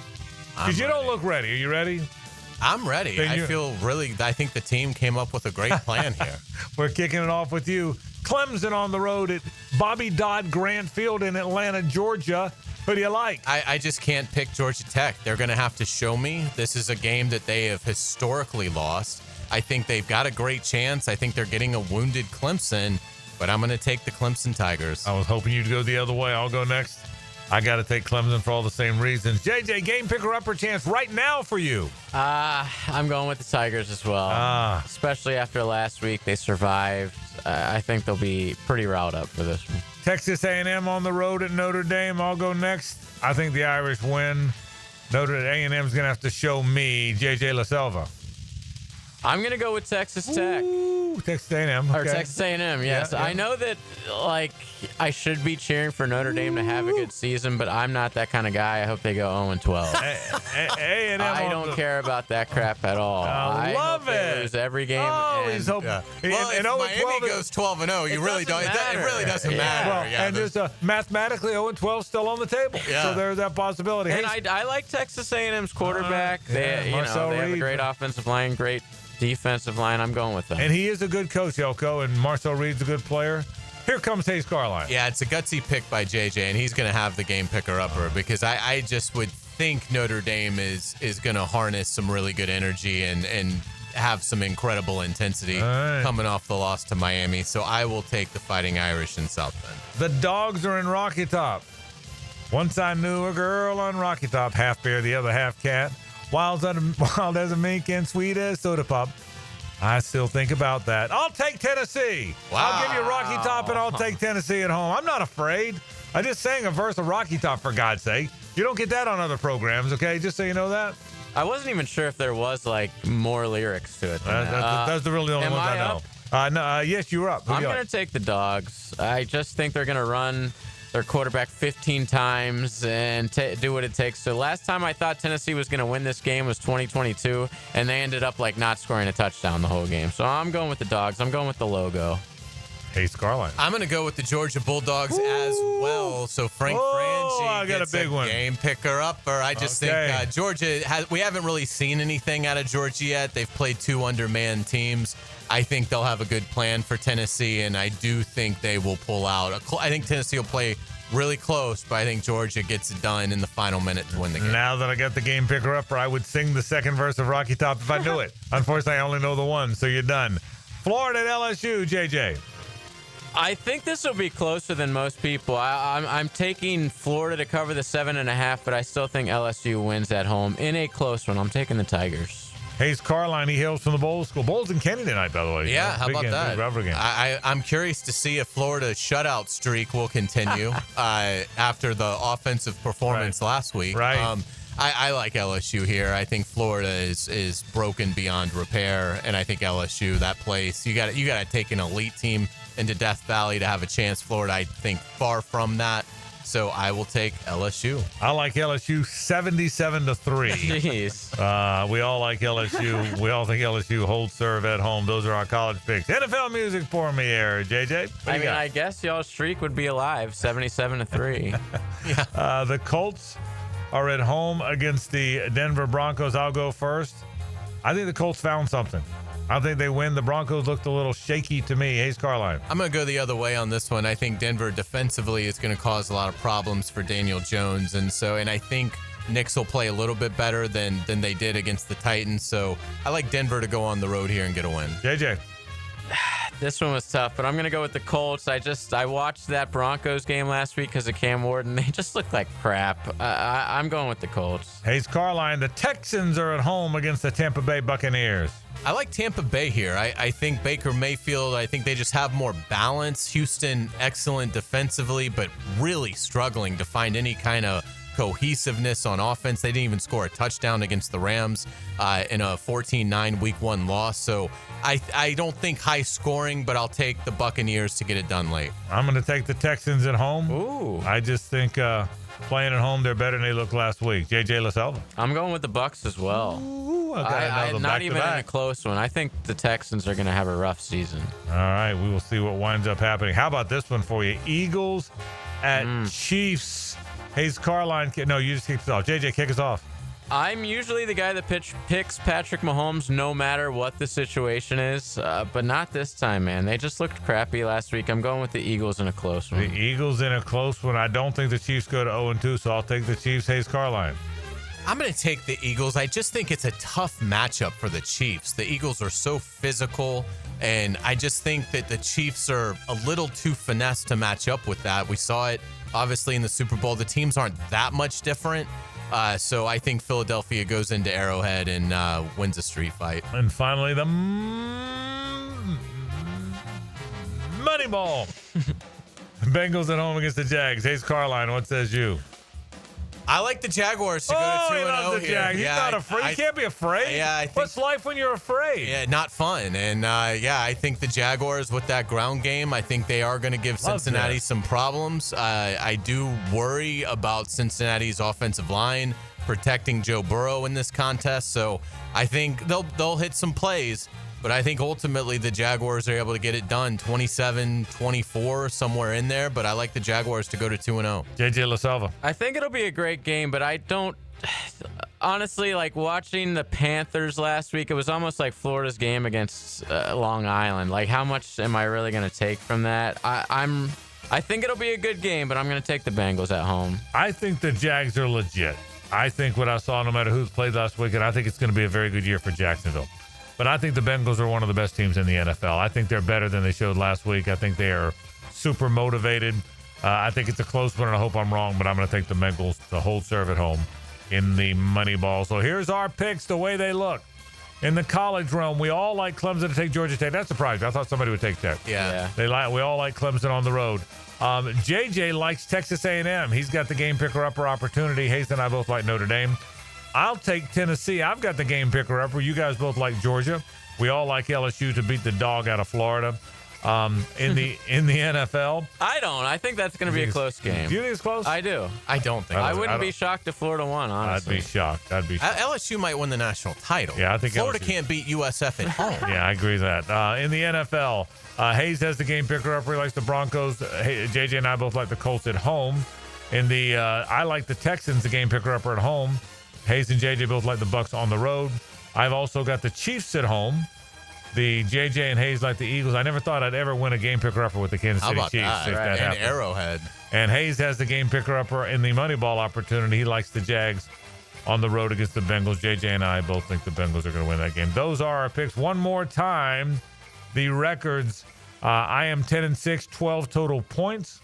Speaker 2: Because you don't look ready. Are you ready?
Speaker 3: I'm ready. I think the team came up with a great plan here.
Speaker 2: We're kicking it off with you. Clemson on the road at Bobby Dodd Grant Field in Atlanta, Georgia. Who do you like?
Speaker 3: I just can't pick Georgia Tech. They're going to have to show me. This is a game that they have historically lost. I think they've got a great chance. I think they're getting a wounded Clemson, but I'm going to take the Clemson Tigers.
Speaker 2: I was hoping you'd go the other way. I'll go next. I got to take Clemson for all the same reasons. JJ, game picker-upper chance right now for you.
Speaker 4: I'm going with the Tigers as well. Especially after last week, they survived. I think they'll be pretty riled up for this one.
Speaker 2: Texas A&M on the road at Notre Dame. I'll go next. I think the Irish win. Notre A&M's going to have to show me JJ LaSelva.
Speaker 4: I'm going to go with Texas Tech.
Speaker 2: Ooh, Texas A&M. Okay.
Speaker 4: Or Texas A&M, yes.
Speaker 2: Yeah.
Speaker 4: I know that, I should be cheering for Notre Dame to have a good season, but I'm not that kind of guy. I hope they go 0-12.
Speaker 2: A&M
Speaker 4: I don't care about that crap at all.
Speaker 2: I love
Speaker 4: hope
Speaker 2: it.
Speaker 4: They lose every game.
Speaker 2: He's hoping.
Speaker 3: Well, if Miami goes 12-0, you really don't. It really doesn't matter.
Speaker 2: Well, and just mathematically 0-12 still on the table.
Speaker 3: Yeah.
Speaker 2: So there's that possibility.
Speaker 4: And I like Texas A&M's quarterback. They have a great offensive line, great defensive line. I'm going with them.
Speaker 2: And he is a good coach, Elko, and Marcel Reed's a good player. Here comes Hayes Carline.
Speaker 3: Yeah, it's a gutsy pick by JJ, and he's going to have the game picker-upper because I just would think Notre Dame is going to harness some really good energy and have some incredible intensity coming off the loss to Miami. So I will take the Fighting Irish in South Bend.
Speaker 2: The dogs are in Rocky Top. Once I knew a girl on Rocky Top, half bear, the other half cat. Wild as a mink and sweet as soda pop. I still think about that. I'll take Tennessee.
Speaker 3: Wow.
Speaker 2: I'll give you Rocky Top and I'll take Tennessee at home. I'm not afraid. I just sang a verse of Rocky Top, for God's sake. You don't get that on other programs, okay? Just so you know that.
Speaker 4: I wasn't even sure if there was more lyrics to it.
Speaker 2: That's the really only ones I know. Yes, you were up.
Speaker 4: I'm going to take the dogs. I just think they're going to run their quarterback 15 times and do what it takes. So last time I thought Tennessee was going to win this game was 2022, and they ended up not scoring a touchdown the whole game. So I'm going with the dogs. I'm going with the logo.
Speaker 2: Hayes Carline.
Speaker 3: I'm going to go with the Georgia Bulldogs as well. So Frangie
Speaker 2: I got
Speaker 3: gets
Speaker 2: a big one.
Speaker 3: Game picker-upper. I just think Georgia we haven't really seen anything out of Georgia yet. They've played 2 undermanned teams. I think they'll have a good plan for Tennessee, and I do think they will pull out. I think Tennessee will play really close, but I think Georgia gets it done in the final minute to win the game.
Speaker 2: Now that I got the game picker-upper, I would sing the second verse of Rocky Top if I knew it. Unfortunately, I only know the one, so you're done. Florida at LSU, JJ.
Speaker 4: I think this will be closer than most people. I'm taking Florida to cover the 7.5, but I still think LSU wins at home in a close one. I'm taking the Tigers.
Speaker 2: Hayes Carline, he hails from the Bowl School. Bowl's in Kenny tonight, by the way.
Speaker 3: Yeah, how about that?
Speaker 2: Big rubber game.
Speaker 3: I'm curious to see if Florida's shutout streak will continue after the offensive performance last week.
Speaker 2: Right.
Speaker 3: I like LSU here. I think Florida is broken beyond repair, and I think LSU, that place, you got to take an elite team into Death Valley to have a chance. Florida, I think, far from that. So I will take LSU.
Speaker 2: I like LSU 77-3.
Speaker 4: Jeez.
Speaker 2: We all like LSU. We all think LSU holds serve at home. Those are our college picks. NFL music for me, JJ.
Speaker 4: I guess y'all's streak would be alive, 77-3.
Speaker 2: The Colts are at home against the Denver Broncos. I'll go first. I think the Colts found something. I think they win. The Broncos looked a little shaky to me. Hayes Carline.
Speaker 3: I'm going to go the other way on this one. I think Denver defensively is going to cause a lot of problems for Daniel Jones. And I think Knicks will play a little bit better than they did against the Titans. So I like Denver to go on the road here and get a win.
Speaker 2: JJ.
Speaker 4: This one was tough, but I'm going to go with the Colts. I watched that Broncos game last week because of Cam Ward, they just looked like crap. I'm going with the Colts.
Speaker 2: Hayes Carline, the Texans are at home against the Tampa Bay Buccaneers.
Speaker 3: I like Tampa Bay here. I think Baker Mayfield, I think they just have more balance. Houston, excellent defensively, but really struggling to find any kind of cohesiveness on offense. They didn't even score a touchdown against the Rams in a 14-9 Week 1 loss. So I don't think high scoring, but I'll take the Buccaneers to get it done late.
Speaker 2: I'm going to take the Texans at home.
Speaker 4: Ooh.
Speaker 2: I just think playing at home, they're better than they looked last week. JJ LaSalva.
Speaker 4: I'm going with the Bucs as well.
Speaker 2: Ooh,
Speaker 4: not even in a close one. I think the Texans are going to have a rough season.
Speaker 2: All right, we will see what winds up happening. How about this one for you? Eagles at Chiefs. Hayes Carline. No, you just kick us off. JJ, kick us off.
Speaker 4: I'm usually the guy that picks Patrick Mahomes no matter what the situation is, but not this time, man. They just looked crappy last week. I'm going with the Eagles in a close one.
Speaker 2: The Eagles in a close one. I don't think the Chiefs go to 0-2, so I'll take the Chiefs. Hayes Carline.
Speaker 3: I'm going to take the Eagles. I just think it's a tough matchup for the Chiefs. The Eagles are so physical, and I just think that the Chiefs are a little too finesse to match up with that. We saw it, obviously, in the Super Bowl. The teams aren't that much different. So I think Philadelphia goes into Arrowhead and wins a street fight.
Speaker 2: And finally, the Moneyball. Bengals at home against the Jags. Hayes Carline, what says you?
Speaker 3: I like the Jaguars to go to 2-0
Speaker 2: he loves the
Speaker 3: here.
Speaker 2: Jags. He's not afraid. You can't be afraid.
Speaker 3: Yeah, I think,
Speaker 2: what's life when you're afraid?
Speaker 3: Yeah, not fun. And I think the Jaguars with that ground game, I think they are going to give Cincinnati some problems. I do worry about Cincinnati's offensive line protecting Joe Burrow in this contest. So I think they'll hit some plays. But I think ultimately the Jaguars are able to get it done 27-24, somewhere in there. But I like the Jaguars to go to 2-0.
Speaker 2: JJ LaSalva.
Speaker 4: I think it'll be a great game, but I don't... Honestly, like watching the Panthers last week, it was almost like Florida's game against Long Island. Like, how much am I really going to take from that? I think it'll be a good game, but I'm going to take the Bengals at home.
Speaker 2: I think the Jags are legit. I think what I saw, no matter who's played last week, and I think it's going to be a very good year for Jacksonville. But I think the Bengals are one of the best teams in the NFL. I think they're better than they showed last week. I think they are super motivated. I think it's a close one, and I hope I'm wrong, but I'm going to take the Bengals to hold serve at home in the Moneyball. So here's our picks, the way they look. In the college realm, we all like Clemson to take Georgia Tech. That surprised me. I thought somebody would take Tech.
Speaker 3: Yeah.
Speaker 2: We all like Clemson on the road. JJ likes Texas A&M. He's got the game picker-upper opportunity. Hayes and I both like Notre Dame. I'll take Tennessee. I've got the game picker-upper. You guys both like Georgia. We all like LSU to beat the dog out of Florida. In the NFL,
Speaker 4: I don't. I think that's going to be a close game.
Speaker 2: Do you think it's close?
Speaker 4: I do.
Speaker 3: I don't think.
Speaker 4: I wouldn't be shocked if Florida won. Honestly,
Speaker 2: I'd be shocked.
Speaker 3: LSU might win the national title.
Speaker 2: Yeah, I think
Speaker 3: Florida
Speaker 2: LSU
Speaker 3: can't beat USF at home.
Speaker 2: Yeah, I agree with that. In the NFL, Hayes has the game picker-upper. He likes the Broncos. JJ and I both like the Colts at home. In the I like the Texans, the game picker-upper at home. Hayes and JJ both like the Bucs on the road. I've also got the Chiefs at home. The JJ and Hayes like the Eagles. I never thought I'd ever win a game picker-upper with the Kansas City Chiefs.
Speaker 3: How about that? And Arrowhead.
Speaker 2: And Hayes has the game picker-upper in the Moneyball opportunity. He likes the Jags on the road against the Bengals. JJ and I both think the Bengals are going to win that game. Those are our picks. One more time, the records. I am 10-6, 12 total points.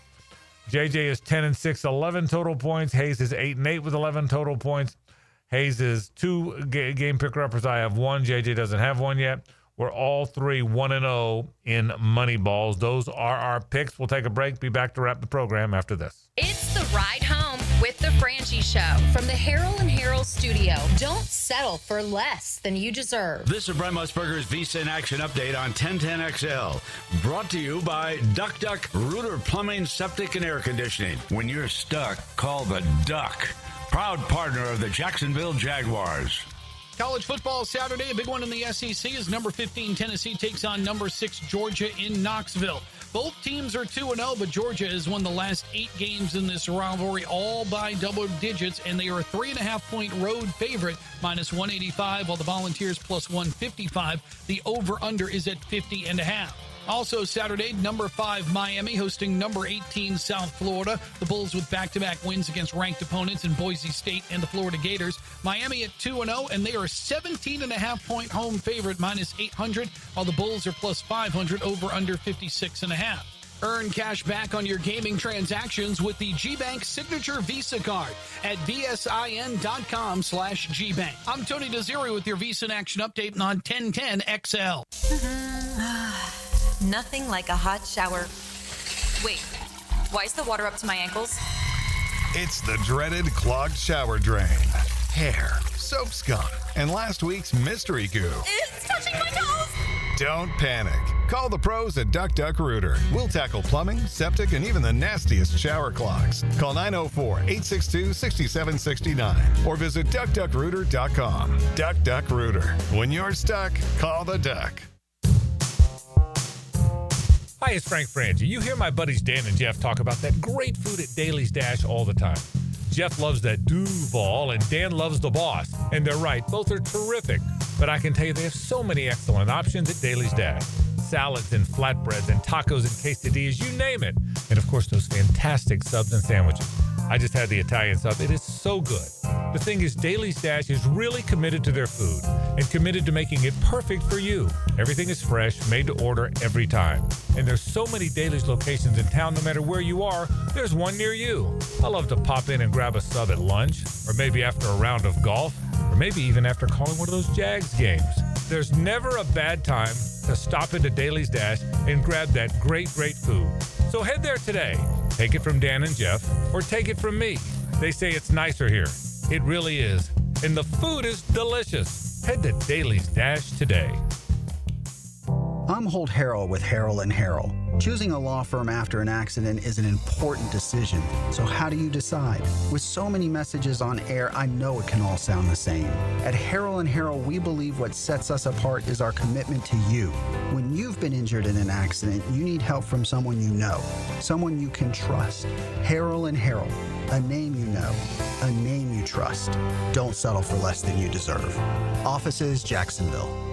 Speaker 2: JJ is 10-6, 11 total points. Hayes is 8-8 with 11 total points. Hayes is 2 game picker-uppers. I have 1. JJ doesn't have 1 yet. We're all 3 1-0 in Moneyballs. Those are our picks. We'll take a break. Be back to wrap the program after this.
Speaker 1: It's the ride home with the Frangie Show from the Harold and Harold studio. Don't settle for less than you deserve.
Speaker 6: This is Brent Musburger's Visa in Action update on 1010XL. Brought to you by Duck Duck Rooter Plumbing, Septic, and Air Conditioning. When you're stuck, call the Duck. Proud partner of the Jacksonville Jaguars.
Speaker 8: College football Saturday, a big one in the SEC as number 15 Tennessee takes on number 6 Georgia in Knoxville. Both teams are 2-0, but Georgia has won the last 8 games in this rivalry, all by double digits, and they are a 3.5-point road favorite, minus 185, while the Volunteers plus 155. The over-under is at 50.5. Also Saturday, number 5 Miami hosting number 18 South Florida. The Bulls with back-to-back wins against ranked opponents in Boise State and the Florida Gators. Miami at 2-0, and they are a 17.5-point home favorite, minus 800, while the Bulls are plus 500, over under 56.5. Earn cash back on your gaming transactions with the GBank Signature Visa Card at vsin.com/GBank. I'm Tony Desiri with your Visa in Action update on 1010 XL.
Speaker 18: Nothing like a hot shower. Wait, why is the water up to my ankles?
Speaker 7: It's the dreaded clogged shower drain. Hair, soap scum, and last week's mystery goo.
Speaker 18: It's touching my toes!
Speaker 7: Don't panic. Call the pros at Duck Duck Rooter. We'll tackle plumbing, septic, and even the nastiest shower clogs. Call 904-862-6769 or visit duckduckrooter.com. Duck Duck Rooter. When you're stuck, call the duck.
Speaker 2: Hi, it's Frangie. You hear my buddies Dan and Jeff talk about that great food at Daly's Dash all the time. Jeff loves that Duval and Dan loves the Boss. And they're right, both are terrific. But I can tell you they have so many excellent options at Daly's Dash. Salads and flatbreads and tacos and quesadillas, you name it. And of course, those fantastic subs and sandwiches. I just had the Italian sub. It is so good. The thing is, Daly's Dash is really committed to their food and committed to making it perfect for you. Everything is fresh, made to order every time. And there's so many Daly's locations in town, no matter where you are, there's one near you. I love to pop in and grab a sub at lunch, or maybe after a round of golf, or maybe even after calling one of those Jags games. There's never a bad time to stop into Daly's Dash and grab that great, great food. So head there today. Take it from Dan and Jeff, or take it from me. They say it's nicer here. It really is. And the food is delicious. Head to Daly's Dash today.
Speaker 10: I'm Holt Harrell with Harrell & Harrell. Choosing a law firm after an accident is an important decision. So how do you decide? With so many messages on air, I know it can all sound the same. At Harrell & Harrell, we believe what sets us apart is our commitment to you. When you've been injured in an accident, you need help from someone you know, someone you can trust. Harrell & Harrell, a name you know, a name you trust. Don't settle for less than you deserve. Offices, Jacksonville.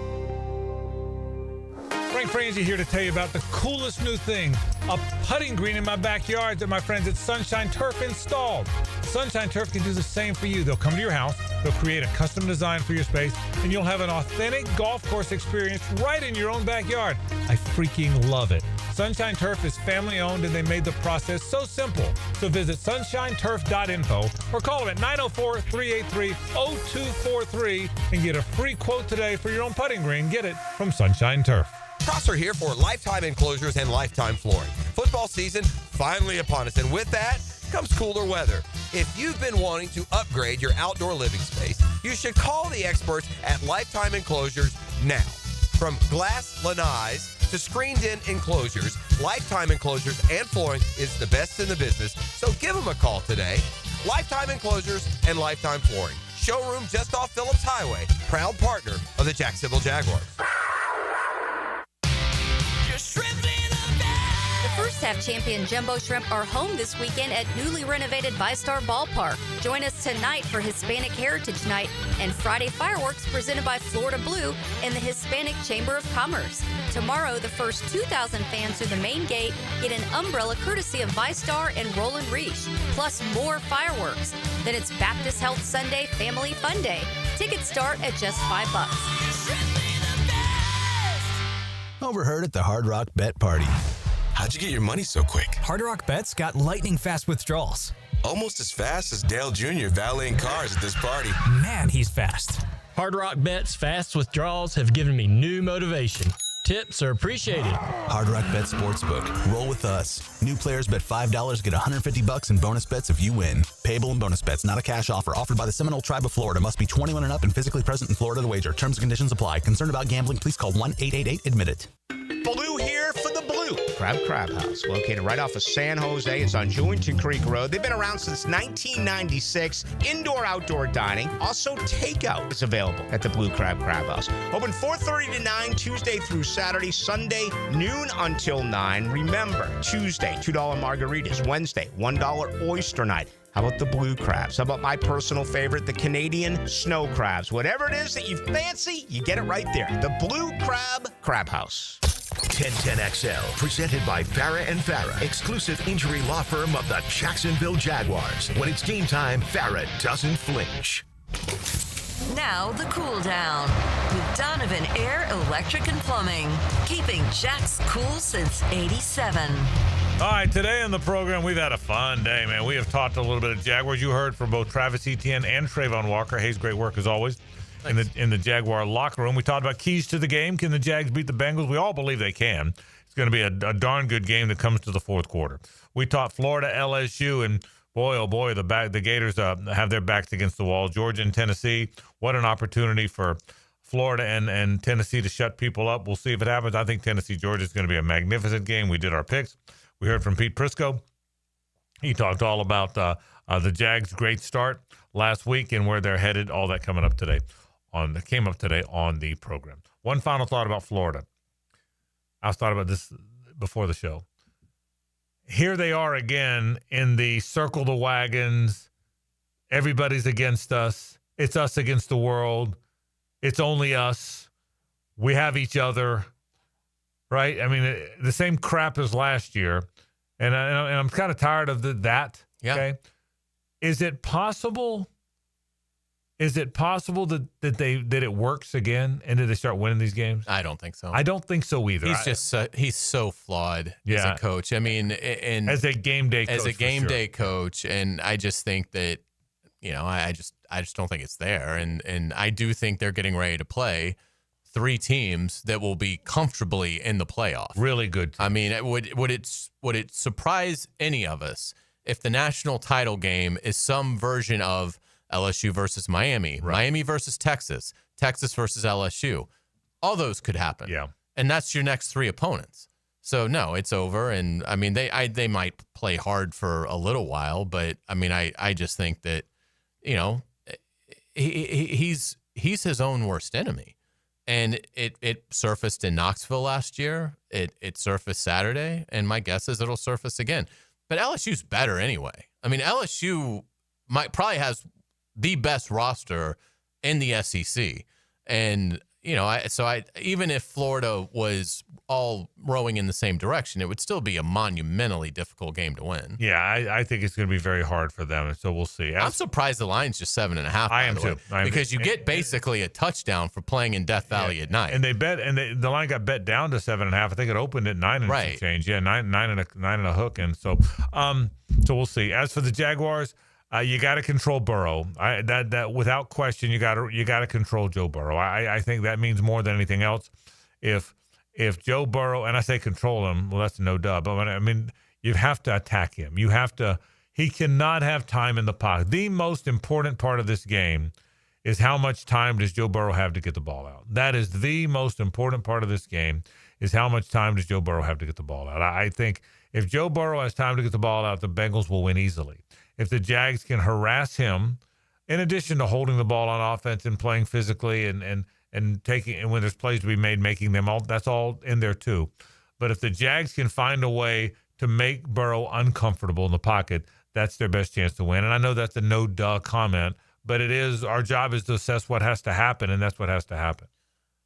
Speaker 2: Frangie here to tell you about the coolest new thing, a putting green in my backyard that my friends at Sunshine Turf installed. Sunshine Turf can do the same for you. They'll come to your house, they'll create a custom design for your space, and you'll have an authentic golf course experience right in your own backyard. I freaking love it. Sunshine Turf is family owned and they made the process so simple. So visit sunshineturf.info or call them at 904-383-0243 and get a free quote today for your own putting green. Get it from Sunshine Turf.
Speaker 13: Cross are here for lifetime enclosures and lifetime flooring. Football season finally upon us, and with that comes cooler weather. If you've been wanting to upgrade your outdoor living space, you should call the experts at Lifetime Enclosures now. From glass lanais to screened-in enclosures, Lifetime Enclosures and Flooring is the best in the business, so give them a call today. Lifetime Enclosures and Lifetime Flooring. Showroom just off Phillips Highway. Proud partner of the Jacksonville Jaguars.
Speaker 1: The first half champion Jumbo Shrimp are home this weekend at newly renovated ViStar Ballpark. Join us tonight for Hispanic Heritage Night and Friday fireworks presented by Florida Blue and the Hispanic Chamber of Commerce. Tomorrow, the first 2,000 fans through the main gate get an umbrella courtesy of ViStar and Roland Reach, plus more fireworks. Then it's Baptist Health Sunday Family Fun Day. Tickets start at just $5.
Speaker 14: Overheard at the Hard Rock Bet Party.
Speaker 17: How'd you get your money so quick?
Speaker 25: Hard Rock Bet's got lightning fast withdrawals.
Speaker 17: Almost as fast as Dale Jr. valeting cars at this party.
Speaker 25: Man, he's fast.
Speaker 27: Hard Rock Bet's fast withdrawals have given me new motivation. Tips are appreciated.
Speaker 14: Hard Rock Bet Sportsbook. Roll with us. New players bet $5, get $150 in bonus bets if you win. Payable in bonus bets, not a cash offer. Offered by the Seminole Tribe of Florida. Must be 21 and up and physically present in Florida to wager. Terms and conditions apply. Concerned about gambling? Please call 1-888-ADMIT-IT.
Speaker 12: Blue here for the blue. Crab House, located right off of San Jose. It's on Jewington Creek Road. They've been around since 1996. Indoor-outdoor dining. Also, takeout is available at the Blue Crab House. Open 4:30 to 9, Tuesday through Saturday. Sunday, noon until 9. Remember, Tuesday, $2 margaritas. Wednesday, $1 oyster night. How about the blue crabs? How about my personal favorite, the Canadian snow crabs? Whatever it is that you fancy, you get it right there. The Blue Crab House.
Speaker 5: 1010XL, presented by Farah and Farah, exclusive injury law firm of the Jacksonville Jaguars. When it's game time, Farah doesn't flinch.
Speaker 9: Now the cool down with Donovan Air, Electric and Plumbing, keeping Jack's cool since '87.
Speaker 2: All right, today on the program, we've had a fun day, man. We have talked a little bit of Jaguars. You heard from both Travis Etienne and Trayvon Walker. Hayes, great work as always in the Jaguar locker room. We talked about keys to the game. Can the Jags beat the Bengals? We all believe they can. It's going to be a darn good game that comes to the fourth quarter. We talked Florida, LSU, and boy, oh boy, the Gators have their backs against the wall. Georgia and Tennessee, what an opportunity for Florida and Tennessee to shut people up. We'll see if it happens. I think Tennessee-Georgia is going to be a magnificent game. We did our picks. We heard from Pete Prisco. He talked all about the Jags' great start last week and where they're headed. All that coming up today came up today on the program. One final thought about Florida. I was thought about this before the show. Here they are again in the circle the wagons. Everybody's against us. It's us against the world. It's only us. We have each other. Right? I mean, the same crap as last year. And I'm kind of tired of that.
Speaker 3: Yeah.
Speaker 2: Okay. Is it possible that it works again and that they start winning these games?
Speaker 3: I don't think so.
Speaker 2: I don't think so either.
Speaker 3: He's so flawed as a coach. I mean, and
Speaker 2: as a game day coach.
Speaker 3: And I just think that, I just don't think it's there. And I do think they're getting ready to play 3 teams that will be comfortably in the playoff.
Speaker 2: Really good teams.
Speaker 3: I mean, would it surprise any of us if the national title game is some version of LSU versus Miami, right. Miami versus Texas, Texas versus LSU? All those could happen.
Speaker 2: Yeah.
Speaker 3: And that's your next 3 opponents. So no, it's over. And I mean, they might play hard for a little while, but I mean, I just think that, he's his own worst enemy. And it surfaced in Knoxville last year. It surfaced Saturday, and my guess is it'll surface again. But LSU's better anyway. I mean, LSU probably has the best roster in the SEC, and even if Florida was all rowing in the same direction, it would still be a monumentally difficult game to win.
Speaker 2: Yeah, I think it's going to be very hard for them, and so we'll see.
Speaker 3: I'm surprised the line's just 7.5.
Speaker 2: I am too.
Speaker 3: Because you get basically a touchdown for playing in Death Valley at night.
Speaker 2: And the line got bet down to 7.5. I think it opened at 9 and some change. Yeah, 9 and a hook, and so we'll see. As for the Jaguars, you got to control Burrow. That without question, you got to control Joe Burrow. I think that means more than anything else. If Joe Burrow, and I say control him, well, that's no duh. But I mean, you have to attack him. He cannot have time in the pocket. The most important part of this game is how much time does Joe Burrow have to get the ball out. That is the most important part of this game, is how much time does Joe Burrow have to get the ball out. I think if Joe Burrow has time to get the ball out, the Bengals will win easily. If the Jags can harass him, in addition to holding the ball on offense and playing physically and taking, and when there's plays to be made, making them all, that's all in there too. But if the Jags can find a way to make Burrow uncomfortable in the pocket, that's their best chance to win. And I know that's a no duh comment, but our job is to assess what has to happen, and that's what has to happen.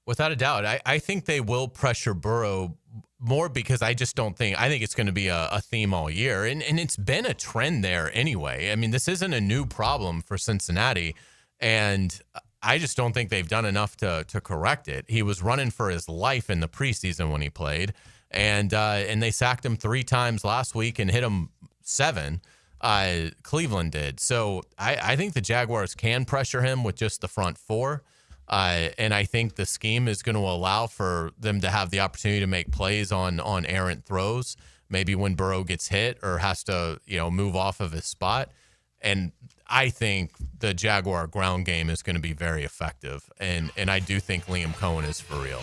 Speaker 3: Without a doubt. I think they will pressure Burrow more because I think it's going to be a theme all year. And it's been a trend there anyway. I mean, this isn't a new problem for Cincinnati, and I just don't think they've done enough to correct it. He was running for his life in the preseason when he played, and they sacked him 3 times last week and hit him 7. Cleveland did. So I think the Jaguars can pressure him with just the front 4. And I think the scheme is going to allow for them to have the opportunity to make plays on errant throws, maybe when Burrow gets hit or has to, move off of his spot. And I think the Jaguar ground game is going to be very effective. And I do think Liam Cohen is for real.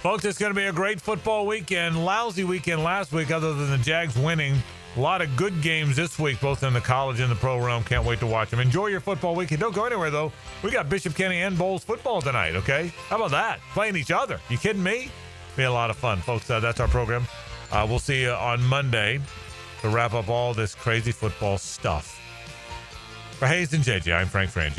Speaker 2: Folks, it's going to be a great football weekend. Lousy weekend last week, other than the Jags winning. A lot of good games this week, both in the college and the pro realm. Can't wait to watch them. Enjoy your football weekend. Don't go anywhere, though. We got Bishop Kenny and Bowles football tonight, okay? How about that? Playing each other. You kidding me? Be a lot of fun, folks. That's our program. We'll see you on Monday to wrap up all this crazy football stuff. For Hayes and JJ, I'm Frank Frangie.